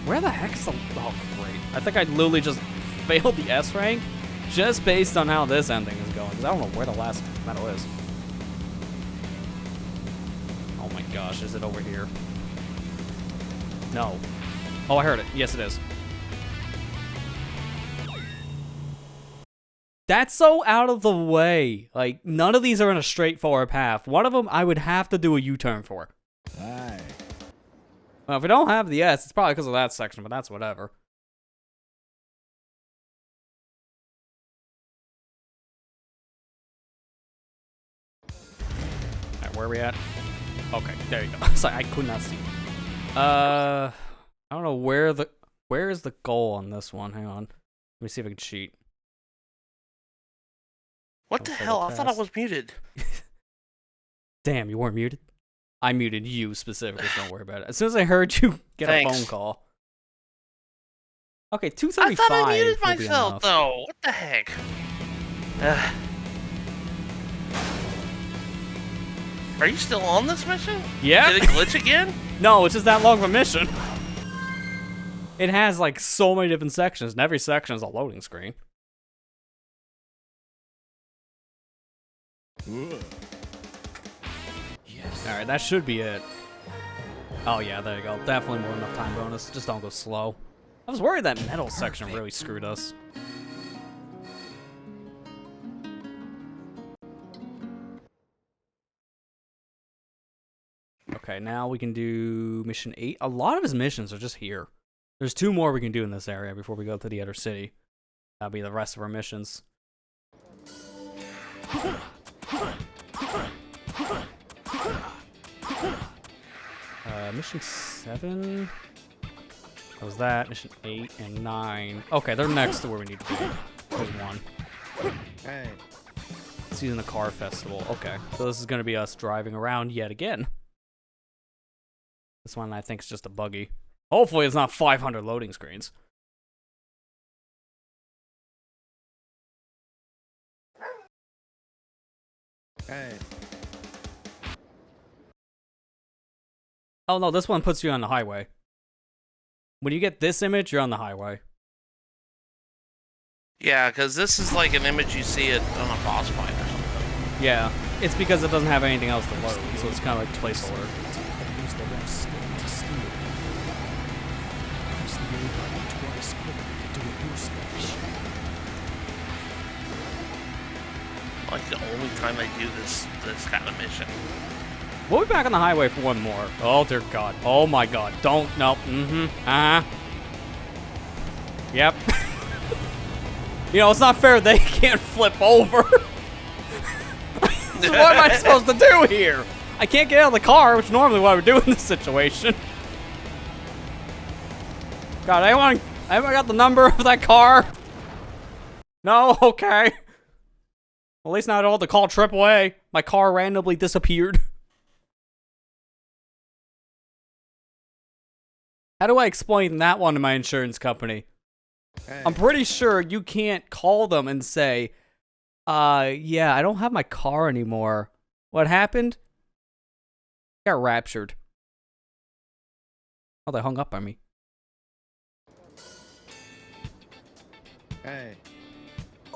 Where the heck is the... Oh, great. I think I literally just failed the S rank just based on how this ending is going. Because I don't know where the last medal is. Oh my gosh, is it over here? No. Oh, I heard it. Yes, it is. That's so out of the way. Like, none of these are in a straightforward path. One of them I would have to do a U-turn for. Aye. Well, if we don't have the S, it's probably because of that section, but that's whatever. Alright, where are we at? Okay, there you go. Sorry, I could not see. I don't know where is the goal on this one? Hang on. Let me see if I can cheat. What the hell? I thought I was muted. Damn, you weren't muted? I muted you specifically, don't worry about it. As soon as I heard you get a phone call. Okay, 235. I thought I muted will be myself, enough. though. What the heck? Are you still on this mission? Yeah. Did it glitch again? No, it's just that long of a mission. It has like so many different sections, and every section is a loading screen. Yes. Alright, that should be it. Oh yeah, there you go. Definitely more than enough time bonus. Just don't go slow. I was worried that metal section really screwed us. Okay, now we can do mission 8. A lot of his missions are just here. There's 2 more we can do in this area before we go to the other city. That'll be the rest of our missions. Mission 7? What was that? Mission 8 and 9. Okay, they're next to where we need to be. There's one. Hey. It's using the car festival. Okay, so this is going to be us driving around yet again. This one I think is just a buggy. Hopefully it's not 500 loading screens. Hey. Oh no, this one puts you on the highway. When you get this image, you're on the highway. Yeah, because this is like an image you see it on a boss fight or something. Yeah, it's because it doesn't have anything else to load, so it's kind of like placeholder. Use the ref stick to steal. Press the A button twice quickly to do a boost dash. Like the only time I do this kind of mission. We'll be back on the highway for one more. Oh dear God. Oh my God. Don't. Nope. Yep. You know, it's not fair they can't flip over. So what am I supposed to do here? I can't get out of the car, which is normally what I would do in this situation. God, anyone got the number of that car? No? Okay. Well, at least not all to call AAA. My car randomly disappeared. How do I explain that one to my insurance company? Hey. I'm pretty sure you can't call them and say, yeah, I don't have my car anymore. What happened? I got raptured. Oh, they hung up on me. Hey.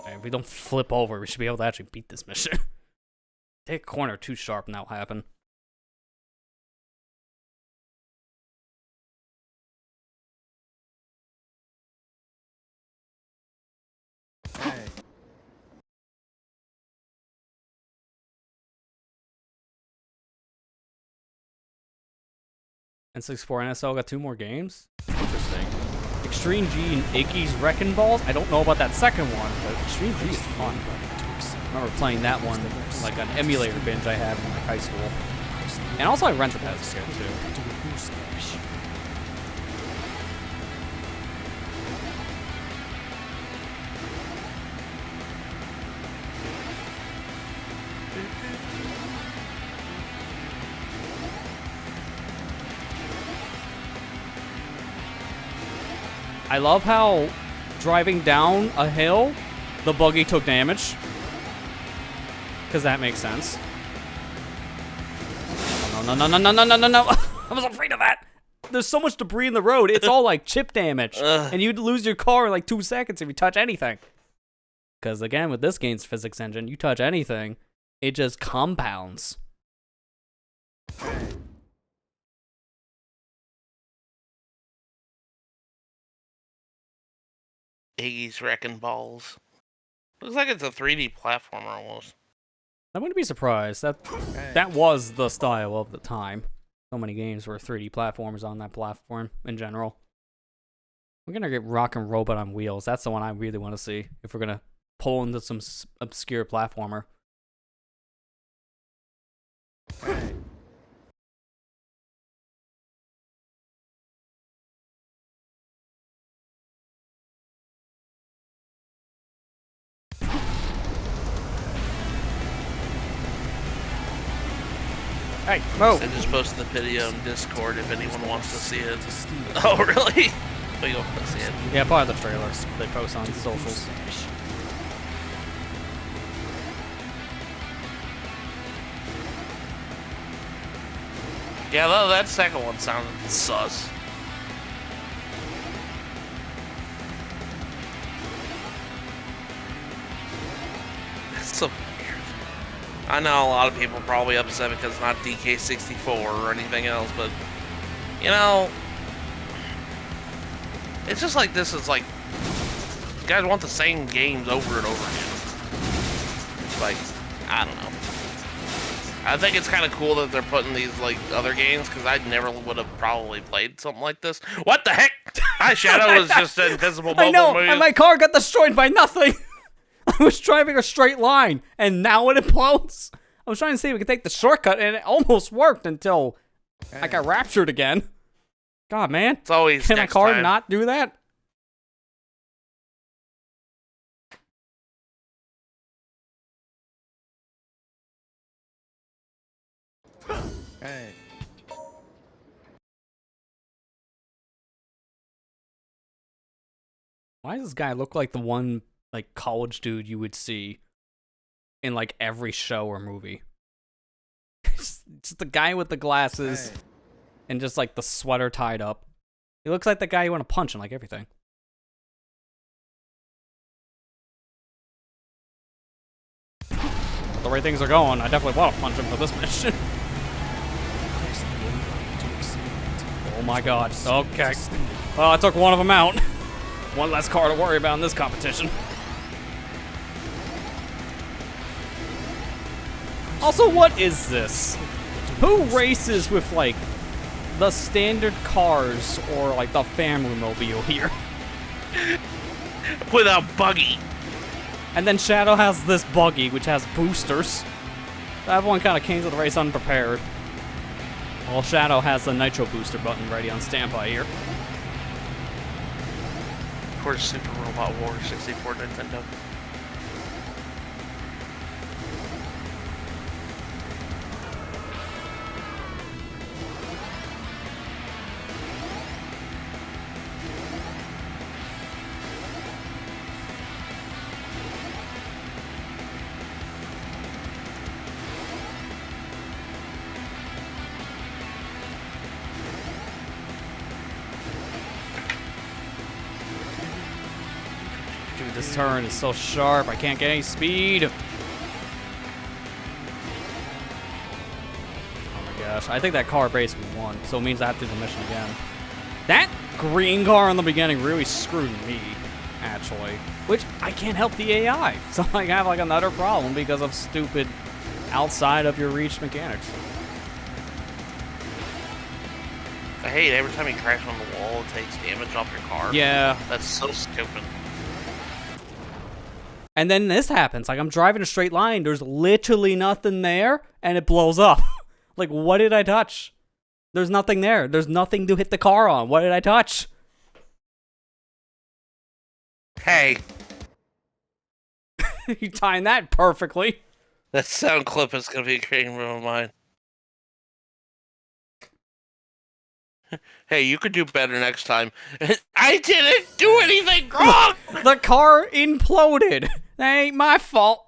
Hey, if we don't flip over, we should be able to actually beat this mission. Take a corner too sharp and that'll happen. N64 NSL got 2 more games? Interesting. Extreme G and Iggy's Wrecking Balls? I don't know about that second one, but Extreme G is fun. I remember playing that one, like an emulator binge I had in like high school. And also I rented that as a kid too. I love how driving down a hill, the buggy took damage. Because that makes sense. No, no, no, no, no, no, no, no. I was afraid of that. There's so much debris in the road. It's all like chip damage. And you'd lose your car in like 2 seconds if you touch anything. Because again, with this game's physics engine, you touch anything, it just compounds. Iggy's Wrecking Balls. Looks like it's a 3D platformer almost. I wouldn't be surprised. That was the style of the time. So many games were 3D platformers on that platform in general. We're gonna get Rockin' Robot on Wheels. That's the one I really want to see. If we're gonna pull into some obscure platformer. Hey, move! I just posted the video in Discord if anyone wants to see it. Oh, really? But you'll see it. Yeah, probably the trailers they post on socials. Yeah, though, that second one sounded sus. It's so weird. I know a lot of people are probably upset because it's not DK64 or anything else, but, you know, it's just like this is like, you guys want the same games over and over again. It's like, I don't know. I think it's kind of cool that they're putting these, like, other games, because I never would have probably played something like this. What the heck? My Shadow was just an invisible mobile I know, movie. and my car got destroyed by nothing. I was driving a straight line, and now it implodes. I was trying to see if we could take the shortcut, and it almost worked until I got raptured again. God, man. It's always Can a next car time. not do that? Hey. Why does this guy look like the one, like, college dude you would see in, like, every show or movie? Just the guy with the glasses and just, like, the sweater tied up. He looks like the guy you want to punch in, like, everything. The way things are going, I definitely want to punch him for this mission. Oh my god. Okay. Well, I took one of them out. One less car to worry about in this competition. Also, what is this? Who races with, like, the standard cars or, like, the family mobile here? With a buggy. And then Shadow has this buggy, which has boosters. Everyone kind of came to the race unprepared. While Shadow has the nitro booster button ready on standby here. Of course, Super Robot Wars 64 Nintendo. Dude, this turn is so sharp, I can't get any speed. Oh my gosh, I think that car basically won, so it means I have to do the mission again. That green car in the beginning really screwed me, actually. Which, I can't help the AI, so I have like another problem because of stupid outside of your reach mechanics. I hate every time you crash on the wall, it takes damage off your car. Yeah. That's so stupid. And then this happens. Like, I'm driving a straight line. There's literally nothing there, and it blows up. Like, what did I touch? There's nothing there. There's nothing to hit the car on. What did I touch? Hey. You timed that perfectly. That sound clip is going to be great in my mind. Hey, you could do better next time. I didn't do anything wrong! The car imploded. That ain't my fault.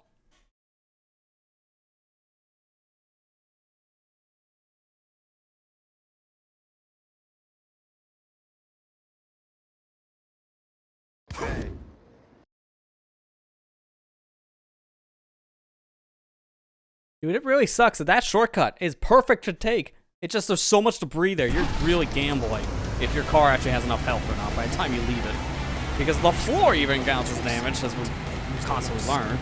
Dude, it really sucks that shortcut is perfect to take. It's just there's so much debris there. You're really gambling if your car actually has enough health or not by the time you leave it. Because the floor even counts as damage, as we constantly learn.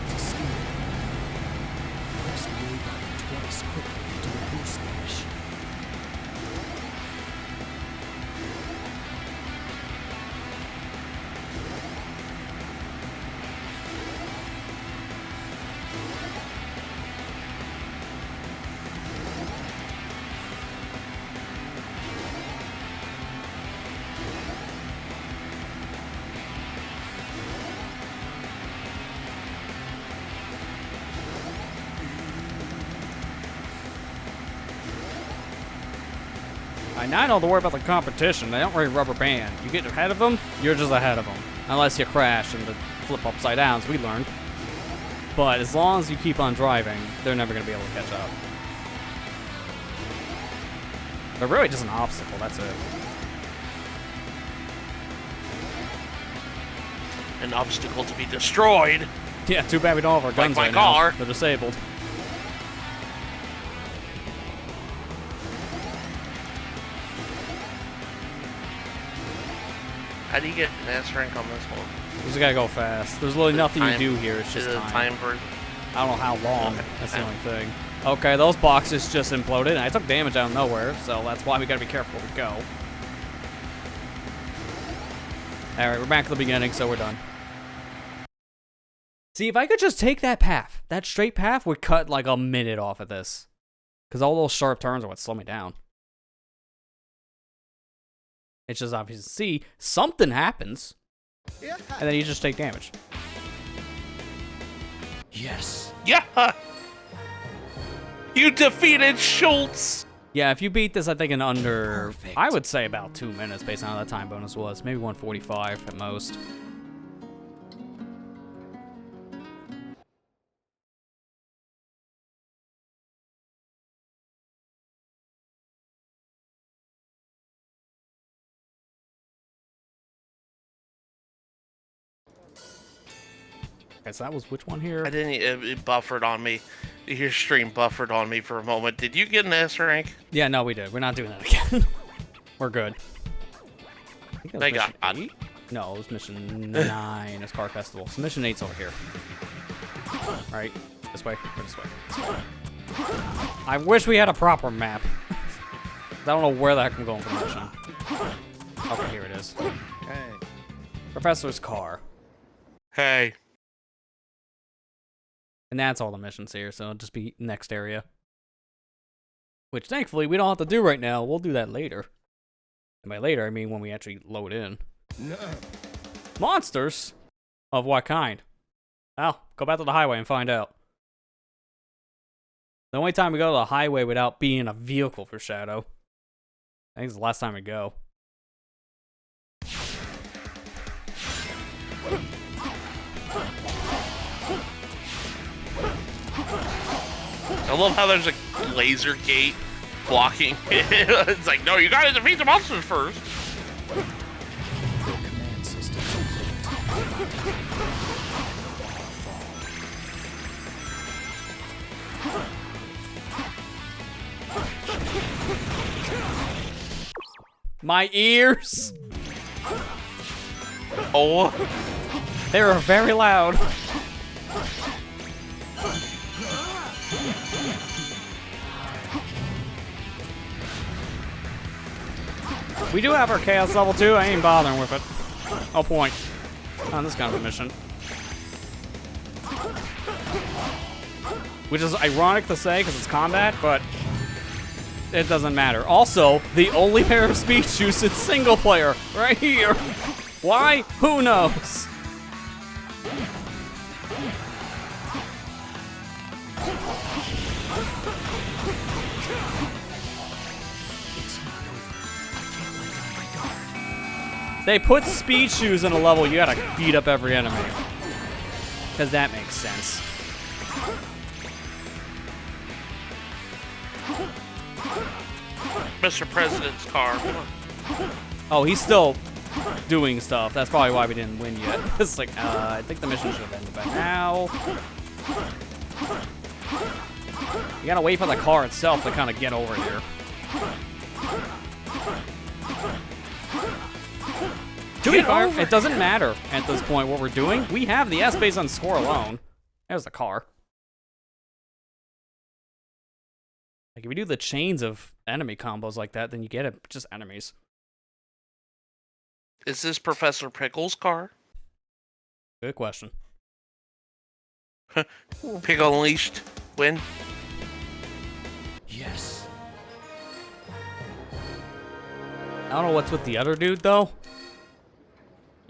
Now I don't have to worry about the competition. They don't really rubber band. You get ahead of them, you're just ahead of them. Unless you crash and flip upside down, as we learned. But as long as you keep on driving, they're never going to be able to catch up. They're really just an obstacle, that's it. An obstacle to be destroyed. Yeah, too bad we don't have our guns like right my car. now. They're disabled. How do you get an S rank on this one? You just gotta go fast. There's really nothing you do here, it's just time. time. For... I don't know how long, that's the only thing. Okay, those boxes just imploded, and I took damage out of nowhere, so that's why we gotta be careful where we go. Alright, we're back to the beginning, so we're done. See, if I could just take that path, that straight path would cut like a minute off of this. Because all those sharp turns are what slow me down. It's just obvious to see something happens, and then you just take damage. Yes. Yeah! You defeated Schultz! Yeah, if you beat this, I think in under, Perfect. I would say about 2 minutes based on how that time bonus was. Maybe 1:45 at most. Okay, so that was which one here? I didn't. It buffered on me. Your stream buffered on me for a moment. Did you get an S rank? Yeah, no, we did. We're not doing that again. We're good. I think that was Thank mission God. 8? No, it was mission 9. It's Car Festival. So mission 8's over here. Alright, this way, or this way. This way. I wish we had a proper map. I don't know where the heck I'm going for the mission. Okay, here it is. Hey. Professor's car. Hey. And that's all the missions here, so it'll just be next area. Which, thankfully, we don't have to do right now. We'll do that later. And by later, I mean when we actually load in. No. Monsters? Of what kind? Well, go back to the highway and find out. The only time we go to the highway without being in a vehicle for Shadow. I think it's the last time we go. I love how there's a laser gate blocking. It's like, no, you gotta defeat the monsters first. Command system. My ears! Oh. They were very loud. We do have our chaos level too. I ain't bothering with it. No point on this kind of a mission. Which is ironic to say because it's combat, but it doesn't matter. Also, the only pair of speed shoes in single player right here. Why? Who knows? They put speed shoes in a level you gotta beat up every enemy. Because that makes sense. Mr. President's car. Oh, he's still doing stuff. That's probably why we didn't win yet. It's like, I think the mission should have ended by now. You gotta wait for the car itself to kind of get over here. To be fair, it doesn't matter at this point what we're doing. We have the S-base on score alone. There's the car. Like, if we do the chains of enemy combos like that, then you get it just enemies. Is this Professor Pickle's car? Good question. Pickle Unleashed. Win. Yes. I don't know what's with the other dude, though.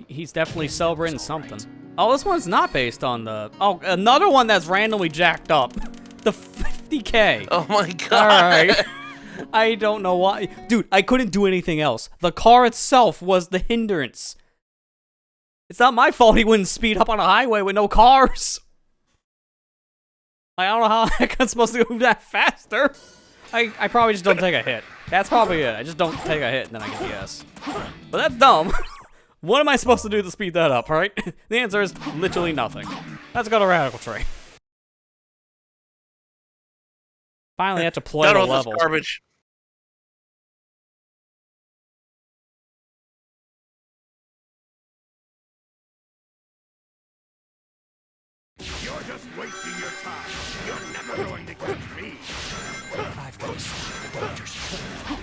He's definitely celebrating something. Oh, this one's not based on the... Oh, another one that's randomly jacked up. The 50K. Oh my god. Alright. I don't know why. Dude, I couldn't do anything else. The car itself was the hindrance. It's not my fault he wouldn't speed up on a highway with no cars. I don't know how the heck I'm supposed to go that faster. I probably just don't take a hit. That's probably it. I just don't take a hit and then I get the S. But that's dumb. What am I supposed to do to speed that up, right? The answer is literally nothing. Let's go to Radical Train. Finally, I have to play the level. Garbage. You're just wasting your time. You're never going to catch me. I've got to stop the doctor's plan.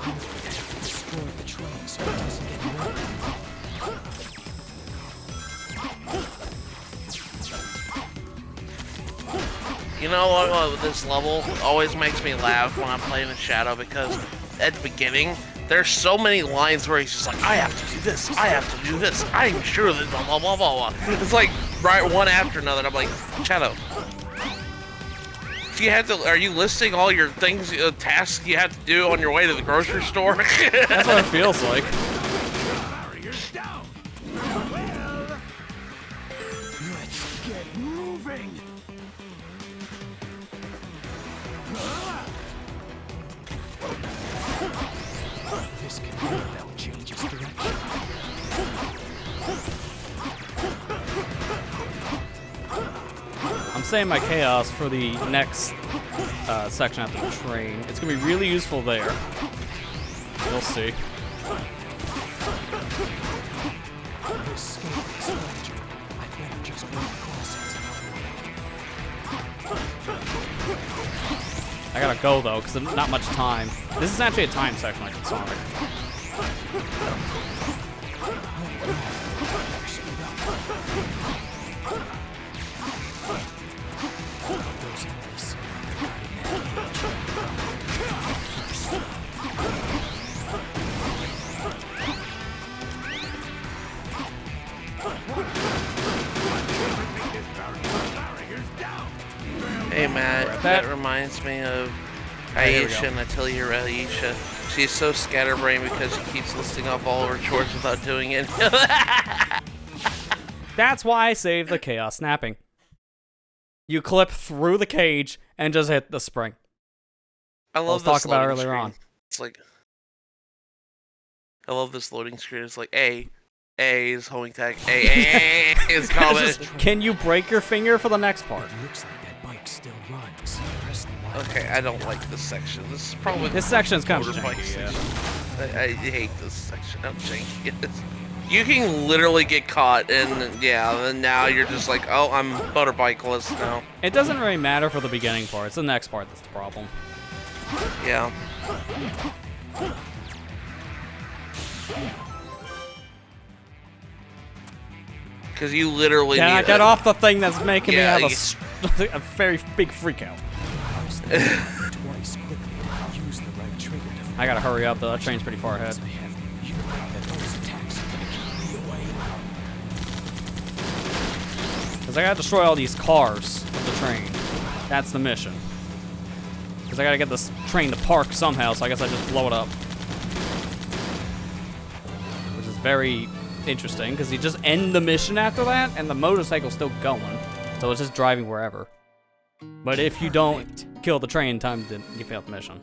I'm going to have to destroy the train so it doesn't get wrecked. You know what? This level always makes me laugh when I'm playing in Shadow because at the beginning, there's so many lines where he's just like, I have to do this, I have to do this, I'm sure that blah blah blah blah blah. It's like right one after another. I'm like, Shadow, do you have to? Are you listing all your things, tasks you have to do on your way to the grocery store? That's what it feels like. Barriers down. Well, let's get moving. This can be about changes direction. I'm saving my chaos for the next section after the train. It's gonna be really useful there. We'll see. This scape is fragile. I better just run across it. I gotta go though, because there's not much time. This is actually a time section like in Sonic. Hey Matt, that reminds me of Aisha and Atelier Aisha. She's so scatterbrained because she keeps listing off all of her chores without doing it. That's why I saved the chaos snapping. You clip through the cage and just hit the spring. I love Let's this talk about loading earlier screen. on. It's like, I love this loading screen. It's like A is homing tag, A is comment. Can you break your finger for the next part? It looks like that bike still runs. Press the Y Okay, I don't like this section. This is probably This section's kind of motorbike janky, yeah. section. I hate this section. How janky it is. You can literally get caught, and yeah, and now you're just like, oh, I'm motorbikeless now. It doesn't really matter for the beginning part. It's the next part that's the problem. Yeah. Because you literally Can I need get off the thing that's making me have you- a very big freak out? Twice quickly. Use the right trigger to I gotta hurry up though, that train's pretty far ahead. you know that those attacks are gonna keep me away. Because I gotta destroy all these cars of the train. That's the mission. Because I gotta get this train to park somehow, so I guess I just blow it up. Which is very interesting, because you just end the mission after that, and the motorcycle's still going. So it's just driving wherever. But if you don't kill the train in time, then you fail the mission.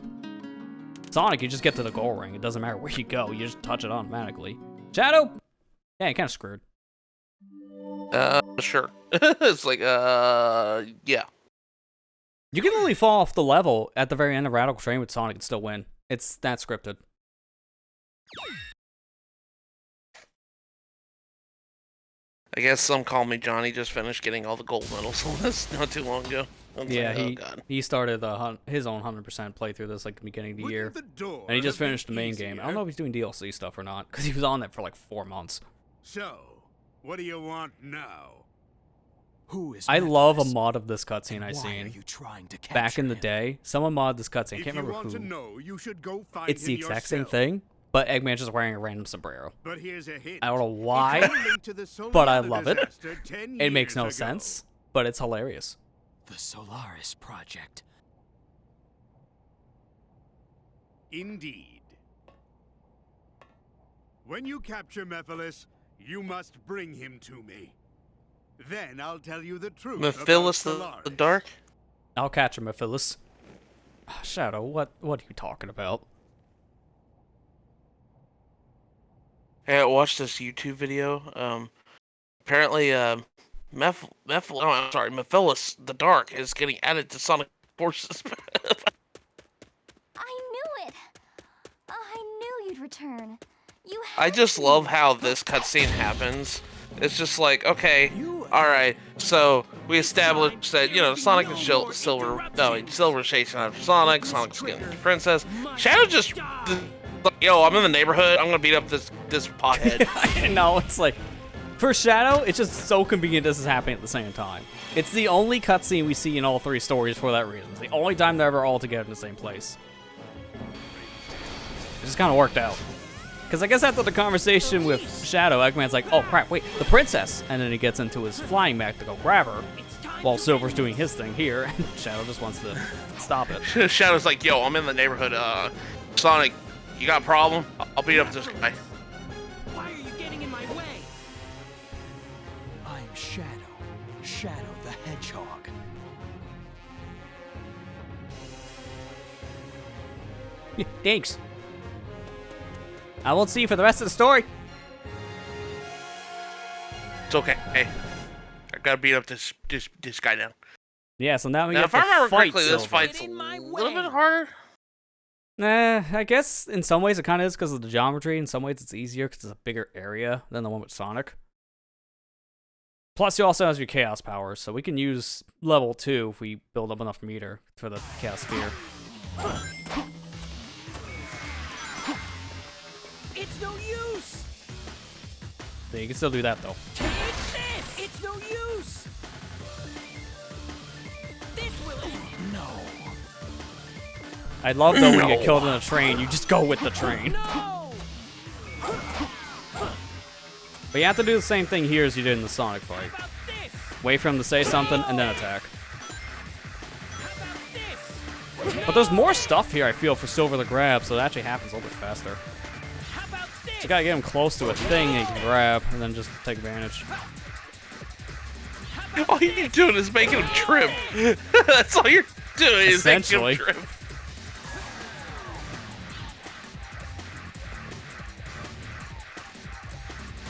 Sonic, you just get to the goal ring. It doesn't matter where you go. You just touch it automatically. Shadow? Yeah, you're kind of screwed. Sure. It's like, yeah. You can literally fall off the level at the very end of Radical Train with Sonic and still win. It's that scripted. I guess some call me Johnny just finished getting all the gold medals on this not too long ago. I'm Yeah, like, oh, God. he started his own 100% playthrough this like the beginning of the year. And he just finished the main game. I don't know if he's doing DLC stuff or not, because he was on it for like 4 months. So, what do you want now? Who is I love a Methodist? mod of this cutscene And I why seen are you trying to back in the capture him? day. Someone modded this cutscene. I If can't you remember want to who. know, you should go find It's the him exact same yourself. thing, but Eggman's just wearing a random sombrero. But here's a hint. I don't know It's why, all linked to the Solar but I Weather love it. disaster 10 It makes years no ago. sense, but it's hilarious. The Solaris Project. Indeed. When you capture Mephiles, you must bring him to me. Then I'll tell you the truth Mephiles about the Solaris. Dark? I'll catch him, Phyllis. Shadow, what are you talking about? Hey, I watched this YouTube video. Apparently, Mephiles the Dark is getting added to Sonic Forces. I knew it. I knew you'd return. You I had just to. love how this cutscene happens. It's just like, okay, alright, so we established that, you know, Sonic and Silver's chasing after Sonic, Sonic's getting the princess. Shadow just, yo, I'm in the neighborhood, I'm gonna beat up this pothead. I know, it's like, for Shadow, it's just so convenient this is happening at the same time. It's the only cutscene we see in all 3 stories for that reason. It's the only time they're ever all together in the same place. It just kind of worked out. Because I guess after the conversation with Shadow, Eggman's like, oh crap, wait, the princess! And then he gets into his flying mech to go grab her, while Silver's doing his thing here, and Shadow just wants to stop it. Shadow's like, yo, I'm in the neighborhood, Sonic, you got a problem? I'll beat up this guy. Why are you getting in my way? I'm Shadow. Shadow the Hedgehog. Thanks. I won't see you for the rest of the story. It's okay. Hey, I gotta beat up this guy now. Yeah, so now we Now, have if I to remember fight correctly, this Silver. fight's a little bit harder. Nah, I guess in some ways it kind of is because of the geometry. In some ways it's easier because it's a bigger area than the one with Sonic. Plus, you also have your Chaos powers, so we can use level 2 if we build up enough meter for the Chaos Sphere. It's no use! So you can still do that, though. Take this! It's no use! This will... No. I love, though, when you get killed in a train, you just go with the train. No! But you have to do the same thing here as you did in the Sonic fight. How about this? Wait for him to say something, and then attack. How about this? But there's more stuff here, I feel, for Silver to grab, so it actually happens a little bit faster. How about this? You gotta get him close to a thing that you can grab, and then just take advantage. All you're doing is making him trip. That's all you're doing is making Essentially. him trip.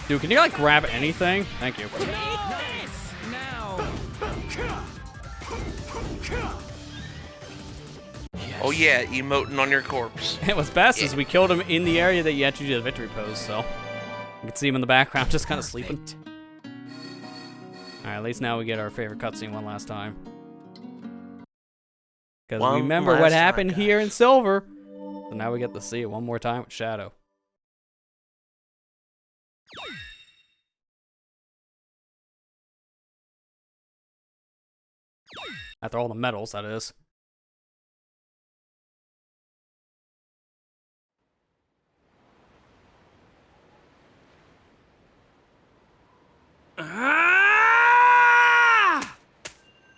Dude, can you, like, grab anything? Thank you. Take this! Now! Oh yeah, emoting on your corpse. And what's best is we killed him in the area that you actually did a victory pose, so... You can see him in the background, just kind of sleeping. Alright, at least now we get our favorite cutscene one last time. Because remember what happened here in Silver. So now we get to see it one more time with Shadow. After all the medals, that is.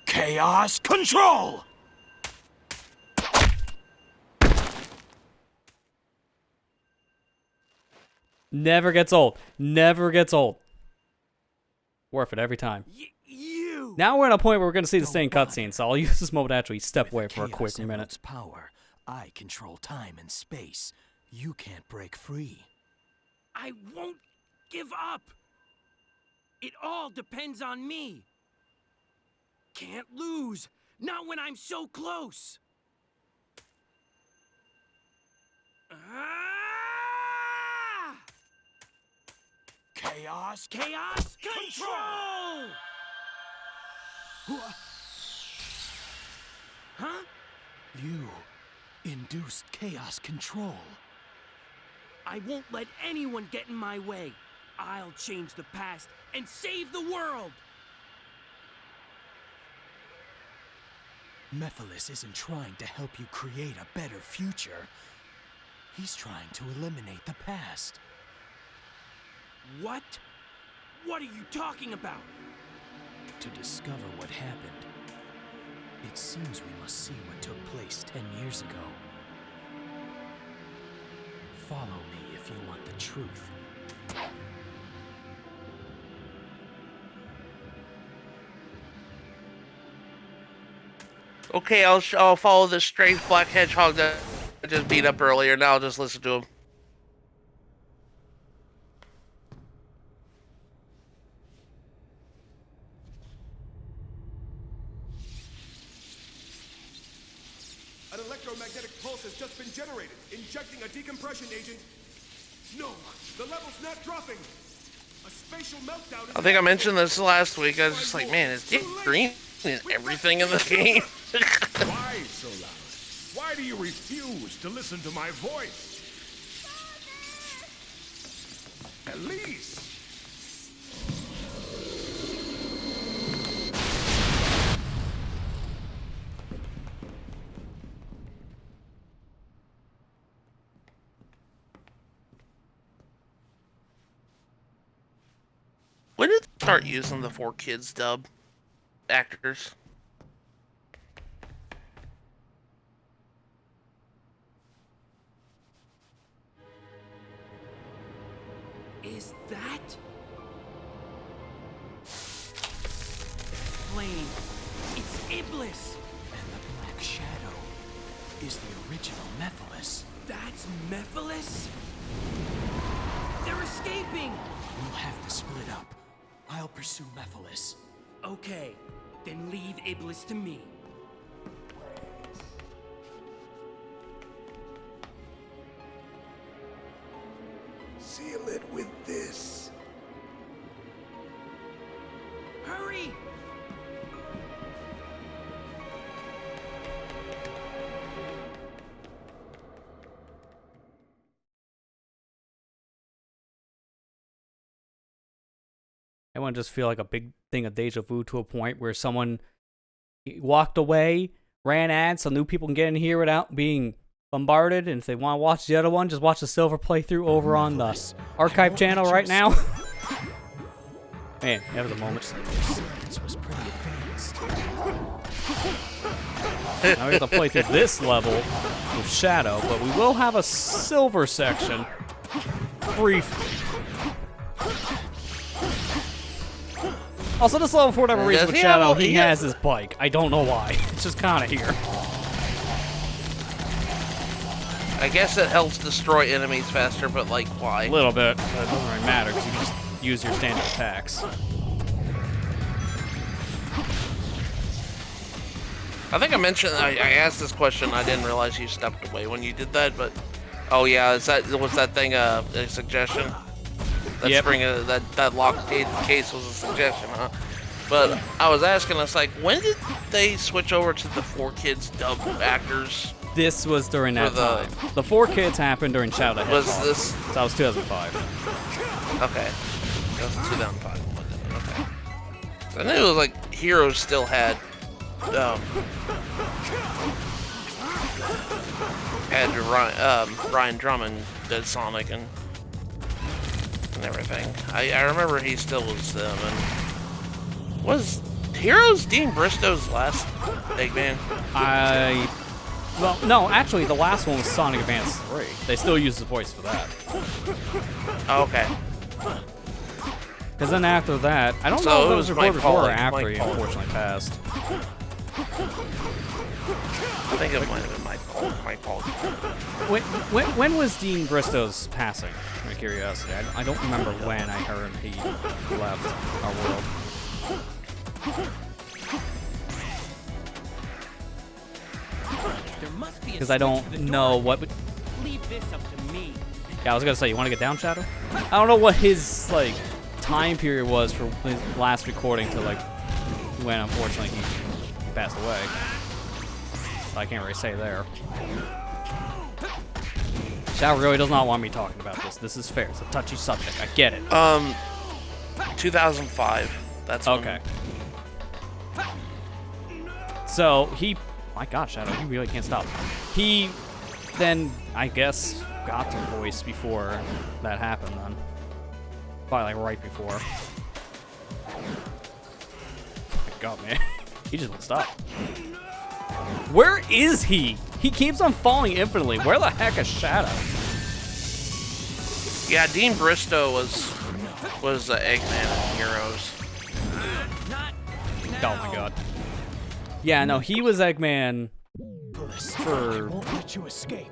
Chaos control! Never gets old. Never gets old. Worth it every time. You! Now we're at a point where we're going to see the same cutscene, so I'll use this moment to actually step away for a quick Chaos minute. Emerald's power, I control time and space. You can't break free. I won't give up. It all depends on me. Can't lose. Not when I'm so close. Chaos Control! Huh? You induced chaos control. I won't let anyone get in my way. I'll change the past and save the world. Mephiles isn't trying to help you create a better future. He's trying to eliminate the past. What? What are you talking about? To discover what happened, it seems we must see what took place 10 years ago. Follow me if you want the truth. Okay, I'll follow this strange black hedgehog that I just beat up earlier. Now I'll just listen to him. An electromagnetic pulse has just been generated, injecting a decompression agent. No, the level's not dropping. A spatial meltdown is I think I mentioned this last week. I was just like, man, is Dick Green in everything in the game? Why so loud? Why do you refuse to listen to my voice? Elise! When did they start using the 4Kids dub actors? Is that? Flame. It's Iblis. And the Black Shadow is the original Mephiles. That's Mephiles? They're escaping! We'll have to split up. I'll pursue Mephiles. Okay, then leave Iblis to me. Seal it with this. Hurry! I want to just feel like a big thing of deja vu to a point where someone walked away, ran ads so new people can get in here without being bombarded. And if they want to watch the other one, just watch the Silver playthrough over on the archive channel right now. Man, that was a moment. This was pretty advanced. Now we have to play through this level with Shadow, but we will have a Silver section. Brief. Also, this level, for whatever reason, with Shadow, he has his bike. I don't know why. It's just kind of here. I guess it helps destroy enemies faster, but like, why? A little bit, but it doesn't really matter because you just use your standard attacks. I think I mentioned, I asked this question, I didn't realize you stepped away when you did that, but... Oh yeah, was that thing a suggestion? That that locked case was a suggestion, huh? But I was asking us, like, when did they switch over to the 4Kids dub actors? This was during that time. The 4Kids happened during Shadow the Hedgehog. Was this? So that was 2005. Okay. That was 2005. Okay. So I knew it was like Heroes still had Ryan Drummond did Sonic and everything. I remember he still was them. And was Heroes Dean Bristow's last Eggman? Well, no, actually, the last one was Sonic Advance 3. They still use the voice for that. Oh, okay. Because then after that, I don't know if it was recorded before or after he unfortunately passed. I think it might have been Mike Paul. When was Dean Bristow's passing? Out of curiosity, I don't remember when I heard he left our world. Because I don't know what would... Leave this up to me. Yeah, I was gonna say, you want to get down, Shadow? I don't know what his, like, time period was for his last recording to, like, when, unfortunately, he passed away. So I can't really say there. Shadow really does not want me talking about this. This is fair. It's a touchy subject. I get it. 2005. That's okay. So, he... My God, Shadow, you really can't stop. He then, I guess, got the voice before that happened then. Probably like right before. Oh my God, man. He just won't stop. Where is he? He keeps on falling infinitely. Where the heck is Shadow? Yeah, Dean Bristow was Eggman in Heroes. Oh my God. Yeah, no, he was Eggman for... won't let you escape.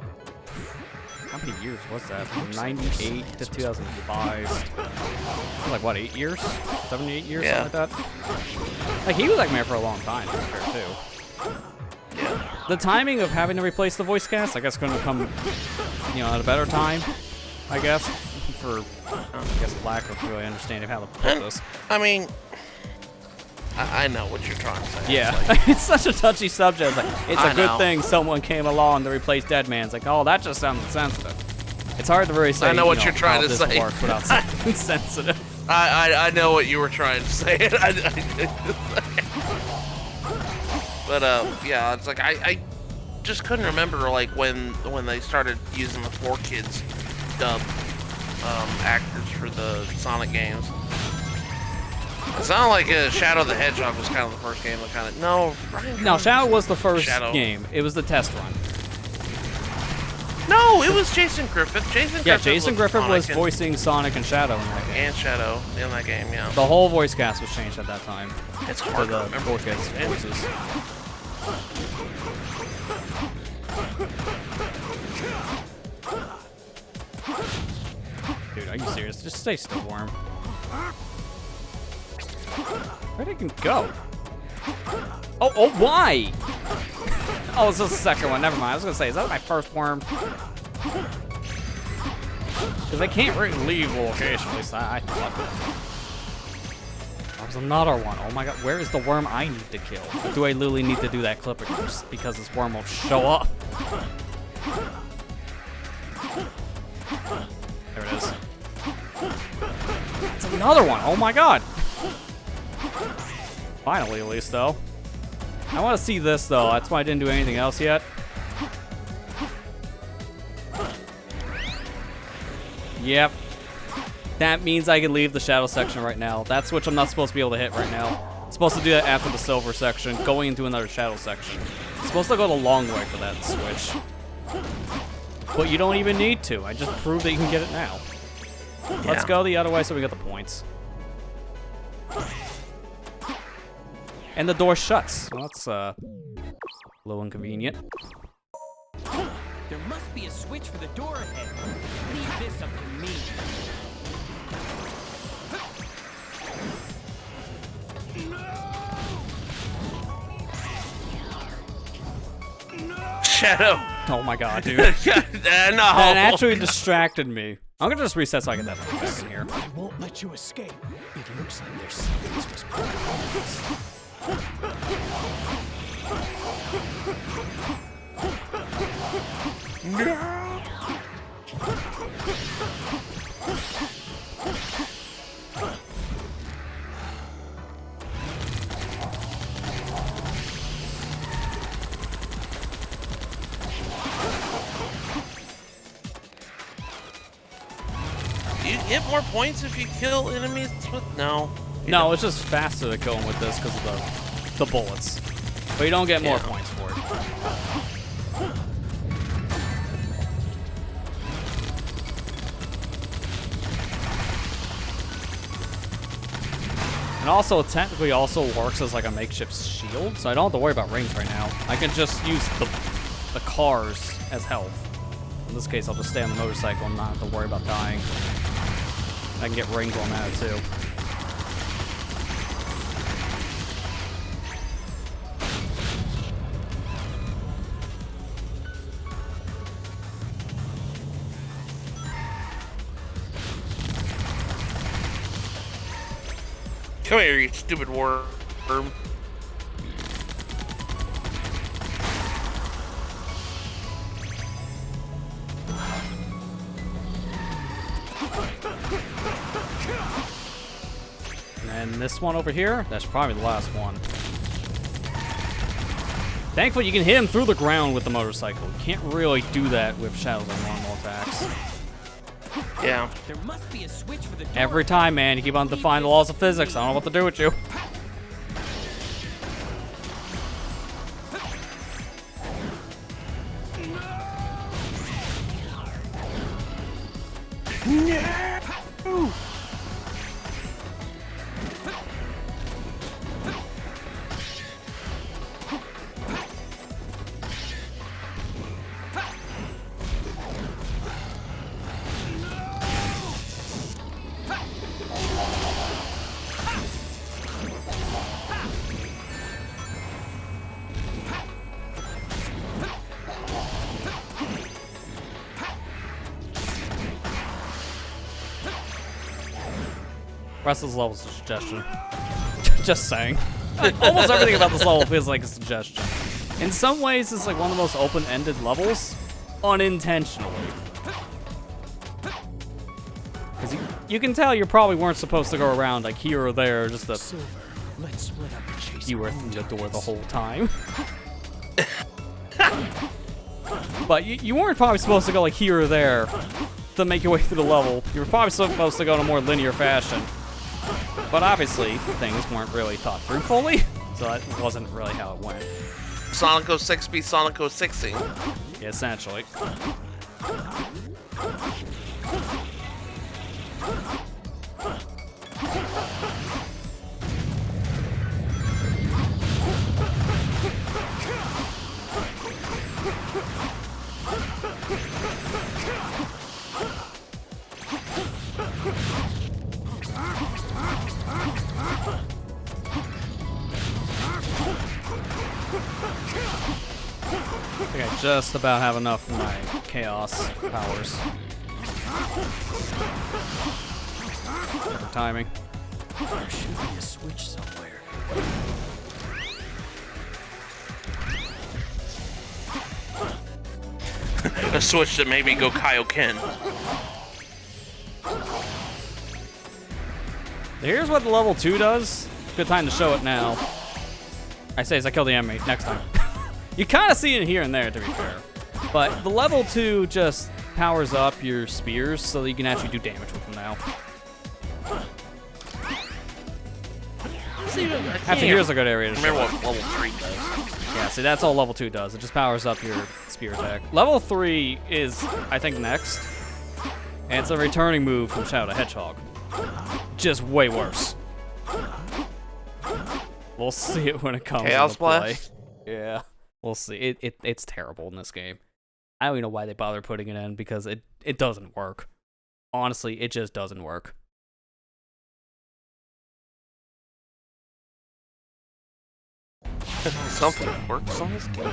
How many years was that? From 98 to 2005. Like, what, 8 years? 7, 8 years? Yeah. Something like that? Like, he was Eggman for a long time, to be fair, too. Yeah. The timing of having to replace the voice cast, I guess, couldn't have come, you know, at a better time, I guess, for, I guess, lack of really understanding how to put this. I mean... I know what you're trying to say. Yeah, it's, like, it's such a touchy subject. It's a good thing someone came along to replace Deadman. It's like, oh, that just sounds sensitive. It's hard to really say. I know what you're trying how to this say. Works without sounding sensitive. I know what you were trying to say. But yeah, it's like I just couldn't remember like when they started using the 4Kids dub actors for the Sonic games. It sounded like Shadow the Hedgehog was kind of the first game that kind of... No, Shadow was the first game. It was the test run. No, it was Jason Griffith. Jason Griffith was voicing Sonic and Shadow in that game. And Shadow in that game, yeah. The whole voice cast was changed at that time. It's hard to remember. 4Kids voices. Dude, are you serious? Just stay still, Worm. Where'd it go? Oh, why? Oh, it's the second one. Never mind. I was gonna say, is that my first worm? Because I can't really leave the location. At least I thought. That was another one. Oh my God, where is the worm I need to kill? Or do I literally need to do that clip just because this worm won't show up? There it is. It's another one. Oh my God. Finally, at least, though. I want to see this, though. That's why I didn't do anything else yet. Yep. That means I can leave the shadow section right now. That switch I'm not supposed to be able to hit right now. I'm supposed to do that after the silver section, going into another shadow section. I'm supposed to go the long way for that switch. But you don't even need to. I just proved that you can get it now. Yeah. Let's go the other way so we get the points. And the door shuts. Well, that's a little inconvenient. There must be a switch for the door ahead. Leave this up to me. Shadow. Oh my God, dude. No. That actually distracted me. I'm gonna just reset so I get that thing back in here. I won't let you escape. It looks like there's something was Do you get more points if you kill enemies with... No. No, it's just faster to kill them with this because of the bullets. But you don't get more points for it. And also, it technically also works as like a makeshift shield, so I don't have to worry about rings right now. I can just use the cars as health. In this case, I'll just stay on the motorcycle and not have to worry about dying. I can get rings on that too. Come here, you stupid worm. And this one over here, that's probably the last one. Thankfully, you can hit him through the ground with the motorcycle. You can't really do that with Shadows and normal attacks. Yeah. There must be a switch for the door. Every time, man, you keep on defying the laws of physics. I don't know what to do with you. Rest of this level is a suggestion. Just saying. Almost everything about this level feels like a suggestion. In some ways, it's like one of the most open-ended levels, unintentionally. Because you can tell you probably weren't supposed to go around like here or there, just to... Silver, let's split up and chase You were through the door the whole time. But you weren't probably supposed to go like here or there to make your way through the level. You were probably supposed to go in a more linear fashion. But obviously, things weren't really thought through fully, so that wasn't really how it went. Sonic 06 be Sonic 06ing. Yeah, essentially. I think I just about have enough of my chaos powers. Perfect timing. There should be a switch somewhere. A switch that made me go Kaioken. Here's what the level 2 does. Good time to show it now. I say as I kill the enemy next time. You kind of see it here and there, to be fair. But the level 2 just powers up your spears so that you can actually do damage with them now. After here's a good area to remember show what level 3 does. Yeah, see, that's all level 2 does. It just powers up your spear attack. Level 3 is, I think, next. And it's a returning move from Shadow the Hedgehog. Just way worse. We'll see it when it comes Chaos into play. Blast? Yeah, we'll see. It's terrible in this game. I don't even know why they bother putting it in, because it doesn't work. Honestly, it just doesn't work. Something works on this game.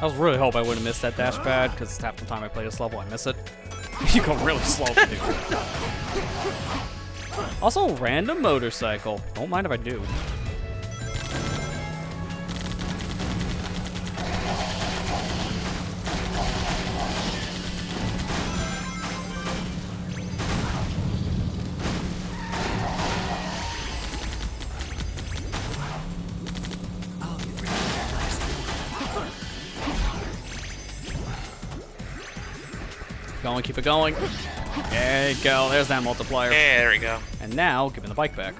I was really hoping I wouldn't miss that dash pad, because half the time I play this level, I miss it. You go really slow, dude. Also, random motorcycle. Don't mind if I do. Going, keep it going. There you go. There's that multiplier. Yeah, there we go. And now, give me the bike back.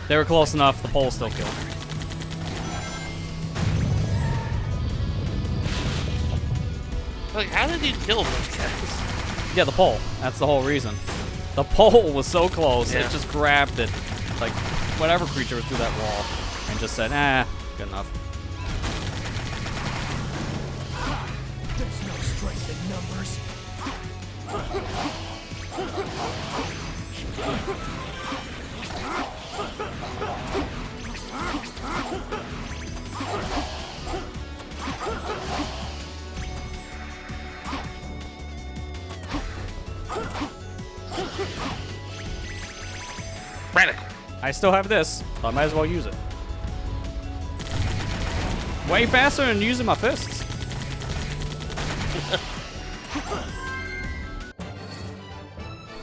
They were close enough. The pole still killed. Like, how did you kill those guys? Yeah, the pole. That's the whole reason. The pole was so close, Yeah. it just grabbed it. Like, whatever creature was through that wall. And just said, good enough. There's no strength in numbers. Radical. I still have this, so I might as well use it. Way faster than using my fists.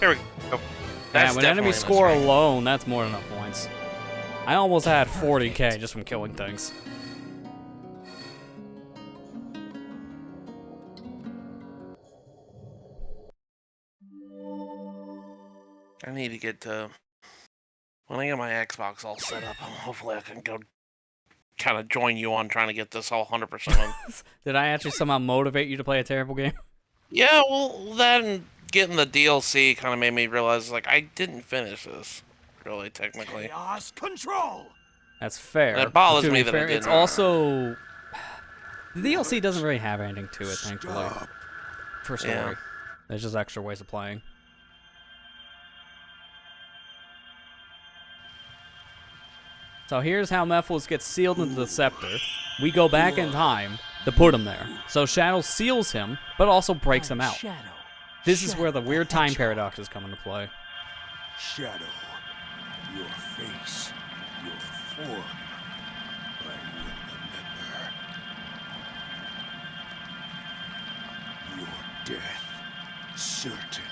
Here we go. Yeah, when enemies score alone, that's more than enough points. I almost had 40k just from killing things. I need to get to... When I get my Xbox all set up, hopefully I can go kind of join you on trying to get this all 100% on. Did I actually somehow motivate you to play a terrible game? Yeah, well, that and getting the DLC kind of made me realize, like, I didn't finish this, really, technically. Chaos control. That's fair. It bothers To be me that I fair, didn't. it's also... The DLC doesn't really have anything to it, thankfully. For story. Yeah. There's just extra ways of playing. So here's how Mephils gets sealed into the scepter. We go back in time to put him there. So Shadow seals him, but also breaks him out. Shadow. This is where the weird time paradoxes come into play. Shadow, your face, your form, I will remember. Your death, certain.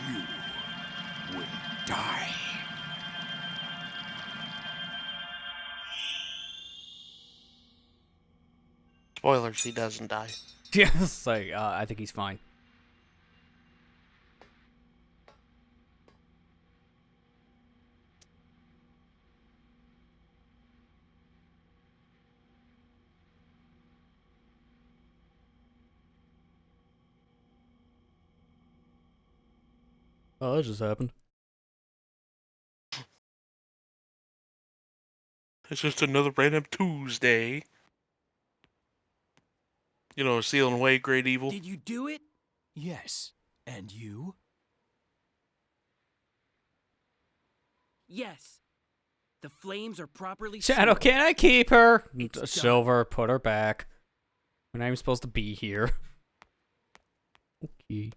You will die. Spoilers, he doesn't die. Yes, like, I think he's fine. Oh, that just happened. It's just another random Tuesday. You know, sealing away great evil. Did you do it? Yes. And you? Yes. The flames are properly Shadow, sealed. can I keep her? It's Silver, put her back. We're not even supposed to be here. Okay.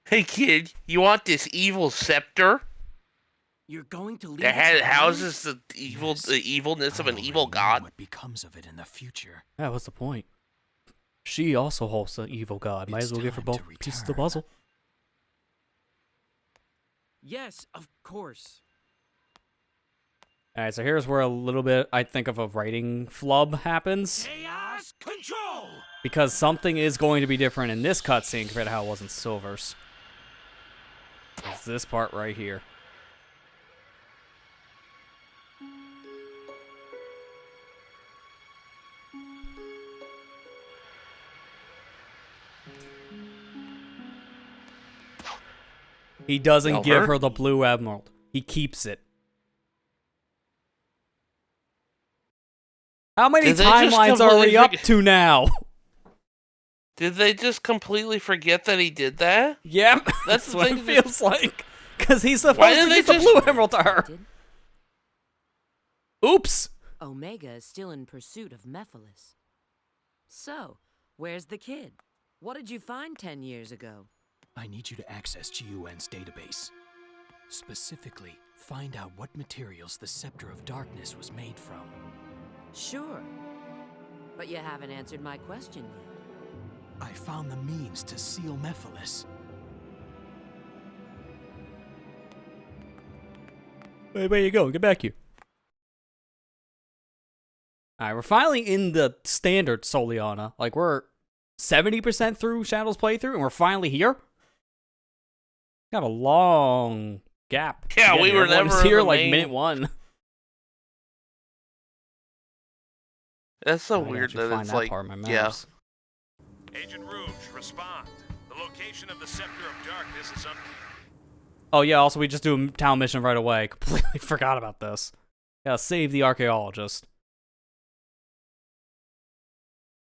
Hey kid, you want this evil scepter You're going to leave that us alone? houses the evil, Yes. the evilness of I an evil already know god? What becomes of it in the future? Yeah, what's the point? She also hosts an evil god. Might It's as well give her time to both pieces of the return. puzzle. Yes, of course. Alright, so here's where a little bit, I think, of a writing flub happens. Chaos control. Because something is going to be different in this cutscene compared to how it was in Silver's. It's this part right here. He doesn't Tell give her? her the blue emerald. He keeps it. How many Did they just timelines are we completely up to now? Did they just completely forget that he did that? Yep, That's that's the what thing it that- feels like. Because he's supposed Why to did they give the just- blue emerald to her. Oops. Omega is still in pursuit of Mephiles. So, where's the kid? What did you find 10 years ago? I need you to access GUN's database. Specifically, find out what materials the Scepter of Darkness was made from. Sure. But you haven't answered my question yet. I found the means to seal Mephiles. Hey, where you go? Get back here. Alright, we're finally in the standard Soliana. Like, we're 70% through Shadow's playthrough, and we're finally here? Got a long gap. to Yeah, get we here. were Everyone was never here the like main- minute 1. That's so I gotta weird actually that find it's that like, part of my yeah. maps. Agent Rouge, respond. The location of the Scepter of Darkness is Oh yeah, also we just do a town mission right away. Completely forgot about this. Gotta save the archaeologist.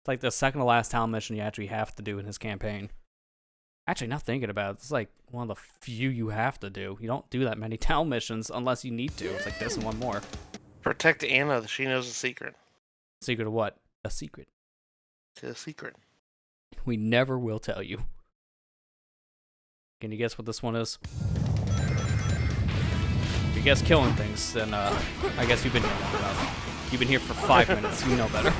It's like the second to last town mission you actually have to do in his campaign. Actually, not thinking about it, it's like one of the few you have to do. You don't do that many town missions unless you need to. It's like this and one more. Protect Anna. She knows the secret. Secret of what? A secret. To the secret. We never will tell you. Can you guess what this one is? If you guess killing things, then I guess you've been here long enough. You've been here for 5 minutes, you know better.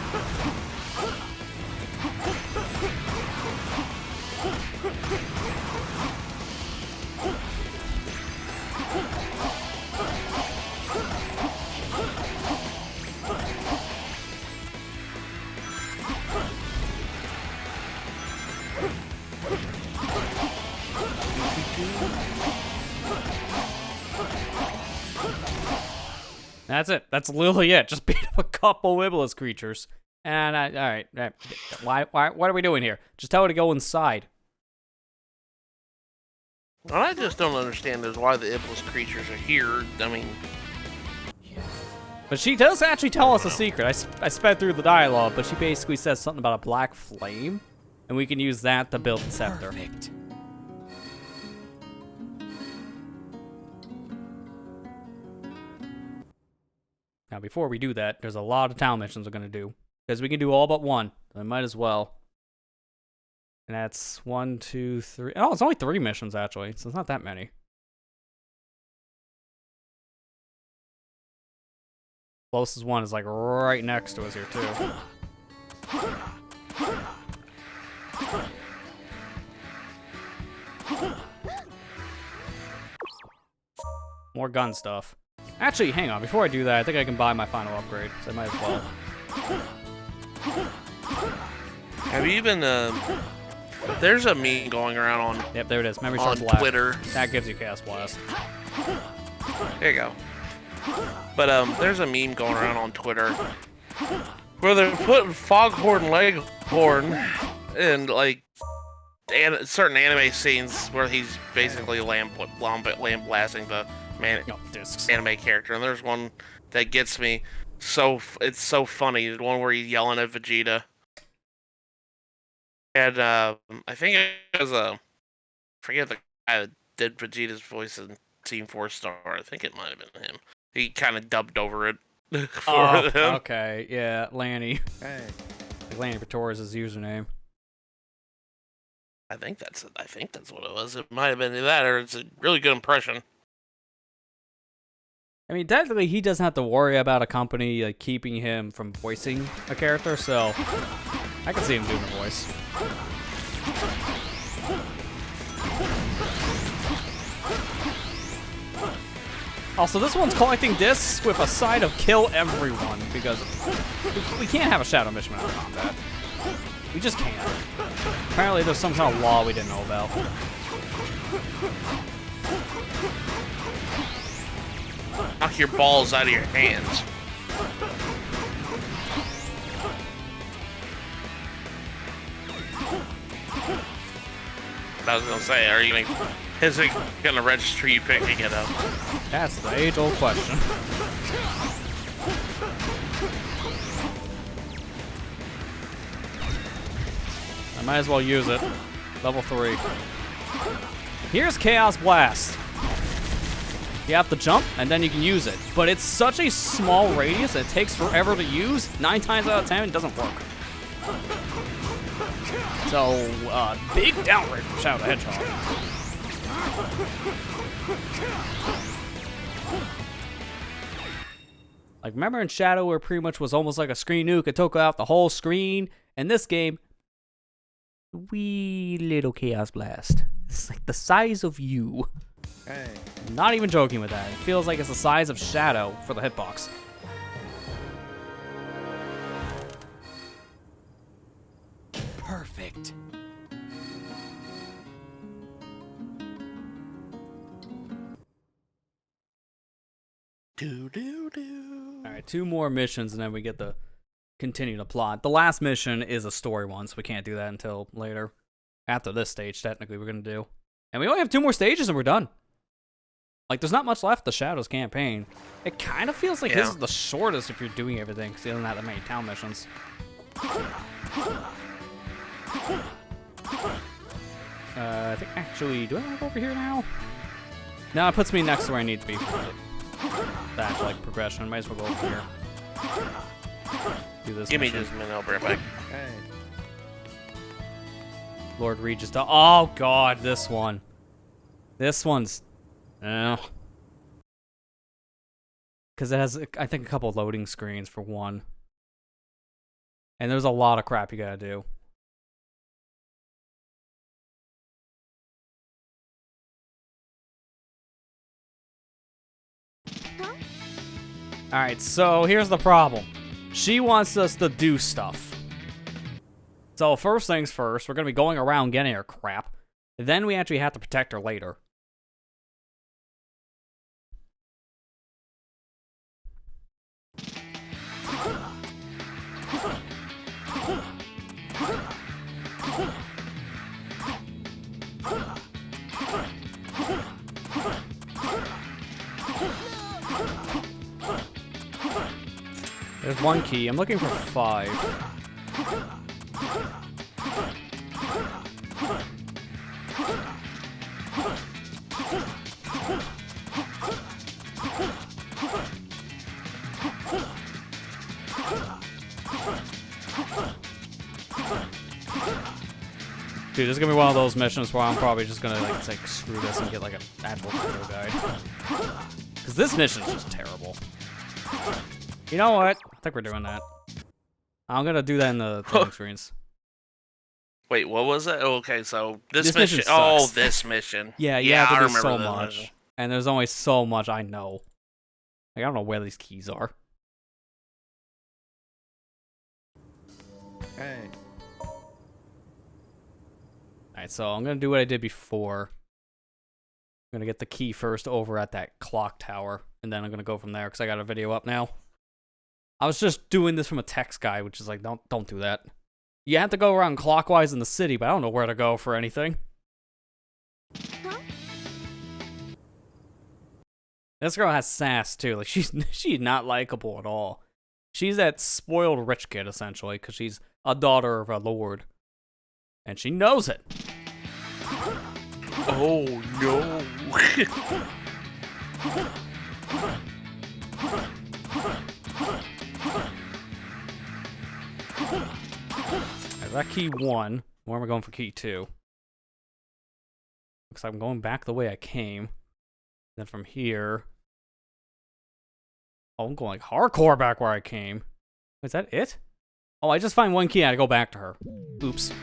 That's it. That's literally it. Just beat up a couple Wibbleless creatures. And, alright. What are we doing here? Just tell her to go inside. What I just don't understand is why the Iblis creatures are here. I mean, But she does actually tell us a secret. I sped through the dialogue, but she basically says something about a black flame. And we can use that to build the scepter. Perfect. Now, before we do that, there's a lot of town missions we're going to do. Because we can do all but one. So I might as well. And that's 1, 2, 3. Oh, it's only 3 missions, actually. So it's not that many. Closest one is, like, right next to us here, too. More gun stuff. Actually, hang on. Before I do that, I think I can buy my final upgrade. So I might as well. have you been, there's a meme going around on, Yep, there it is. Memory on Shard Blast. Twitter. That gives you Chaos Blast. There you go. But, there's a meme going around on Twitter where they're putting Foghorn Leghorn in, like, certain anime scenes where he's basically lamb blasting the anime character. And there's one that gets me it's so funny. The one where he's yelling at Vegeta. And I think it was I forget the guy that did Vegeta's voice in Team 4 Star. I think it might have been him. He kind of dubbed over it for them. Okay, yeah, Lanny. Hey. Lanny Pator is his username. I think that's what it was. It might have been that, or it's a really good impression. I mean, technically, he doesn't have to worry about a company like keeping him from voicing a character, so I can see him doing the voice. Also, this one's collecting discs with a side of kill everyone, because we can't have a shadow mission without combat. We just can't. Apparently, there's some kind of law we didn't know about. Knock your balls out of your hands. I was gonna say, are you gonna Is it gonna register you picking it up? That's the age-old question. I might as well use it. Level 3. Here's Chaos Blast. You have to jump, and then you can use it. But it's such a small radius, it takes forever to use. 9 times out of 10, it doesn't work. So, big downgrade from Shadow the Hedgehog. Like, remember in Shadow where pretty much was almost like a screen nuke? It took out the whole screen. In this game, wee little Chaos Blast. It's like the size of you. Hey. I'm not even joking with that. It feels like it's the size of Shadow for the hitbox. Perfect. Alright, 2 more missions and then we get to continue the plot. The last mission is a story one, so we can't do that until later. After this stage, technically, we're going to do. And we only have 2 more stages and we're done. Like, there's not much left the Shadows campaign. It kind of feels like this is the shortest if you're doing everything, because you don't have that many town missions. I think, actually, do I want to go over here now? No, it puts me next to where I need to be for that, like, progression. Might as well go over here. Do this Give mission. me just a minute, I'll be right back. Okay. Lord Regis. Oh, God, this one. This one's... Because it has, I think, a couple loading screens for one. And there's a lot of crap you gotta do. Alright, so here's the problem. She wants us to do stuff. So first things first, we're gonna be going around getting her crap. Then we actually have to protect her later. There's 1 key. I'm looking for 5. Dude, this is gonna be one of those missions where I'm probably just gonna like screw this and get like an actual video guide. Because this mission is just terrible. You know what? I think we're doing that. I'm gonna do that in the loading screens. Wait, what was it? Okay, so this mission mission. Oh, sucks. this mission. Yeah, you I have to do remember so this much. mission. And there's only so much I know. Like, I don't know where these keys are. Hey. Alright, so I'm gonna do what I did before. I'm gonna get the key first over at that clock tower, and then I'm gonna go from there because I got a video up now. I was just doing this from a text guide, which is like, don't do that. You have to go around clockwise in the city, but I don't know where to go for anything. Huh? This girl has sass too. Like she's not likable at all. She's that spoiled rich kid essentially, because she's a daughter of a lord, and she knows it. Oh no! That key 1. Where am I going for key 2? Looks like I'm going back the way I came. Then from here... Oh, I'm going like hardcore back where I came. Is that it? Oh, I just find 1 key and I go back to her. Oops.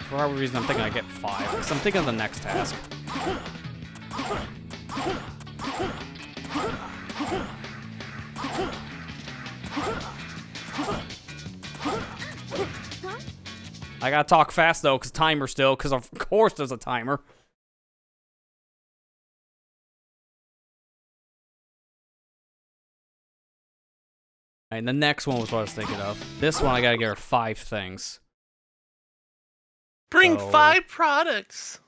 For whatever reason, I'm thinking I get 5. Because I'm thinking of the next task. I gotta talk fast though, because timer still, because of course there's a timer. And the next one was what I was thinking of. This one I gotta get her 5 things. Bring So, 5 products.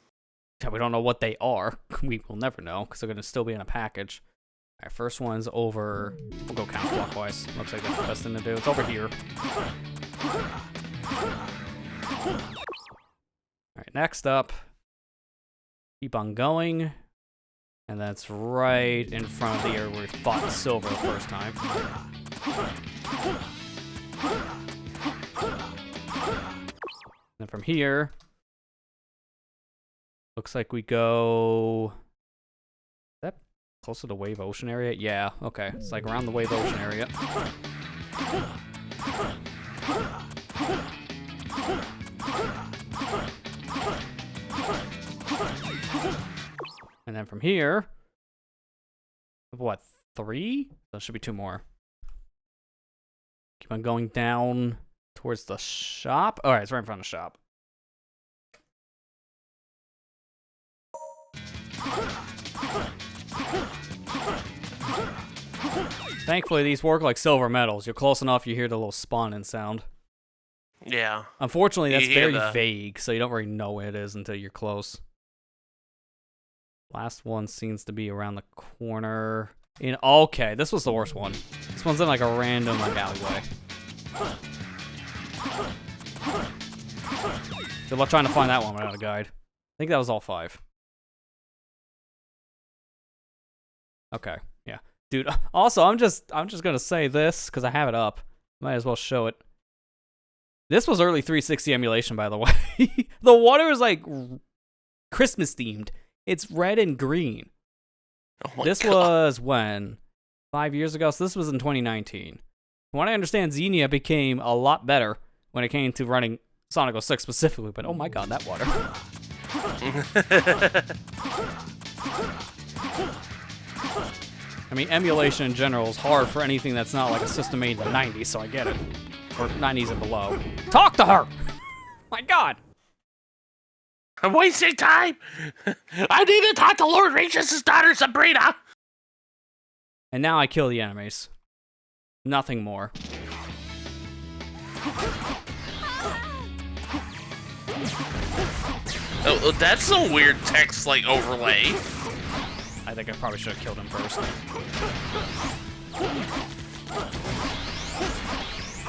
We don't know what they are. We will never know because they're going to still be in a package. All right, first one's over. We'll go counterclockwise. Looks like that's the best thing to do. It's over here. All right, next up. Keep on going. And that's right in front of the area where we fought Silver the first time. And from here, looks like we go... Is that close to the Wave Ocean area? Yeah, okay. It's like around the Wave Ocean area. And then from here, what, 3? There should be 2 more. Keep on going down towards the shop. All right, it's right in front of the shop. Thankfully, these work like silver medals. You're close enough, you hear the little spawning sound. Yeah. Unfortunately, that's very the... vague, so you don't really know what it is until you're close. Last one seems to be around the corner. Okay, this was the worst one. This one's in like a random like alleyway. Good luck trying to find that one without a guide. I think that was all 5. Okay, yeah. Dude, also I'm just gonna say this because I have it up. Might as well show it. This was early 360 emulation, by the way. The water is like Christmas themed. It's red and green. Oh this God. Was when? 5 years ago? So this was in 2019. From what I understand, Xenia became a lot better when it came to running Sonic 06 specifically, but oh my God, that water. I mean, emulation in general is hard for anything that's not like a system made in the 90s, so I get it. Or 90s and below. Talk to her! My God! I'm wasting time! I need to talk to Lord Regis' daughter, Sabrina! And now I kill the enemies. Nothing more. Oh, that's some weird text, like, overlay. I think I probably should have killed him first.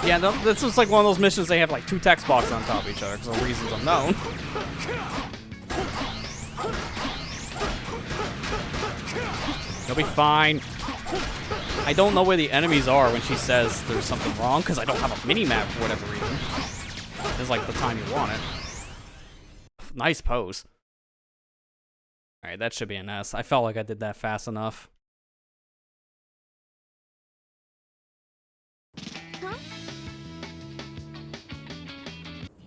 Yeah, this was like one of those missions they have like 2 text boxes on top of each other for reasons unknown. You'll be fine. I don't know where the enemies are when she says there's something wrong, because I don't have a mini-map for whatever reason. It's like the time you want it. Nice pose. Alright, that should be an S. I felt like I did that fast enough. Huh?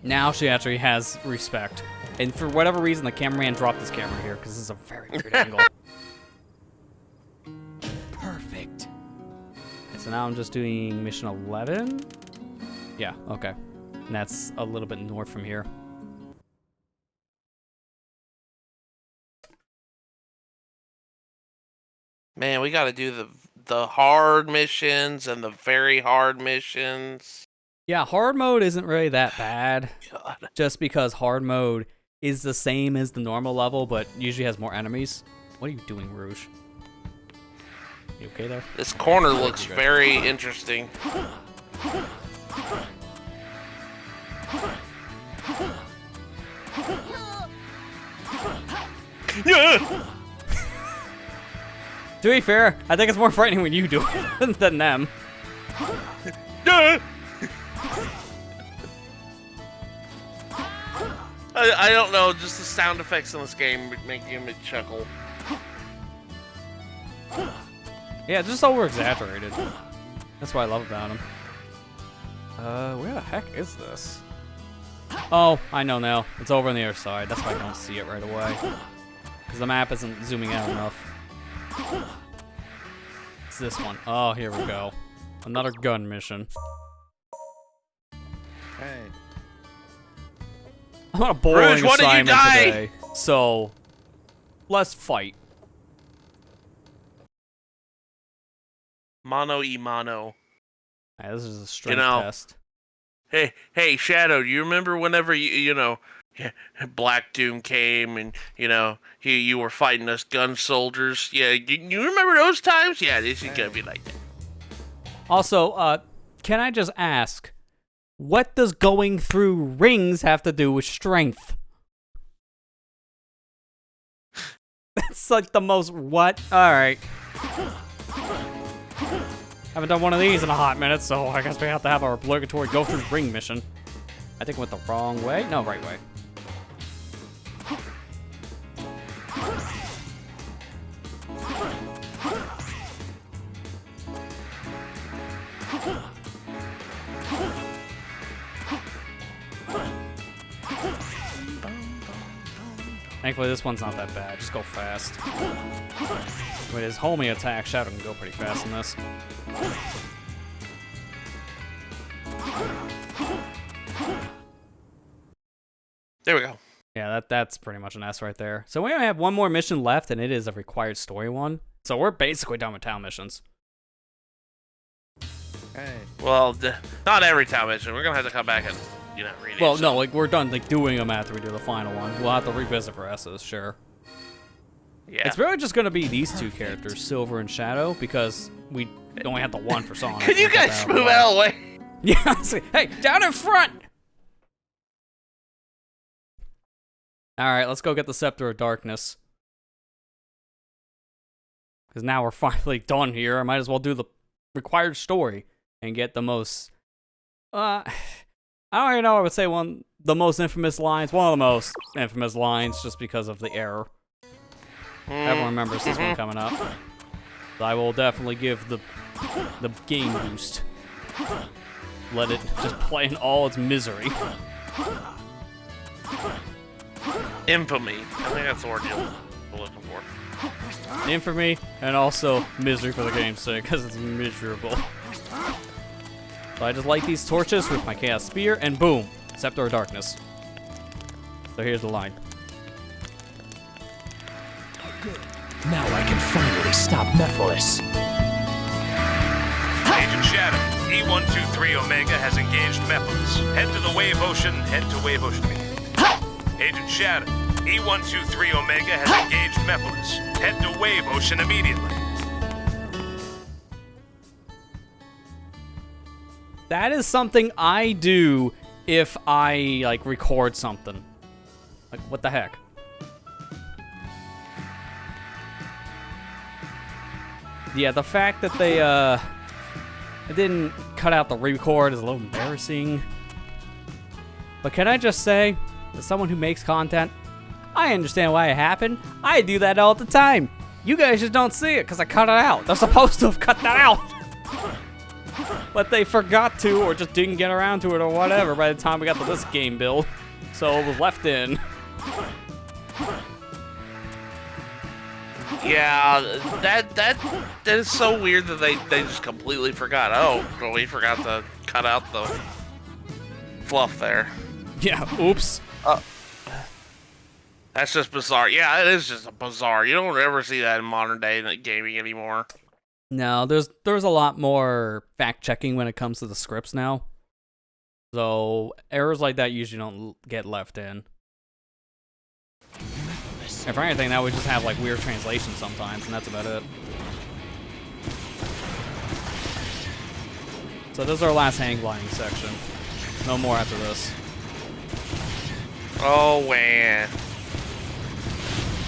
Now she actually has respect. And for whatever reason, the cameraman dropped his camera here, because this is a very weird angle. Perfect. Okay, so now I'm just doing mission 11? Yeah, okay. And that's a little bit north from here. Man, we gotta do the hard missions and the very hard missions. Yeah, hard mode isn't really that bad. God. Just because hard mode is the same as the normal level, but usually has more enemies. What are you doing, Rouge? You okay there? This corner looks very interesting. Yeah! To be fair, I think it's more frightening when you do it than them. Yeah! I don't know, just the sound effects in this game making me chuckle. Yeah, just over-exaggerated. That's what I love about him. Where the heck is this? Oh, I know now. It's over on the other side. That's why I don't see it right away. Because the map isn't zooming out enough. It's this one. Oh, here we go. Another gun mission. Hey. I'm on a boring Rouge, what did you assignment die? today, so let's fight. Mono e mono. Alright, this is a strength You know, test. Hey, Shadow, you remember whenever you know, Black Doom came and you were fighting us gun soldiers? Yeah, you remember those times? Yeah, this is gonna be like that. Also, can I just ask, what does going through rings have to do with strength? That's like the most what? Alright. Haven't done one of these in a hot minute, so I guess we have to have our obligatory go through ring mission. I think I went the wrong way. No, right way. Thankfully, this one's not that bad. Just go fast. With his homie attack, Shadow can go pretty fast in this. There we go. Yeah, that's pretty much an S right there. So we only have one more mission left, and it is a required story one. So we're basically done with town missions. Hey. Well, not every town mission. We're gonna have to come back and read it. Well, no, like we're done like doing them after we do the final one. We'll have to revisit for S's, sure. Yeah. It's really just gonna be these two characters, Silver and Shadow, because we only have the one for Sonic. Can you guys move out of the way? Yeah. Hey, down in front. All right, let's go get the Scepter of Darkness. Because now we're finally done here. I might as well do the required story and get the most. I don't even know. I would say the most infamous lines. One of the most infamous lines, just because of the error. Everyone remembers this one coming up. So I will definitely give the game boost. Let it just play in all its misery. Infamy. I think that's the word you're looking for. Infamy and also misery for the game's sake, because it's miserable. So I just light these torches with my Chaos Spear, and boom, Scepter of Darkness. So here's the line. Now I can finally stop Mephiles. Agent Shadow, E123 Omega has engaged Mephiles. Head to the Wave Ocean, head to Wave Ocean. Agent Shadow, E123 Omega has engaged Mephiles. Head to Wave Ocean immediately. That is something I do if I, like, record something. Like, what the heck? Yeah, the fact that they didn't cut out the record is a little embarrassing. But can I just say, as someone who makes content, I understand why it happened. I do that all the time. You guys just don't see it because I cut it out. They're supposed to have cut that out. But they forgot to, or just didn't get around to it, or whatever by the time we got to this game build. So it was left in. Yeah, that is so weird that they just completely forgot. Oh, well, we forgot to cut out the fluff there. Yeah, oops. That's just bizarre. Yeah, it is just bizarre. You don't ever see that in modern day gaming anymore. No, there's a lot more fact checking when it comes to the scripts now. So errors like that usually don't get left in. And for anything, that would just have like weird translations sometimes, and that's about it. So this is our last hang gliding section. No more after this. Oh man.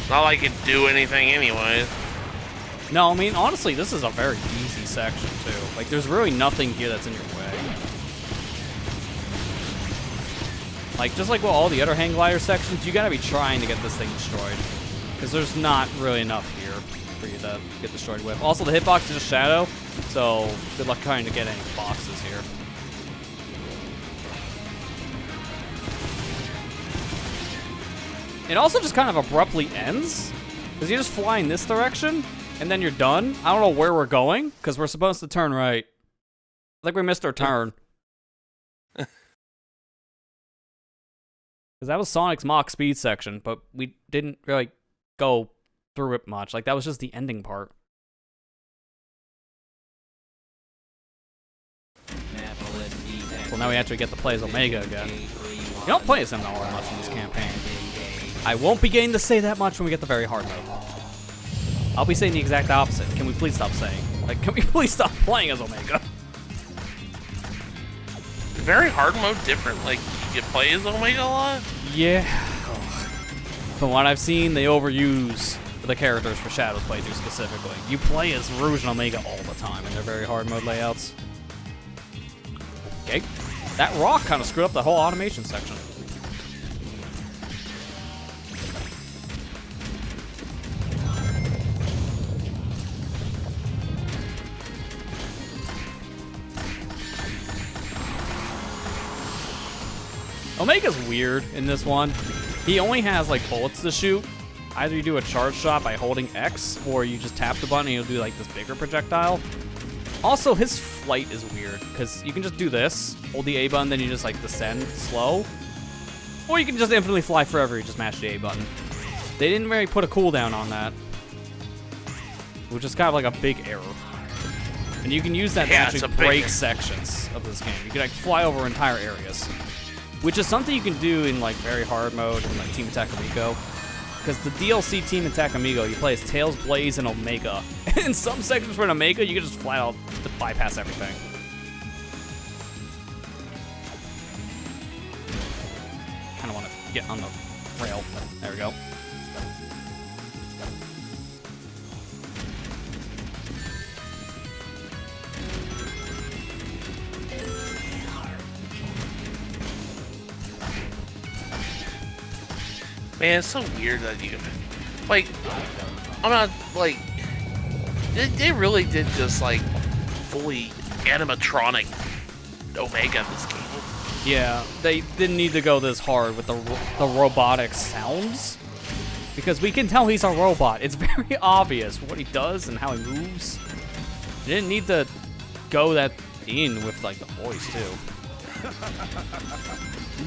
Not like it do anything anyways. No, I mean, honestly, this is a very easy section, too. Like, there's really nothing here that's in your way. Like, just like with all the other hang glider sections, you gotta be trying to get this thing destroyed. Because there's not really enough here for you to get destroyed with. Also, the hitbox is just Shadow, so good luck trying to get any boxes here. It also just kind of abruptly ends, because you just fly in this direction, and then you're done. I don't know where we're going, because we're supposed to turn right. I think we missed our turn. Because that was Sonic's Mach Speed section, but we didn't really go through it much. Like, that was just the ending part. For now we actually get to play as Omega again. You don't play as him all that much in this campaign. I won't be getting to say that much when we get the very hard mode. I'll be saying the exact opposite. Can we please stop saying? Like, can we please stop playing as Omega? Very hard mode different. Like, you play as Omega a lot? Yeah. From what I've seen, they overuse the characters for Shadow's playthrough specifically. You play as Rouge and Omega all the time in their very hard mode layouts. Okay. That rock kind of screwed up the whole automation section. Omega's weird in this one. He only has like bullets to shoot. Either you do a charge shot by holding X, or you just tap the button and he'll do like this bigger projectile. Also, his flight is weird, because you can just do this, hold the A button, then you just like descend slow. Or you can just infinitely fly forever, you just mash the A button. They didn't really put a cooldown on that, which is kind of like a big error. And you can use that to actually break sections of this game. You can like fly over entire areas, which is something you can do in like very hard mode in like Team Attack Amigo. Because the DLC Team Attack Amigo, you play as Tails, Blaze, and Omega. In some sections for an Omega, you can just flat out bypass everything. Kind of want to get on the rail. There we go. Man, it's so weird that you can, like, I'm not, like, they really did just, like, fully animatronic Omega this game. Yeah, they didn't need to go this hard with the robotic sounds, because we can tell he's a robot. It's very obvious what he does and how he moves. They didn't need to go that in with, like, the voice, too.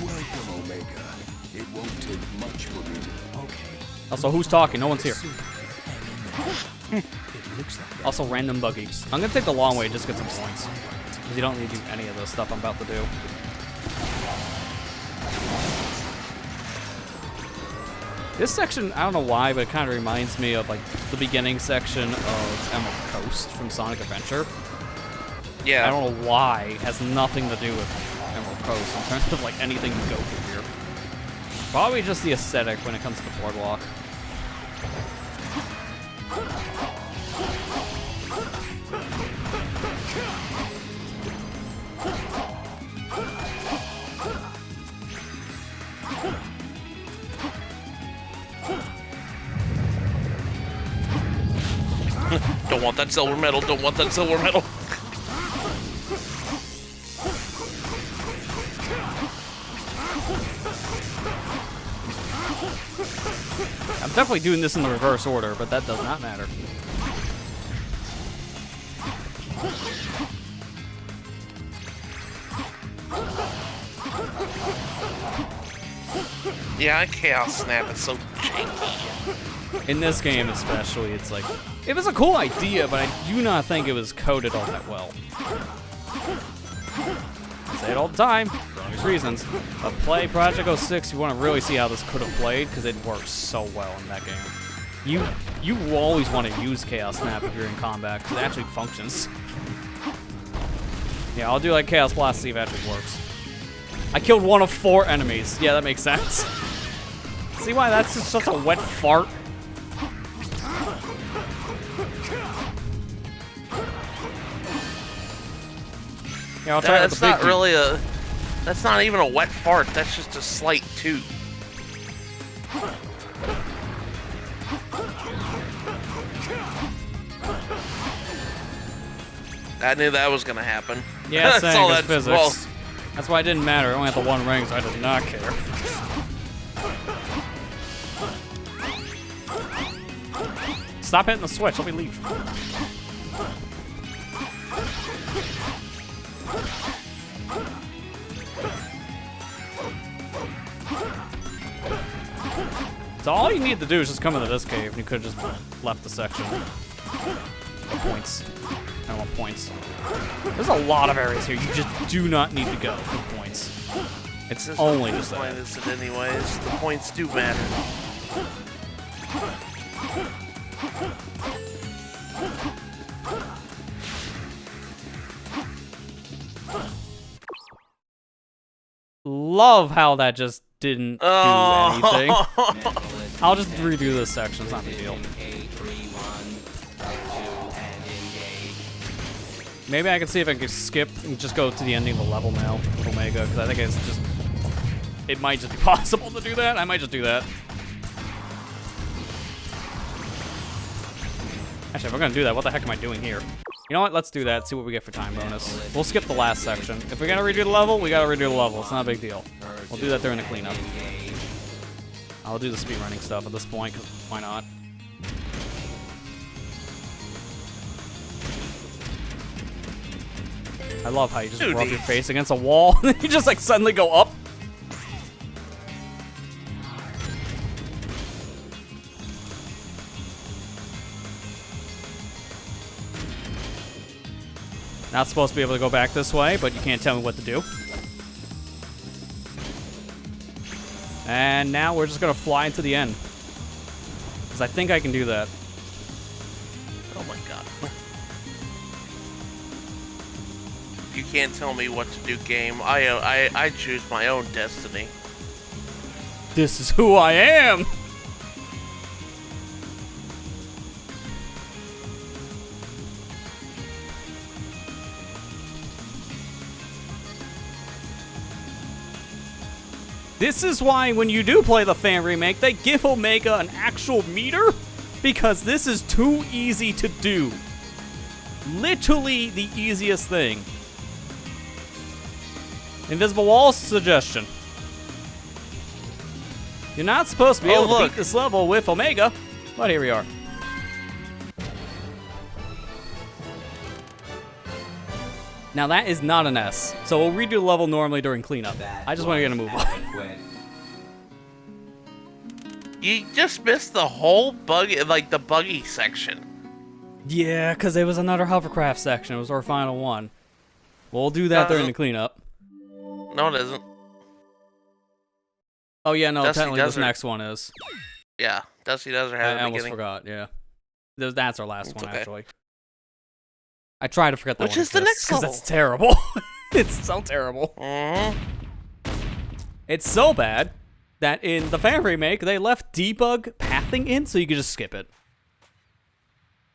Welcome, Omega. It won't take much for me to... Okay. Also, who's talking? No one's here. Also, random buggy. I'm gonna take the long way just to get some points. Because you don't need to do any of the stuff I'm about to do. This section, I don't know why, but it kind of reminds me of like the beginning section of Emerald Coast from Sonic Adventure. Yeah. I don't know why. It has nothing to do with Emerald Coast in terms of like anything you go through here. Probably just the aesthetic when it comes to the boardwalk. Don't want that silver medal, don't want that silver medal. I'm definitely doing this in the reverse order, but that does not matter. Yeah, Chaos Snap is so janky. In this game especially, it's like, it was a cool idea, but I do not think it was coded all that well. I say it all the time, for obvious reasons. But play Project 06, you want to really see how this could have played, because it works so well in that game. You always want to use Chaos Snap if you're in combat, because it actually functions. Yeah, I'll do like Chaos Blast to see if it actually works. I killed one of 4 enemies. Yeah, that makes sense. See why that's just such a wet fart? Yeah, I'll try that's not really a... That's not even a wet fart. That's just a slight toot. I knew that was gonna happen. Yeah, same as physics. Well, that's why it didn't matter. I only had the 1 ring, so I did not care. Stop hitting the switch. Let me leave. So all you need to do is just come into this cave, and you could have just left the section. The points. I want points. There's a lot of areas here. You just do not need to go for points. It's only just that. This it anyways. The points do matter. Love how that just didn't do anything. I'll just redo this section. It's not a big deal. Maybe I can see if I can skip and just go to the ending of the level now with Omega, because I think it's just... It might just be possible to do that. I might just do that. Actually, if we're gonna do that, what the heck am I doing here? You know what? Let's do that. See what we get for time bonus. We'll skip the last section. If we gotta redo the level, we gotta redo the level. It's not a big deal. We'll do that during the cleanup. I'll do the speedrunning stuff at this point, because why not? I love how you just rub your face against a wall and then you just like suddenly go up. Not supposed to be able to go back this way, but you can't tell me what to do. And now we're just gonna fly into the end. Because I think I can do that. Oh my god. You can't tell me what to do, game. I choose my own destiny. This is who I am! This is why when you do play the fan remake, they give Omega an actual meter, because this is too easy to do. Literally the easiest thing. Invisible Wall's suggestion. You're not supposed to be able to beat this level with Omega, but here we are. Now that is not an S, so we'll redo the level normally during cleanup. I just want to get a move on. You just missed the whole the buggy section. Yeah, because there was another hovercraft section. It was our final one. We'll do that during the cleanup. No, it isn't. Oh yeah, no, Dusty technically this Desert. next one is. Yeah, Dusty Desert has I a almost beginning. forgot, yeah. That's our last one, okay. actually. I try to forget that Which one is the next because level. that's terrible. It's so terrible. It's so bad that in the fan remake, they left debug pathing in so you could just skip it.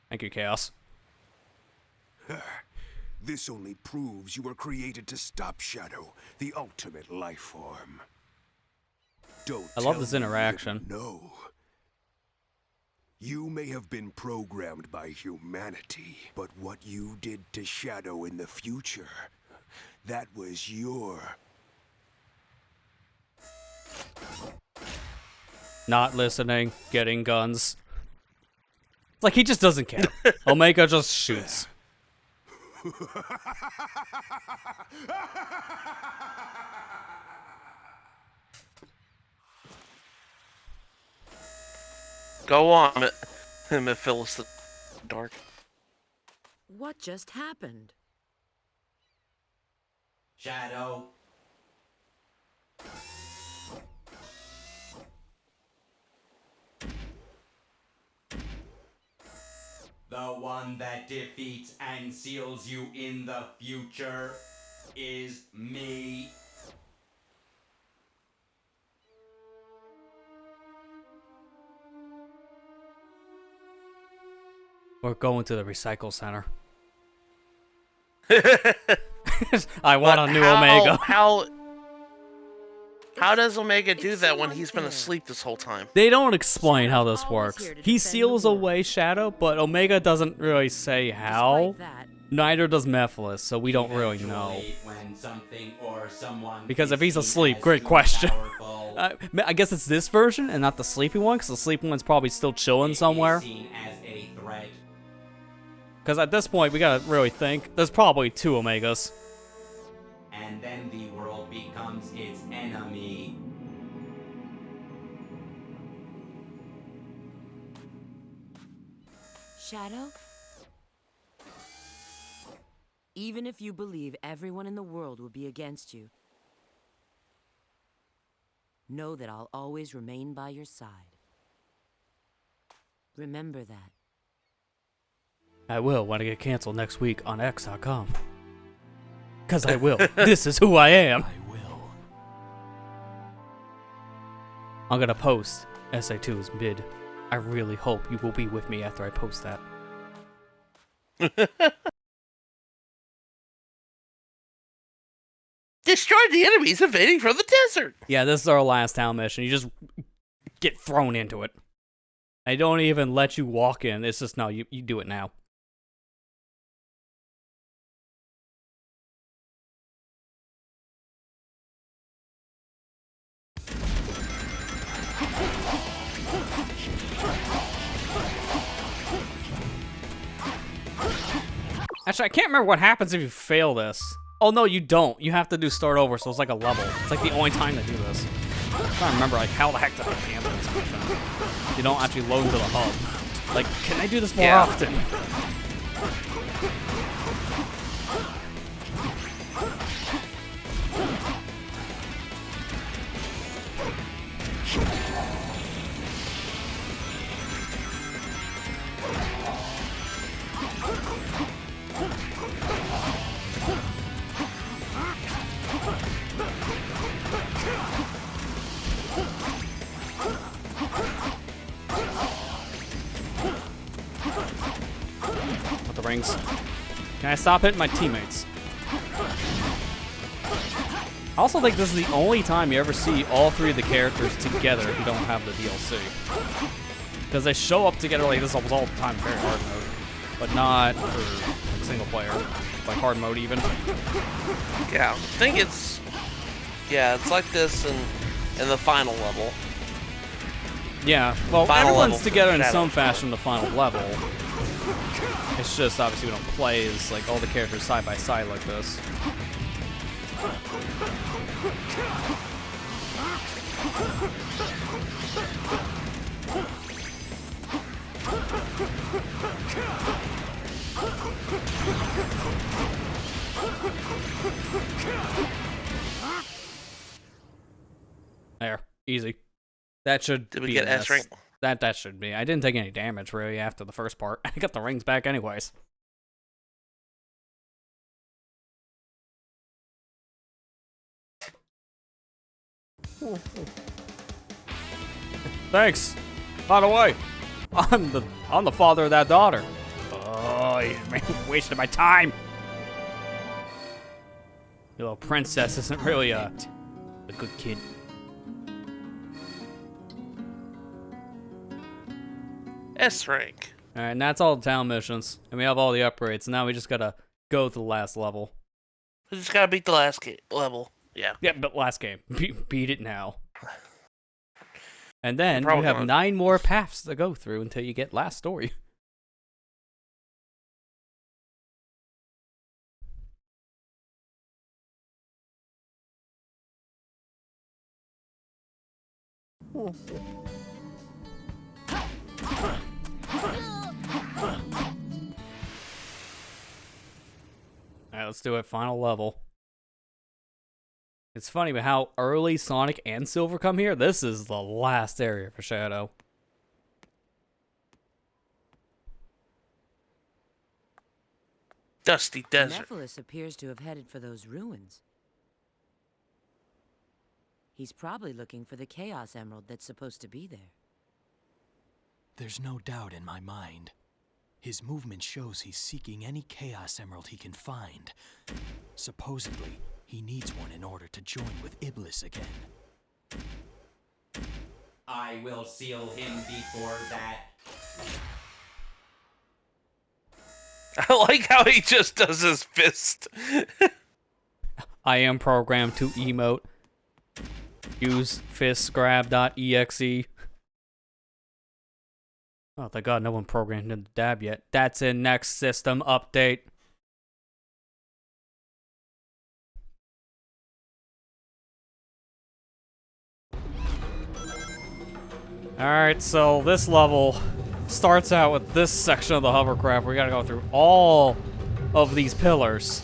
Thank you, Chaos. This only proves you were created to stop Shadow, the ultimate life form. Don't I love tell this me you interaction. didn't know. You may have been programmed by humanity, but what you did to Shadow in the future, that was your... Not listening, getting guns. It's like he just doesn't care. Omega just shoots. Go on, Phyllis the Dark. What just happened? Shadow. The one that defeats and seals you in the future is me. We're going to the recycle center. I want a new Omega. How does Omega do that when he's been asleep this whole time? They don't explain how this works. He seals away Shadow, but Omega doesn't really say how. Neither does Mephiles, so we don't really know. Because if he's asleep, great question. I guess it's this version and not the sleeping one, because the sleeping one's probably still chilling somewhere. Because at this point, we gotta really think. There's probably 2 Omegas. And then the world becomes its enemy. Shadow? Even if you believe everyone in the world will be against you, know that I'll always remain by your side. Remember that. I will when I get canceled next week on X.com. Because I will. This is who I am. I will. I'm going to post SA2's mid. I really hope you will be with me after I post that. Destroy the enemies invading from the desert. Yeah, this is our last town mission. You just get thrown into it. I don't even let you walk in. It's just, no, you do it now. Actually, I can't remember what happens if you fail this. Oh, no, you don't. You have to do start over, so it's like a level. It's like the only time to do this. I'm trying to remember, like, how the heck did I cancel this mission? You don't actually load to the hub. Like, can I do this more often? Rings. Can I stop hitting my teammates? I also think this is the only time you ever see all three of the characters together who don't have the DLC. Because they show up together like this almost all the time in very hard mode. But not for like, single player. Like hard mode even. Yeah, I think it's... Yeah, it's like this in the final level. Yeah, well, Final everyone's level. together in Shadow. some fashion in the final level. It's just, obviously, we don't play as, like, all the characters side by side like this. There. Easy. That should Did we be get an S rank? That should be. I didn't take any damage really after the first part. I got the rings back anyways. Thanks. By the way, I'm the father of that daughter. Oh, he's wasting my time. Your little princess isn't really a good kid. S rank. Alright, and that's all the town missions. And we have all the upgrades. Now we just gotta go to the last level. We just gotta beat the last level. Yeah. Yeah, but last game. Beat it now. And then you Probably have not. 9 more paths to go through until you get last story. Alright, let's do it. Final level. It's funny, but how early Sonic and Silver come here, this is the last area for Shadow. Dusty desert. Nephilis appears to have headed for those ruins. He's probably looking for the Chaos Emerald that's supposed to be there. There's no doubt in my mind. His movement shows he's seeking any Chaos Emerald he can find. Supposedly, he needs one in order to join with Iblis again. I will seal him before that. I like how he just does his fist. I am programmed to emote. Use fistgrab.exe. Oh, thank God no one programmed in the dab yet. That's in next system update. Alright, so this level starts out with this section of the hovercraft. We gotta go through all of these pillars,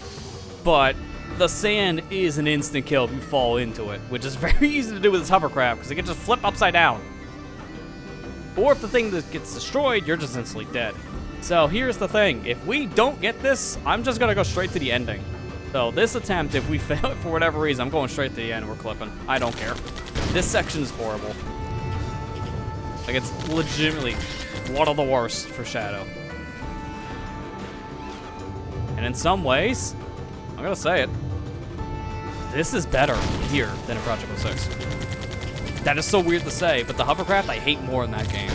but the sand is an instant kill if you fall into it, which is very easy to do with this hovercraft because it can just flip upside down. Or if the thing that gets destroyed, you're just instantly dead. So here's the thing, if we don't get this, I'm just gonna go straight to the ending. So this attempt, if we fail it for whatever reason, I'm going straight to the end, we're clipping. I don't care. This section is horrible. Like, it's legitimately one of the worst for Shadow. And in some ways, I'm gonna say it, this is better here than in Project 06. That is so weird to say, but the hovercraft I hate more in that game.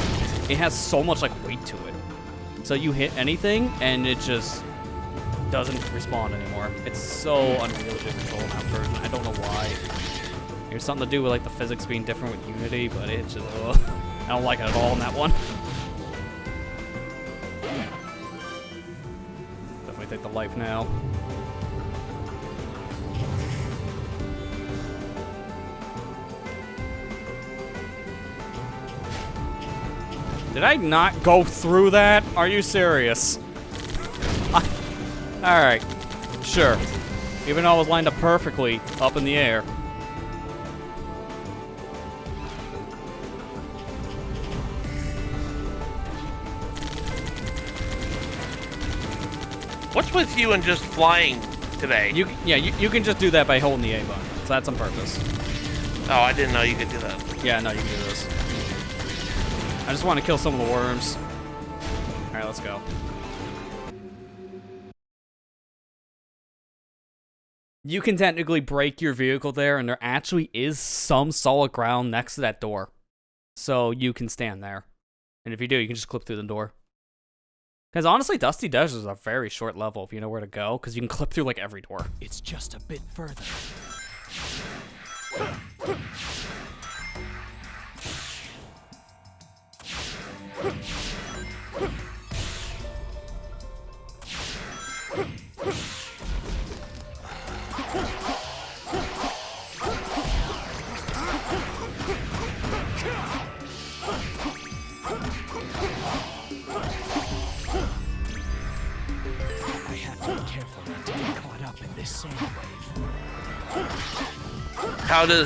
It has so much like weight to it. So you hit anything and it just doesn't respond anymore. It's so unwieldy to control in that version. I don't know why. There's something to do with like the physics being different with Unity, but it's just, ugh. I don't like it at all in that one. Definitely take the life now. Did I not go through that? Are you serious? Alright. Sure. Even though I was lined up perfectly up in the air. What's with you and just flying today? You can just do that by holding the A button. So that's on purpose. Oh, I didn't know you could do that. Yeah, no, you can do this. I just want to kill some of the worms. Alright, let's go. You can technically break your vehicle there, and there actually is some solid ground next to that door. So you can stand there. And if you do, you can just clip through the door. Because honestly, Dusty Desert is a very short level if you know where to go, because you can clip through like every door. It's just a bit further.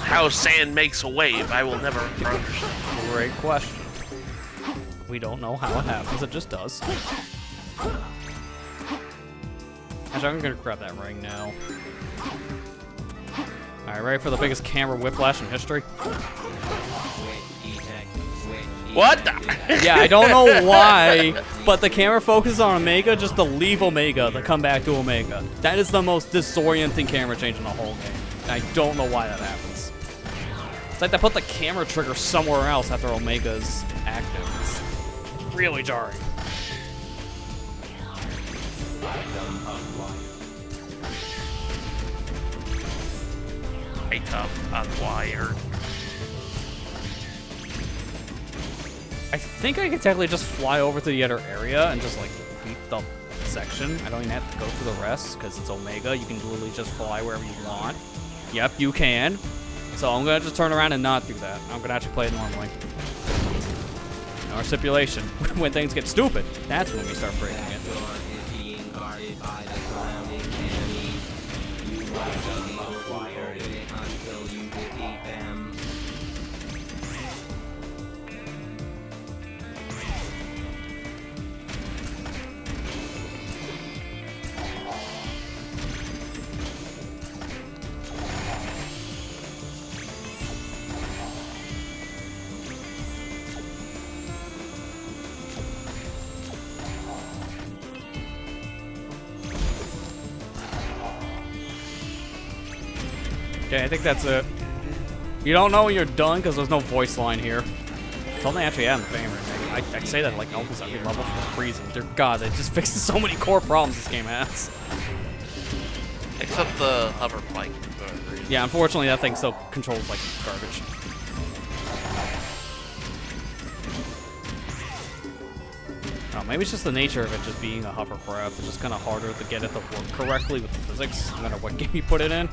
How sand makes a wave? I will never understand. Great question. We don't know how it happens, it just does. Actually, I'm gonna grab that ring now. Alright, ready for the biggest camera whiplash in history? What? Yeah, I don't know why, but the camera focuses on Omega just to leave Omega to come back to Omega. That is the most disorienting camera change in the whole game. I don't know why that happens. It's like they put the camera trigger somewhere else after Omega's active. It's really jarring. Item unwired. I think I can technically just fly over to the other area and just like beat the section. I don't even have to go through the rest because it's Omega. You can literally just fly wherever you want. Yep, you can. So I'm gonna just turn around and not do that. I'm gonna actually play it normally. Our stipulation: when things get stupid, that's when we start breaking it. Okay, I think that's it. You don't know when you're done because there's no voice line here. It's only actually add in the frame rate. I say that like almost every level for a reason. Dear God, they just fixed so many core problems this game has. Except the hover bike. Yeah, unfortunately that thing still controls like garbage. Oh, maybe it's just the nature of it just being a hovercraft. It's just kind of harder to get it to work correctly with the physics, no matter what game you put it in.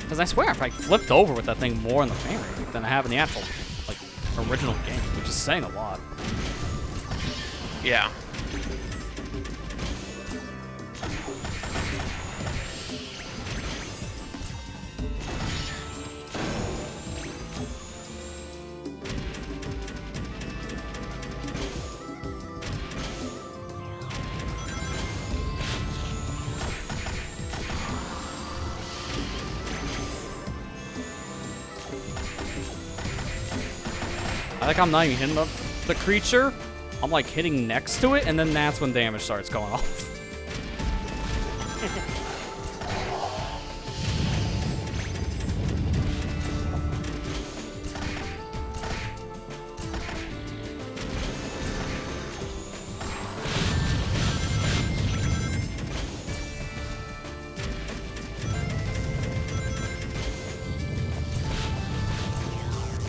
Because I swear, if I flipped over with that thing more in the frame rate than I have in the actual, like, original game, which is saying a lot. Yeah. I think I'm not even hitting the creature. I'm like hitting next to it, and then that's when damage starts going off.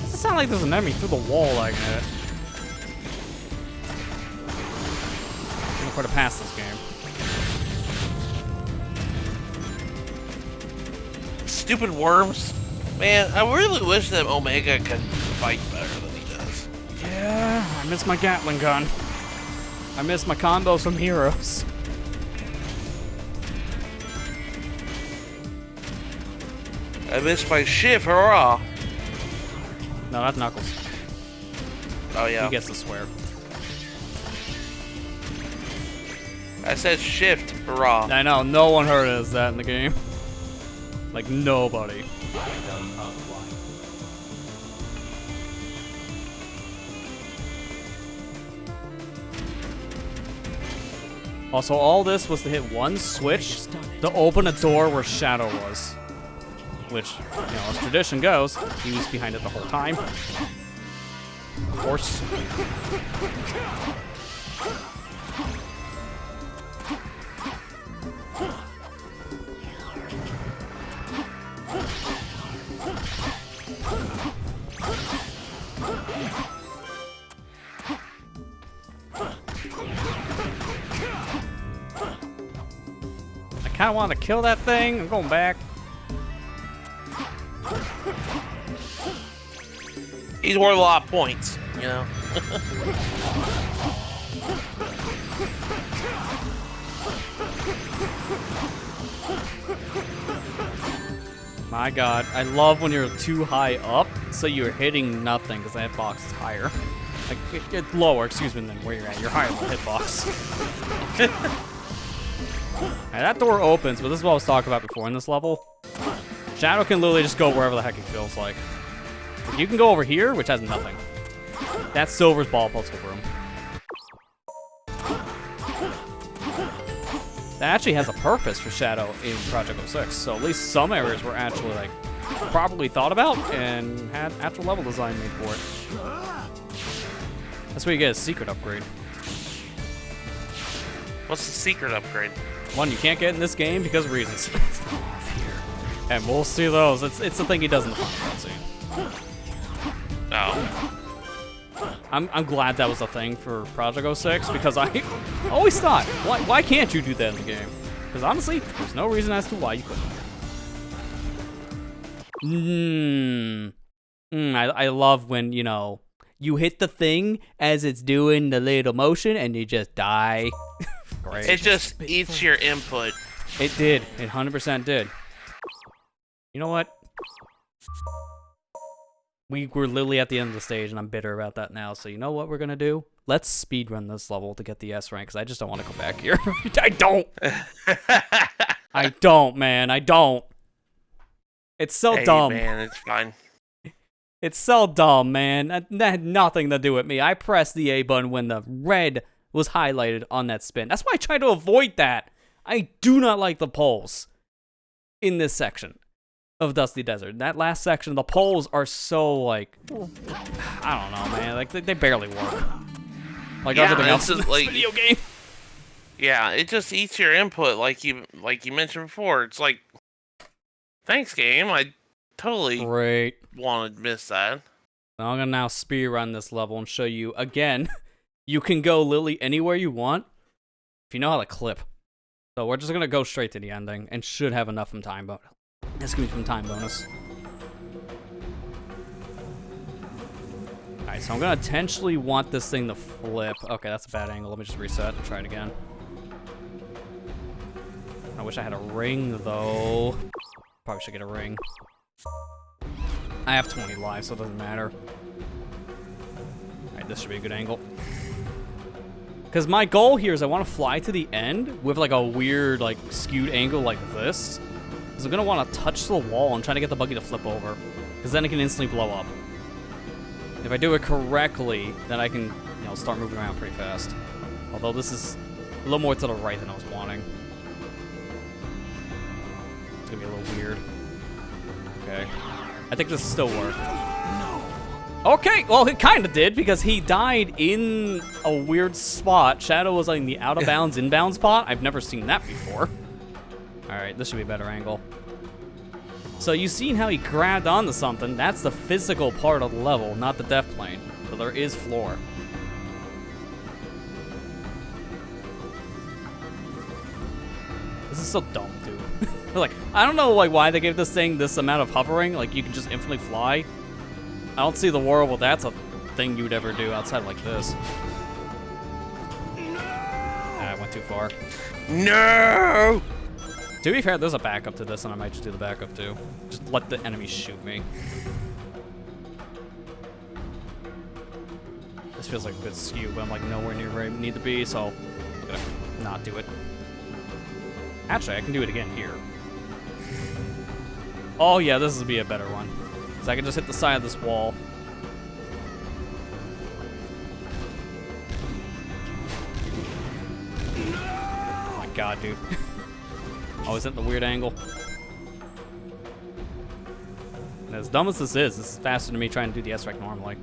Doesn't sound like there's an enemy through the wall like that. I'm gonna pass this game. Stupid worms. Man, I really wish that Omega could fight better than he does. Yeah, I miss my Gatling gun. I miss my combos from Heroes. I miss my shift, hurrah! No, that's Knuckles. Oh yeah. He gets to swear. I said shift, hurrah. I know, no one heard us that in the game. Like, nobody. Also, all this was to hit one switch to open a door where Shadow was. Which, you know, as tradition goes, he was behind it the whole time. Of course. I kind of want to kill that thing. I'm going back. He's worth a lot of points, you know. My god, I love when you're too high up, so you're hitting nothing because the hitbox is higher. Like, it's lower, excuse me, than where you're at. You're higher than the hitbox. Alright, that door opens, but this is what I was talking about before in this level. Shadow can literally just go wherever the heck he feels like. You can go over here, which has nothing. That's Silver's ball puzzle room. That actually has a purpose for Shadow in Project 06, so at least some areas were actually, like, properly thought about and had actual level design made for it. That's where you get a secret upgrade. What's the secret upgrade? One you can't get in this game because of reasons. And we'll see those. It's the thing he does in the final cutscene. Oh. I'm glad that was a thing for Project 06 because I always thought, why can't you do that in the game? Because honestly, there's no reason as to why you couldn't. I love when, you know, you hit the thing as it's doing the little motion and you just die. Great. It just eats your input. It did. It 100% did. You know what? We were literally at the end of the stage, and I'm bitter about that now. So you know what we're gonna do? Let's speedrun this level to get the S rank, because I just don't want to come back here. I don't. I don't, man. I don't. It's so dumb. Man, it's fine. It's so dumb, man. That had nothing to do with me. I pressed the A button when the red was highlighted on that spin. That's why I tried to avoid that. I do not like the poles in this section of Dusty Desert. That last section, the poles are so, like, I don't know, man. Like, they barely work. Like everything else in this video game. Yeah, it just eats your input, like you mentioned before. It's like, thanks, game. I totally wanted to miss that. I'm gonna now speed run this level and show you again. You can go literally anywhere you want if you know how to clip. So we're just gonna go straight to the ending and should have enough from time, but this gonna be from time bonus. Alright, so I'm gonna intentionally want this thing to flip. Okay, that's a bad angle. Let me just reset and try it again. I wish I had a ring, though. Probably should get a ring. I have 20 lives, so it doesn't matter. Alright, this should be a good angle. Because my goal here is I want to fly to the end with like a weird, like, skewed angle like this. Because I'm going to want to touch the wall and try to get the buggy to flip over. Because then it can instantly blow up. If I do it correctly, then I can, you know, start moving around pretty fast. Although this is a little more to the right than I was wanting. It's going to be a little weird. Okay. I think this still worked. Okay, well, it kind of did, because he died in a weird spot. Shadow was like in the out-of-bounds, inbound spot. I've never seen that before. Alright, this should be a better angle. So you've seen how he grabbed onto something. That's the physical part of the level, not the death plane. So there is floor. This is so dumb, dude. Like, I don't know like why they gave this thing this amount of hovering. Like, you can just infinitely fly. I don't see the world where that's a thing you would ever do outside of like this. I went too far. No! To be fair, there's a backup to this, and I might just do the backup too. Just let the enemies shoot me. This feels like a good skew, but I'm like nowhere near where I need to be, so I'm gonna not do it. Actually, I can do it again here. Oh yeah, this would be a better one. So I can just hit the side of this wall. Oh my god, dude. Always hitting the weird angle. And as dumb as this is faster than me trying to do the S-Rec normally.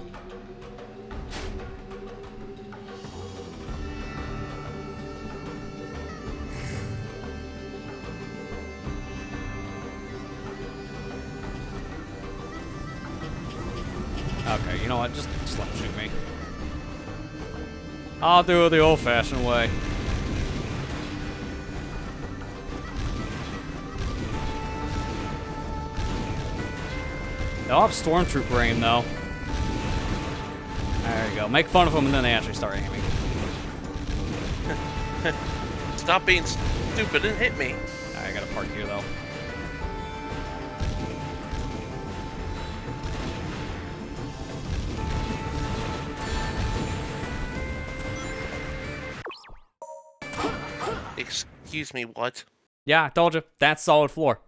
Okay, you know what? Just let him shoot me. I'll do it the old-fashioned way. They'll have Stormtrooper aim, though. There you go. Make fun of them, and then they actually start aiming. Stop being stupid and hit me. Alright, I gotta park here, though. Excuse me, what? Yeah, I told you. That's solid floor.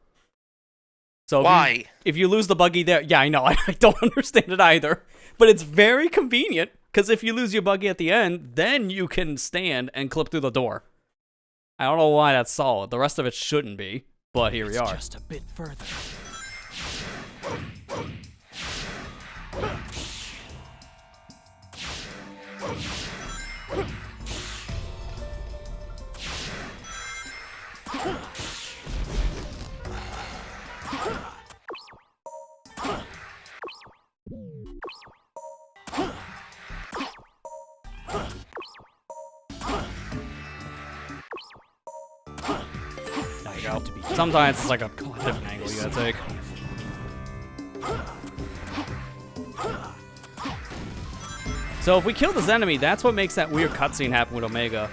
So why? If you lose the buggy there, yeah, I know. I don't understand it either. But it's very convenient, because if you lose your buggy at the end, then you can stand and clip through the door. I don't know why that's solid. The rest of it shouldn't be, but here we are. Just a bit further. There you go. Sometimes it's like a different angle you gotta take. So if we kill this enemy, that's what makes that weird cutscene happen with Omega.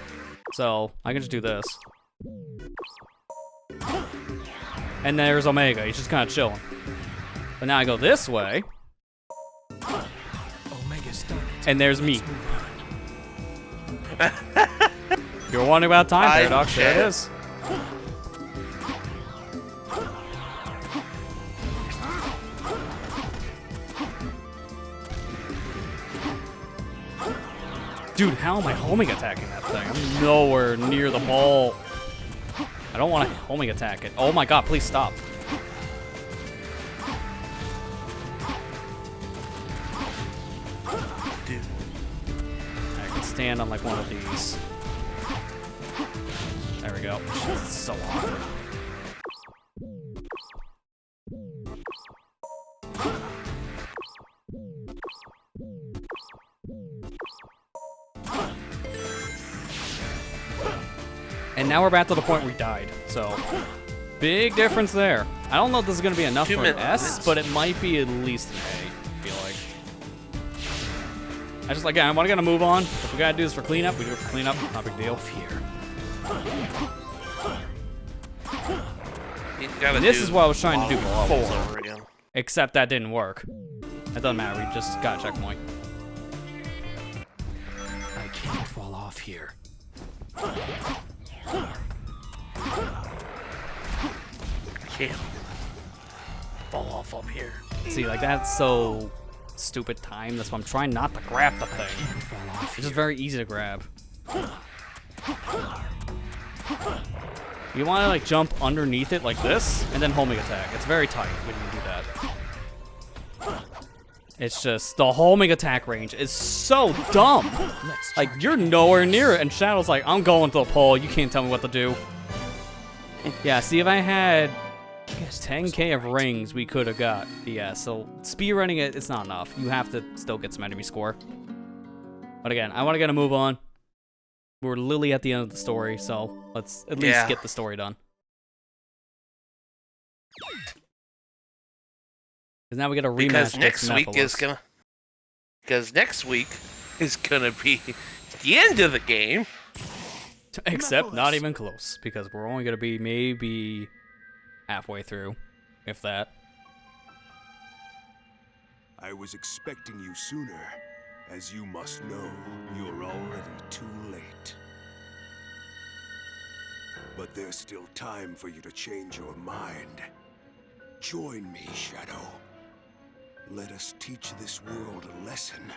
So I can just do this. And there's Omega. He's just kind of chilling. But now I go this way. And there's me. You're wondering about time paradox. There it is. Dude, how am I homing attacking that thing? I'm nowhere near the ball. I don't want to homing attack it. Oh my god, please stop. Dude. I can stand on like one of these. There we go. This is so awkward. And now we're back to the point where we died. So, big difference there. I don't know if this is going to be enough for an S, but it might be at least an A, I feel like. I just, again, I want to move on. If we gotta do this for cleanup, we do it for cleanup. Not a big deal. Here. And this is what I was trying to do before. Except that didn't work. That doesn't matter, we just got a checkpoint. I can't fall off here. Can't fall off up here. See, like, that's so stupid time. That's why I'm trying not to grab the thing. It's just very easy to grab. You want to, like, jump underneath it like this, and then homing attack. It's very tight when you do that. It's just, the homing attack range is so dumb. Like, you're nowhere near it, and Shadow's like, I'm going to the pole, you can't tell me what to do. Yeah, see, if I had 10k of rings, we could have got. Yeah, so speedrunning it, it's not enough. You have to still get some enemy score. But again, I want to get a move on. We're literally at the end of the story, so let's at least get the story done. Because now we get a rematch. Because next week is gonna. Because next week is gonna be the end of the game. Except not even close, because we're only gonna be maybe halfway through, if that. I was expecting you sooner. As you must know, you're already too late. But there's still time for you to change your mind. Join me, Shadow. Let us teach this world a lesson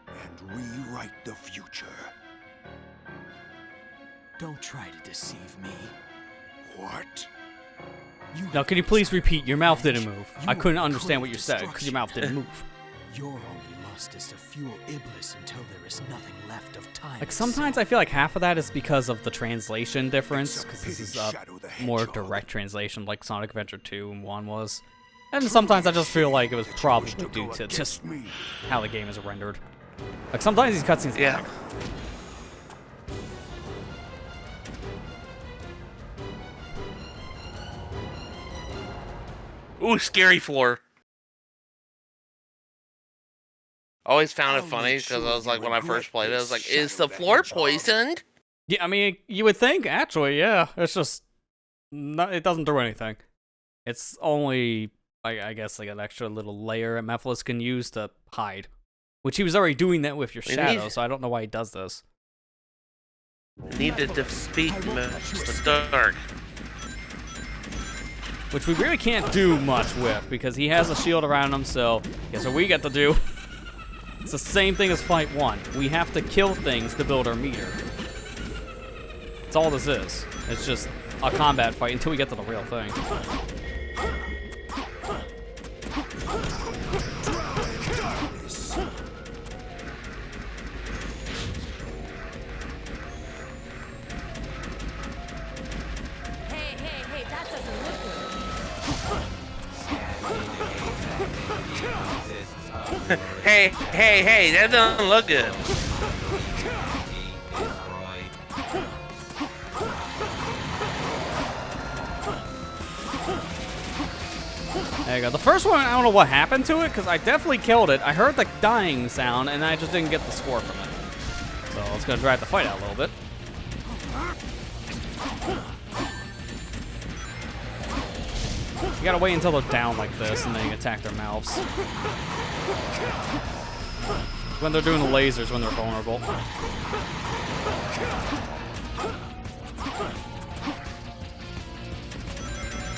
and rewrite the future. Don't try to deceive me. What? Now, can you please repeat? Your mouth didn't move. I couldn't understand what you said because your mouth didn't move. Your only lust is to fuel Iblis until there is nothing left of time. Like, sometimes I feel like half of that is because of the translation difference, because this is a more direct translation like Sonic Adventure 2 and 1 was. And sometimes I just feel like it was probably due to just how the game is rendered. Like, sometimes these cutscenes... Yeah. Ooh, scary floor. Always found it funny because I was like, when I first played it, I was like, is the floor poisoned? Yeah, I mean, you would think, actually, yeah. It's just, it doesn't do anything. It's only, I guess, like an extra little layer Mephiles can use to hide. Which he was already doing that with your Shadow, so I don't know why he does this. Need to defeat the dark. Which we really can't do much with, because he has a shield around him, so guess what we get to do? It's the same thing as Fight 1. We have to kill things to build our meter. That's all this is. It's just a combat fight until we get to the real thing. Hey, that doesn't look good. Hey, that doesn't look good. There you go. The first one, I don't know what happened to it, because I definitely killed it. I heard the dying sound, and I just didn't get the score from it. So it's going to drag the fight out a little bit. You gotta wait until they're down like this, and then you attack their mouths. When they're doing the lasers, when they're vulnerable.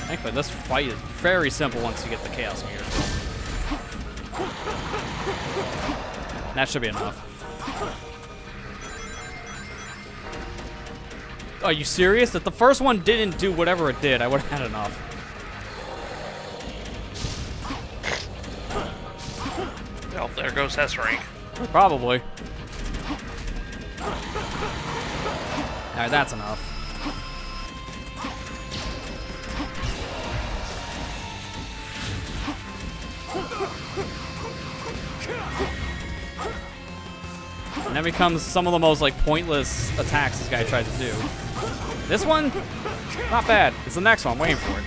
Thankfully, this fight is very simple once you get the Chaos Meter. That should be enough. Are you serious? If the first one didn't do whatever it did, I would have had enough. Well, there goes S-Rank. Probably. Alright, that's enough. And then becomes some of the most like pointless attacks this guy tries to do. This one, not bad. It's the next one. I'm waiting for it.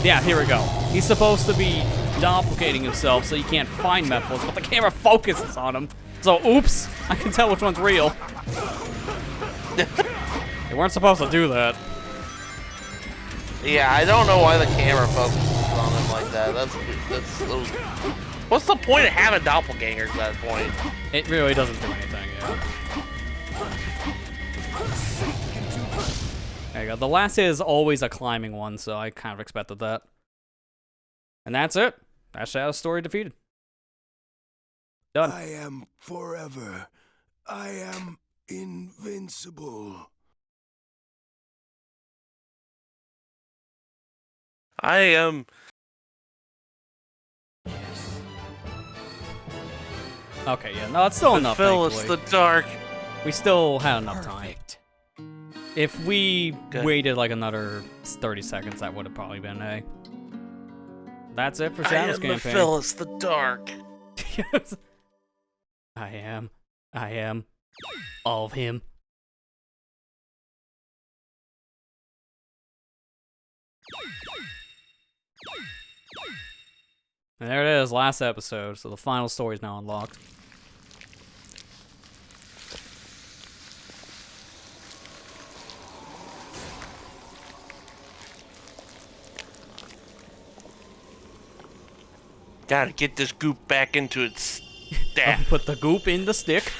Yeah, here we go. He's supposed to be duplicating himself so you can't find Mephiles, but the camera focuses on him. So, oops, I can tell which one's real. They weren't supposed to do that. Yeah, I don't know why the camera focuses on him like that. What's the point of having doppelgangers at that point? It really doesn't do anything, yeah. There you go. The last hit is always a climbing one, so I kind of expected that. And that's it. That's Shadow's story defeated. Done. I am forever. I am invincible. I am. Okay, yeah, no, it's still enough. Fill us the dark. We still had enough time. If we waited like another 30 seconds, that would have probably been A. That's it for Shadow's campaign. Fill us the dark. I am all of him. And there it is, last episode. So the final story is now unlocked. Gotta get this goop back into its staff. Put the goop in the stick.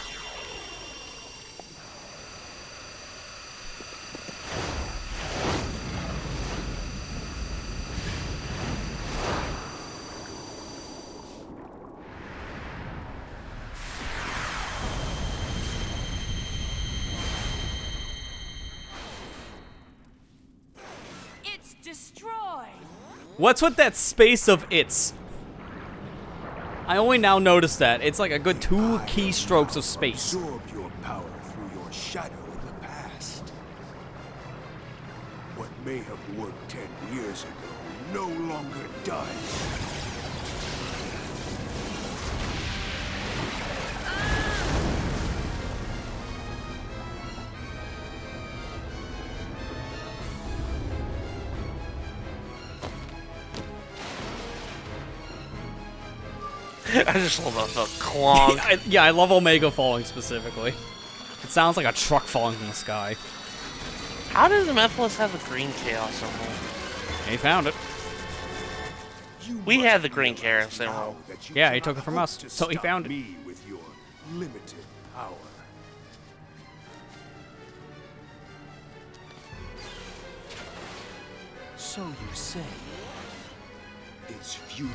It's destroyed. What's with that space of its? I only now noticed that. It's like a good 2 keystrokes of space. Absorb your power through your shadow in the past. What may have worked 10 years ago no longer does. I just love the clonk. Yeah, I love Omega falling specifically. It sounds like a truck falling from the sky. How does Mephiles have a green chaos symbol? He found it. We had the green chaos symbol. Yeah, he took it from us, so he found it. Me with your limited power. So you say. It's futile.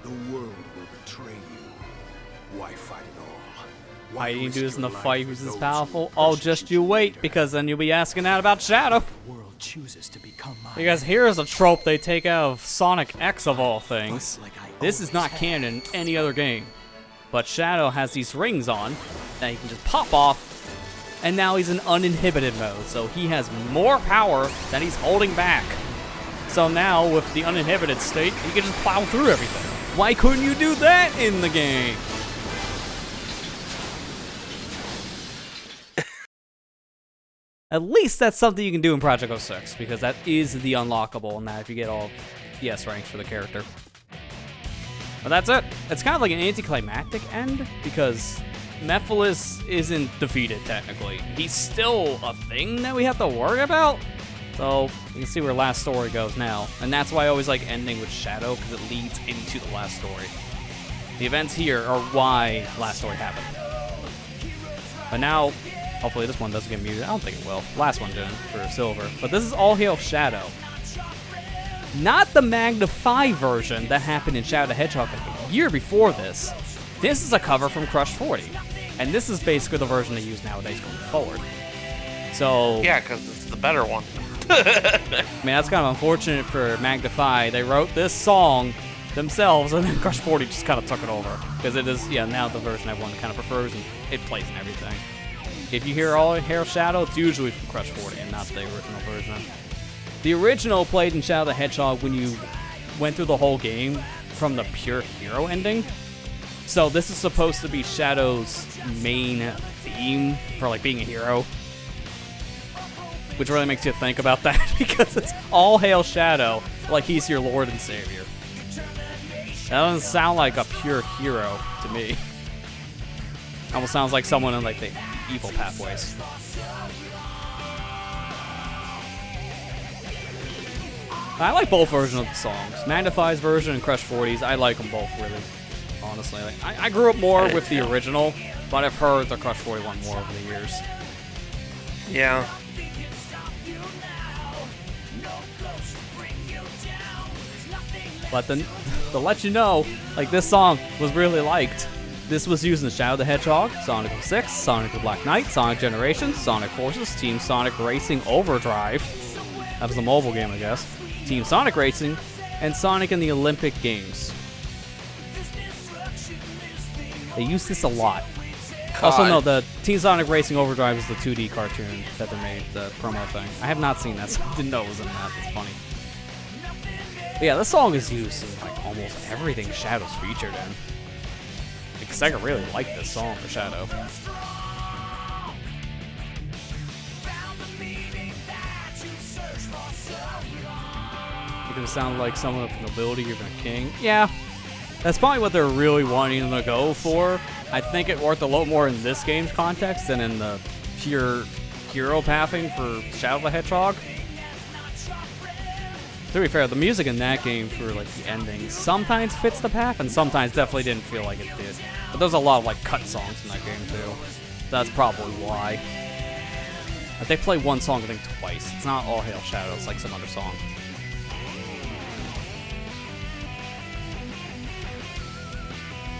The world will betray you. Why fight at all? Why didn't you do this in the fight? Who's this powerful? Oh, just you wait, because then you'll be asking that about Shadow. The world chooses to become mine. Because here's a trope they take out of Sonic X of all things. This is not canon in any other game. But Shadow has these rings on that he can just pop off, and now he's in uninhibited mode, so he has more power than he's holding back. So now, with the uninhibited state, he can just plow through everything. Why couldn't you do that in the game? At least that's something you can do in Project 06, because that is the unlockable, and that if you get all DS ranks for the character. But that's it. It's kind of like an anticlimactic end, because Mephiles isn't defeated, technically. He's still a thing that we have to worry about. So, you can see where last story goes now. And that's why I always like ending with Shadow, because it leads into the last story. The events here are why last story happened. But now, hopefully this one doesn't get muted. I don't think it will. Last one didn't, for Silver. But this is All Hail Shadow. Not the Magnify version that happened in Shadow the Hedgehog a year before this. This is a cover from Crush 40. And this is basically the version they use nowadays going forward. So... yeah, because it's the better one. I mean, that's kind of unfortunate for Magnify. They wrote this song themselves, and then Crush 40 just kind of took it over. Because it is, yeah, now the version everyone kind of prefers, and it plays and everything. If you hear All Hail Shadow, it's usually from Crush 40 and not the original version. The original played in Shadow the Hedgehog when you went through the whole game from the pure hero ending. So this is supposed to be Shadow's main theme for like being a hero. Which really makes you think about that, because it's All Hail Shadow, like he's your Lord and Savior. That doesn't sound like a pure hero to me. Almost sounds like someone in like the evil pathways. I like both versions of the songs. Magnify's version and Crush 40's, I like them both really, honestly. Like, I grew up more with the original, but I've heard the Crush 40 one more over the years. Yeah. But to let you know, like, this song was really liked. This was used in Shadow the Hedgehog, Sonic 06, Sonic the Black Knight, Sonic Generations, Sonic Forces, Team Sonic Racing Overdrive. That was the mobile game, I guess. Team Sonic Racing, and Sonic in the Olympic Games. They use this a lot. God. Also, no, the Team Sonic Racing Overdrive is the 2D cartoon that they made, the promo thing. I have not seen that, so I didn't know it was in that. It's funny. But yeah, this song is used in like almost everything Shadow's featured in. Because I really like this song for Shadow. You're gonna sound like someone of nobility, you're a king. Yeah, that's probably what they're really wanting to go for. I think it worked a lot more in this game's context than in the pure hero pathing for Shadow the Hedgehog. To be fair, the music in that game for like the ending sometimes fits the path, and sometimes definitely didn't feel like it did. But there's a lot of like cut songs in that game too. That's probably why. But they play one song I think twice. It's not All Hail Shadow, it's like some other song.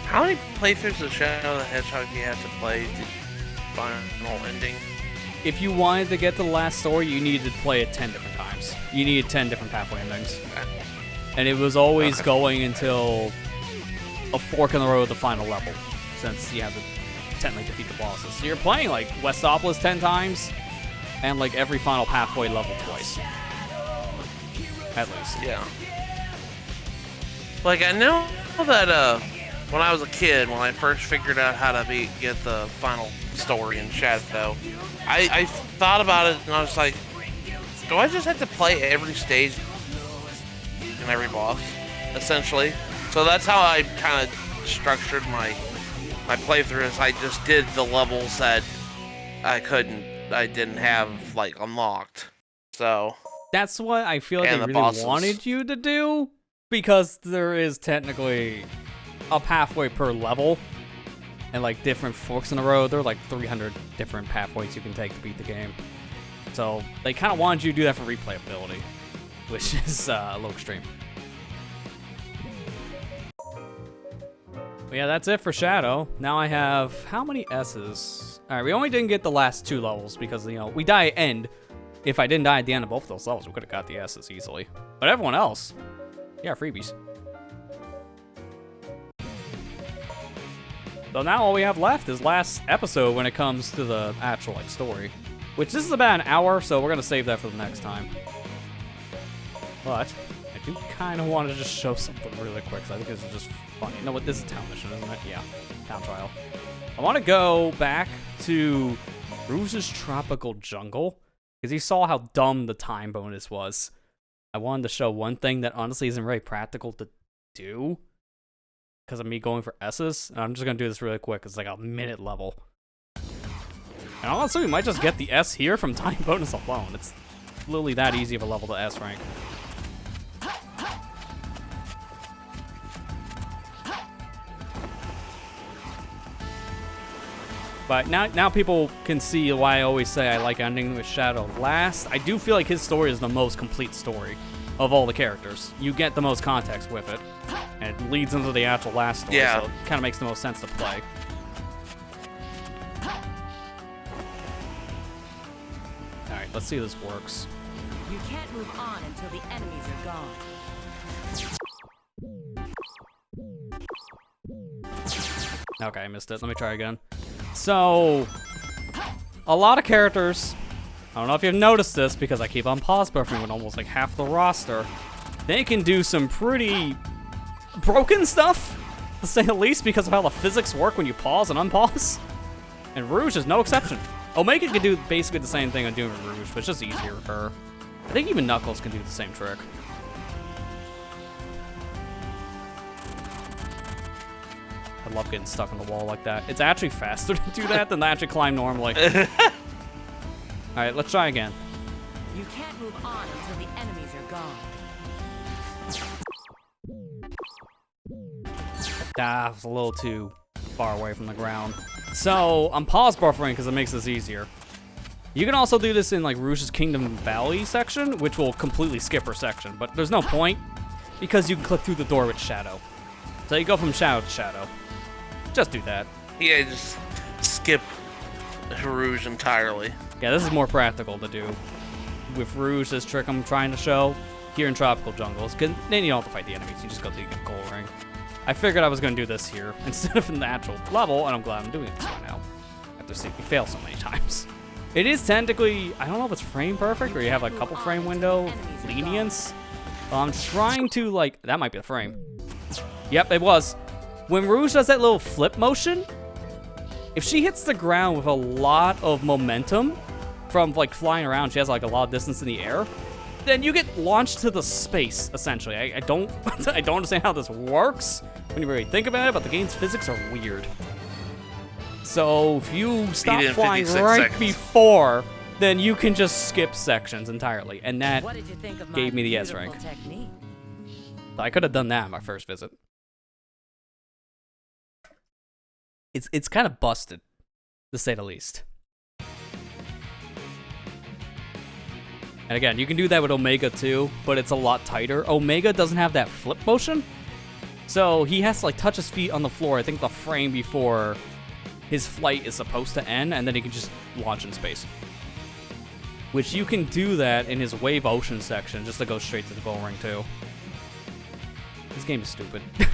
How many playthroughs of Shadow the Hedgehog do you have to play to final ending? If you wanted to get to the last story, you needed to play it 10 different times. You needed 10 different pathway endings. Okay. And it was always going until a fork in the road of the final level, since you have to technically defeat the bosses. So you're playing like Westopolis 10 times, and like every final pathway level twice. At least. Yeah. Like, I know that, when I was a kid, when I first figured out how to get the final story in Shadow, I thought about it and I was like, do I just have to play every stage and every boss, essentially? So that's how I kind of structured my playthrough, is I just did the levels that I didn't have, like, unlocked. So that's what I feel like they really bosses. wanted you to do, because there is technically a pathway per level, and like different forks in the road. There are like 300 different pathways you can take to beat the game. So they kind of wanted you to do that for replayability, which is a little extreme. But yeah, that's it for Shadow. Now I have how many S's? All right, we only didn't get the last 2 levels because, you know, we die at end. If I didn't die at the end of both of those levels, we could have got the S's easily. But everyone else, yeah, freebies. So now all we have left is last episode when it comes to the actual like story. Which this is about an hour, so we're gonna save that for the next time. But I do kind of want to just show something really quick, because I think this is just funny. You know what? This is a town mission, isn't it? Yeah, town trial. I want to go back to Rouge's tropical jungle, because he saw how dumb the time bonus was. I wanted to show one thing that honestly isn't very practical to do, because of me going for S's, and I'm just gonna do this really quick. It's like a minute level. And honestly, we might just get the S here from time bonus alone. It's literally that easy of a level to S rank. But now people can see why I always say I like ending with Shadow last. I do feel like his story is the most complete story of all the characters. You get the most context with it, and it leads into the actual last story, yeah. So it kind of makes the most sense to play. Alright, let's see if this works. You can't move on until the enemies are gone. Okay, I missed it. Let me try again. So, a lot of characters, I don't know if you've noticed this because I keep on pause buffering with almost like half the roster, they can do some pretty broken stuff, to say the least, because of how the physics work when you pause and unpause. And Rouge is no exception. Omega can do basically the same thing I'm doing with Rouge, but it's just easier for her. I think even Knuckles can do the same trick. I love getting stuck on the wall like that. It's actually faster to do that than to actually climb normally. Alright, let's try again. You can't move on until the enemies are gone. Ah, it's a little too far away from the ground. So, I'm pause buffering because it makes this easier. You can also do this in like Rouge's Kingdom Valley section, which will completely skip her section, but there's no point because you can click through the door with Shadow. So you go from Shadow to Shadow. Just do that. Yeah, just skip Rouge entirely. Yeah, this is more practical to do. With Rouge, this trick I'm trying to show, here in Tropical Jungles, then you don't have to fight the enemies, you just go to the goal ring. I figured I was going to do this here instead of in the actual level, and I'm glad I'm doing it this way now. After seeing me fail so many times. It is technically, I don't know if it's frame perfect, or you have like a couple frame window lenience. I'm trying to like, that might be the frame. Yep, it was. When Rouge does that little flip motion, if she hits the ground with a lot of momentum from like flying around, she has like a lot of distance in the air, then you get launched to the space, essentially. I don't I don't understand how this works when you really think about it, but the game's physics are weird. So if you stop flying right before, then you can just skip sections entirely, and that gave me the S rank. I could have done that in my first visit. It's kind of busted, to say the least. And again, you can do that with Omega too, but it's a lot tighter. Omega doesn't have that flip motion, so he has to like touch his feet on the floor, I think the frame before his flight is supposed to end, and then he can just launch in space. Which you can do that in his Wave Ocean section, just to go straight to the goal ring too. This game is stupid. I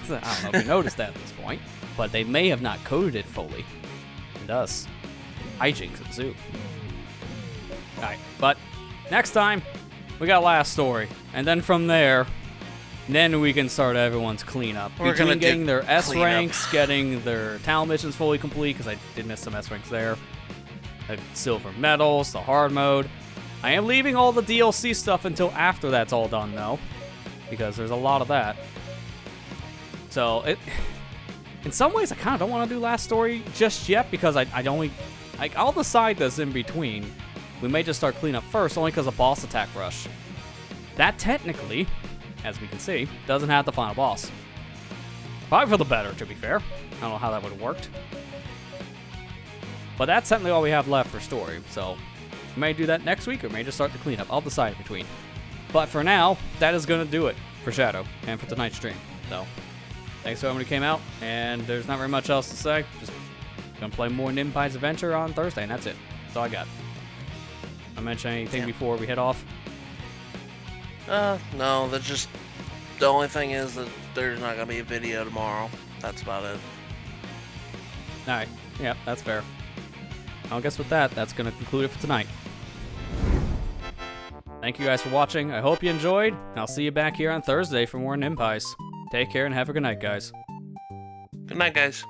don't know if you noticed that at this point, but they may have not coded it fully. And thus, hijinks ensue. Alright, but next time, we got last story. And then from there, then we can start everyone's cleanup. Between getting their S ranks, getting their talent missions fully complete, because I did miss some S ranks there. The silver medals, the hard mode. I am leaving all the DLC stuff until after that's all done, though, because there's a lot of that. So, in some ways, I kind of don't want to do last story just yet, because I'll decide this in between. We may just start cleanup first, only because of boss attack rush. That technically, as we can see, doesn't have the final boss. Probably for the better, to be fair. I don't know how that would have worked. But that's technically all we have left for story, so we may do that next week, or may just start the cleanup. I'll decide in between. But for now, that is going to do it for Shadow, and for tonight's stream. So, thanks to everyone who came out, and there's not very much else to say. Just gonna play more Ninpai's Adventure on Thursday, and that's it. That's all I got. I mention anything before we head off? No, that's just, the only thing is that there's not gonna be a video tomorrow. That's about it. Alright, yeah, that's fair. I guess with that, that's gonna conclude it for tonight. Thank you guys for watching. I hope you enjoyed, and I'll see you back here on Thursday for more Ninpais. Take care and have a good night, guys. Good night, guys.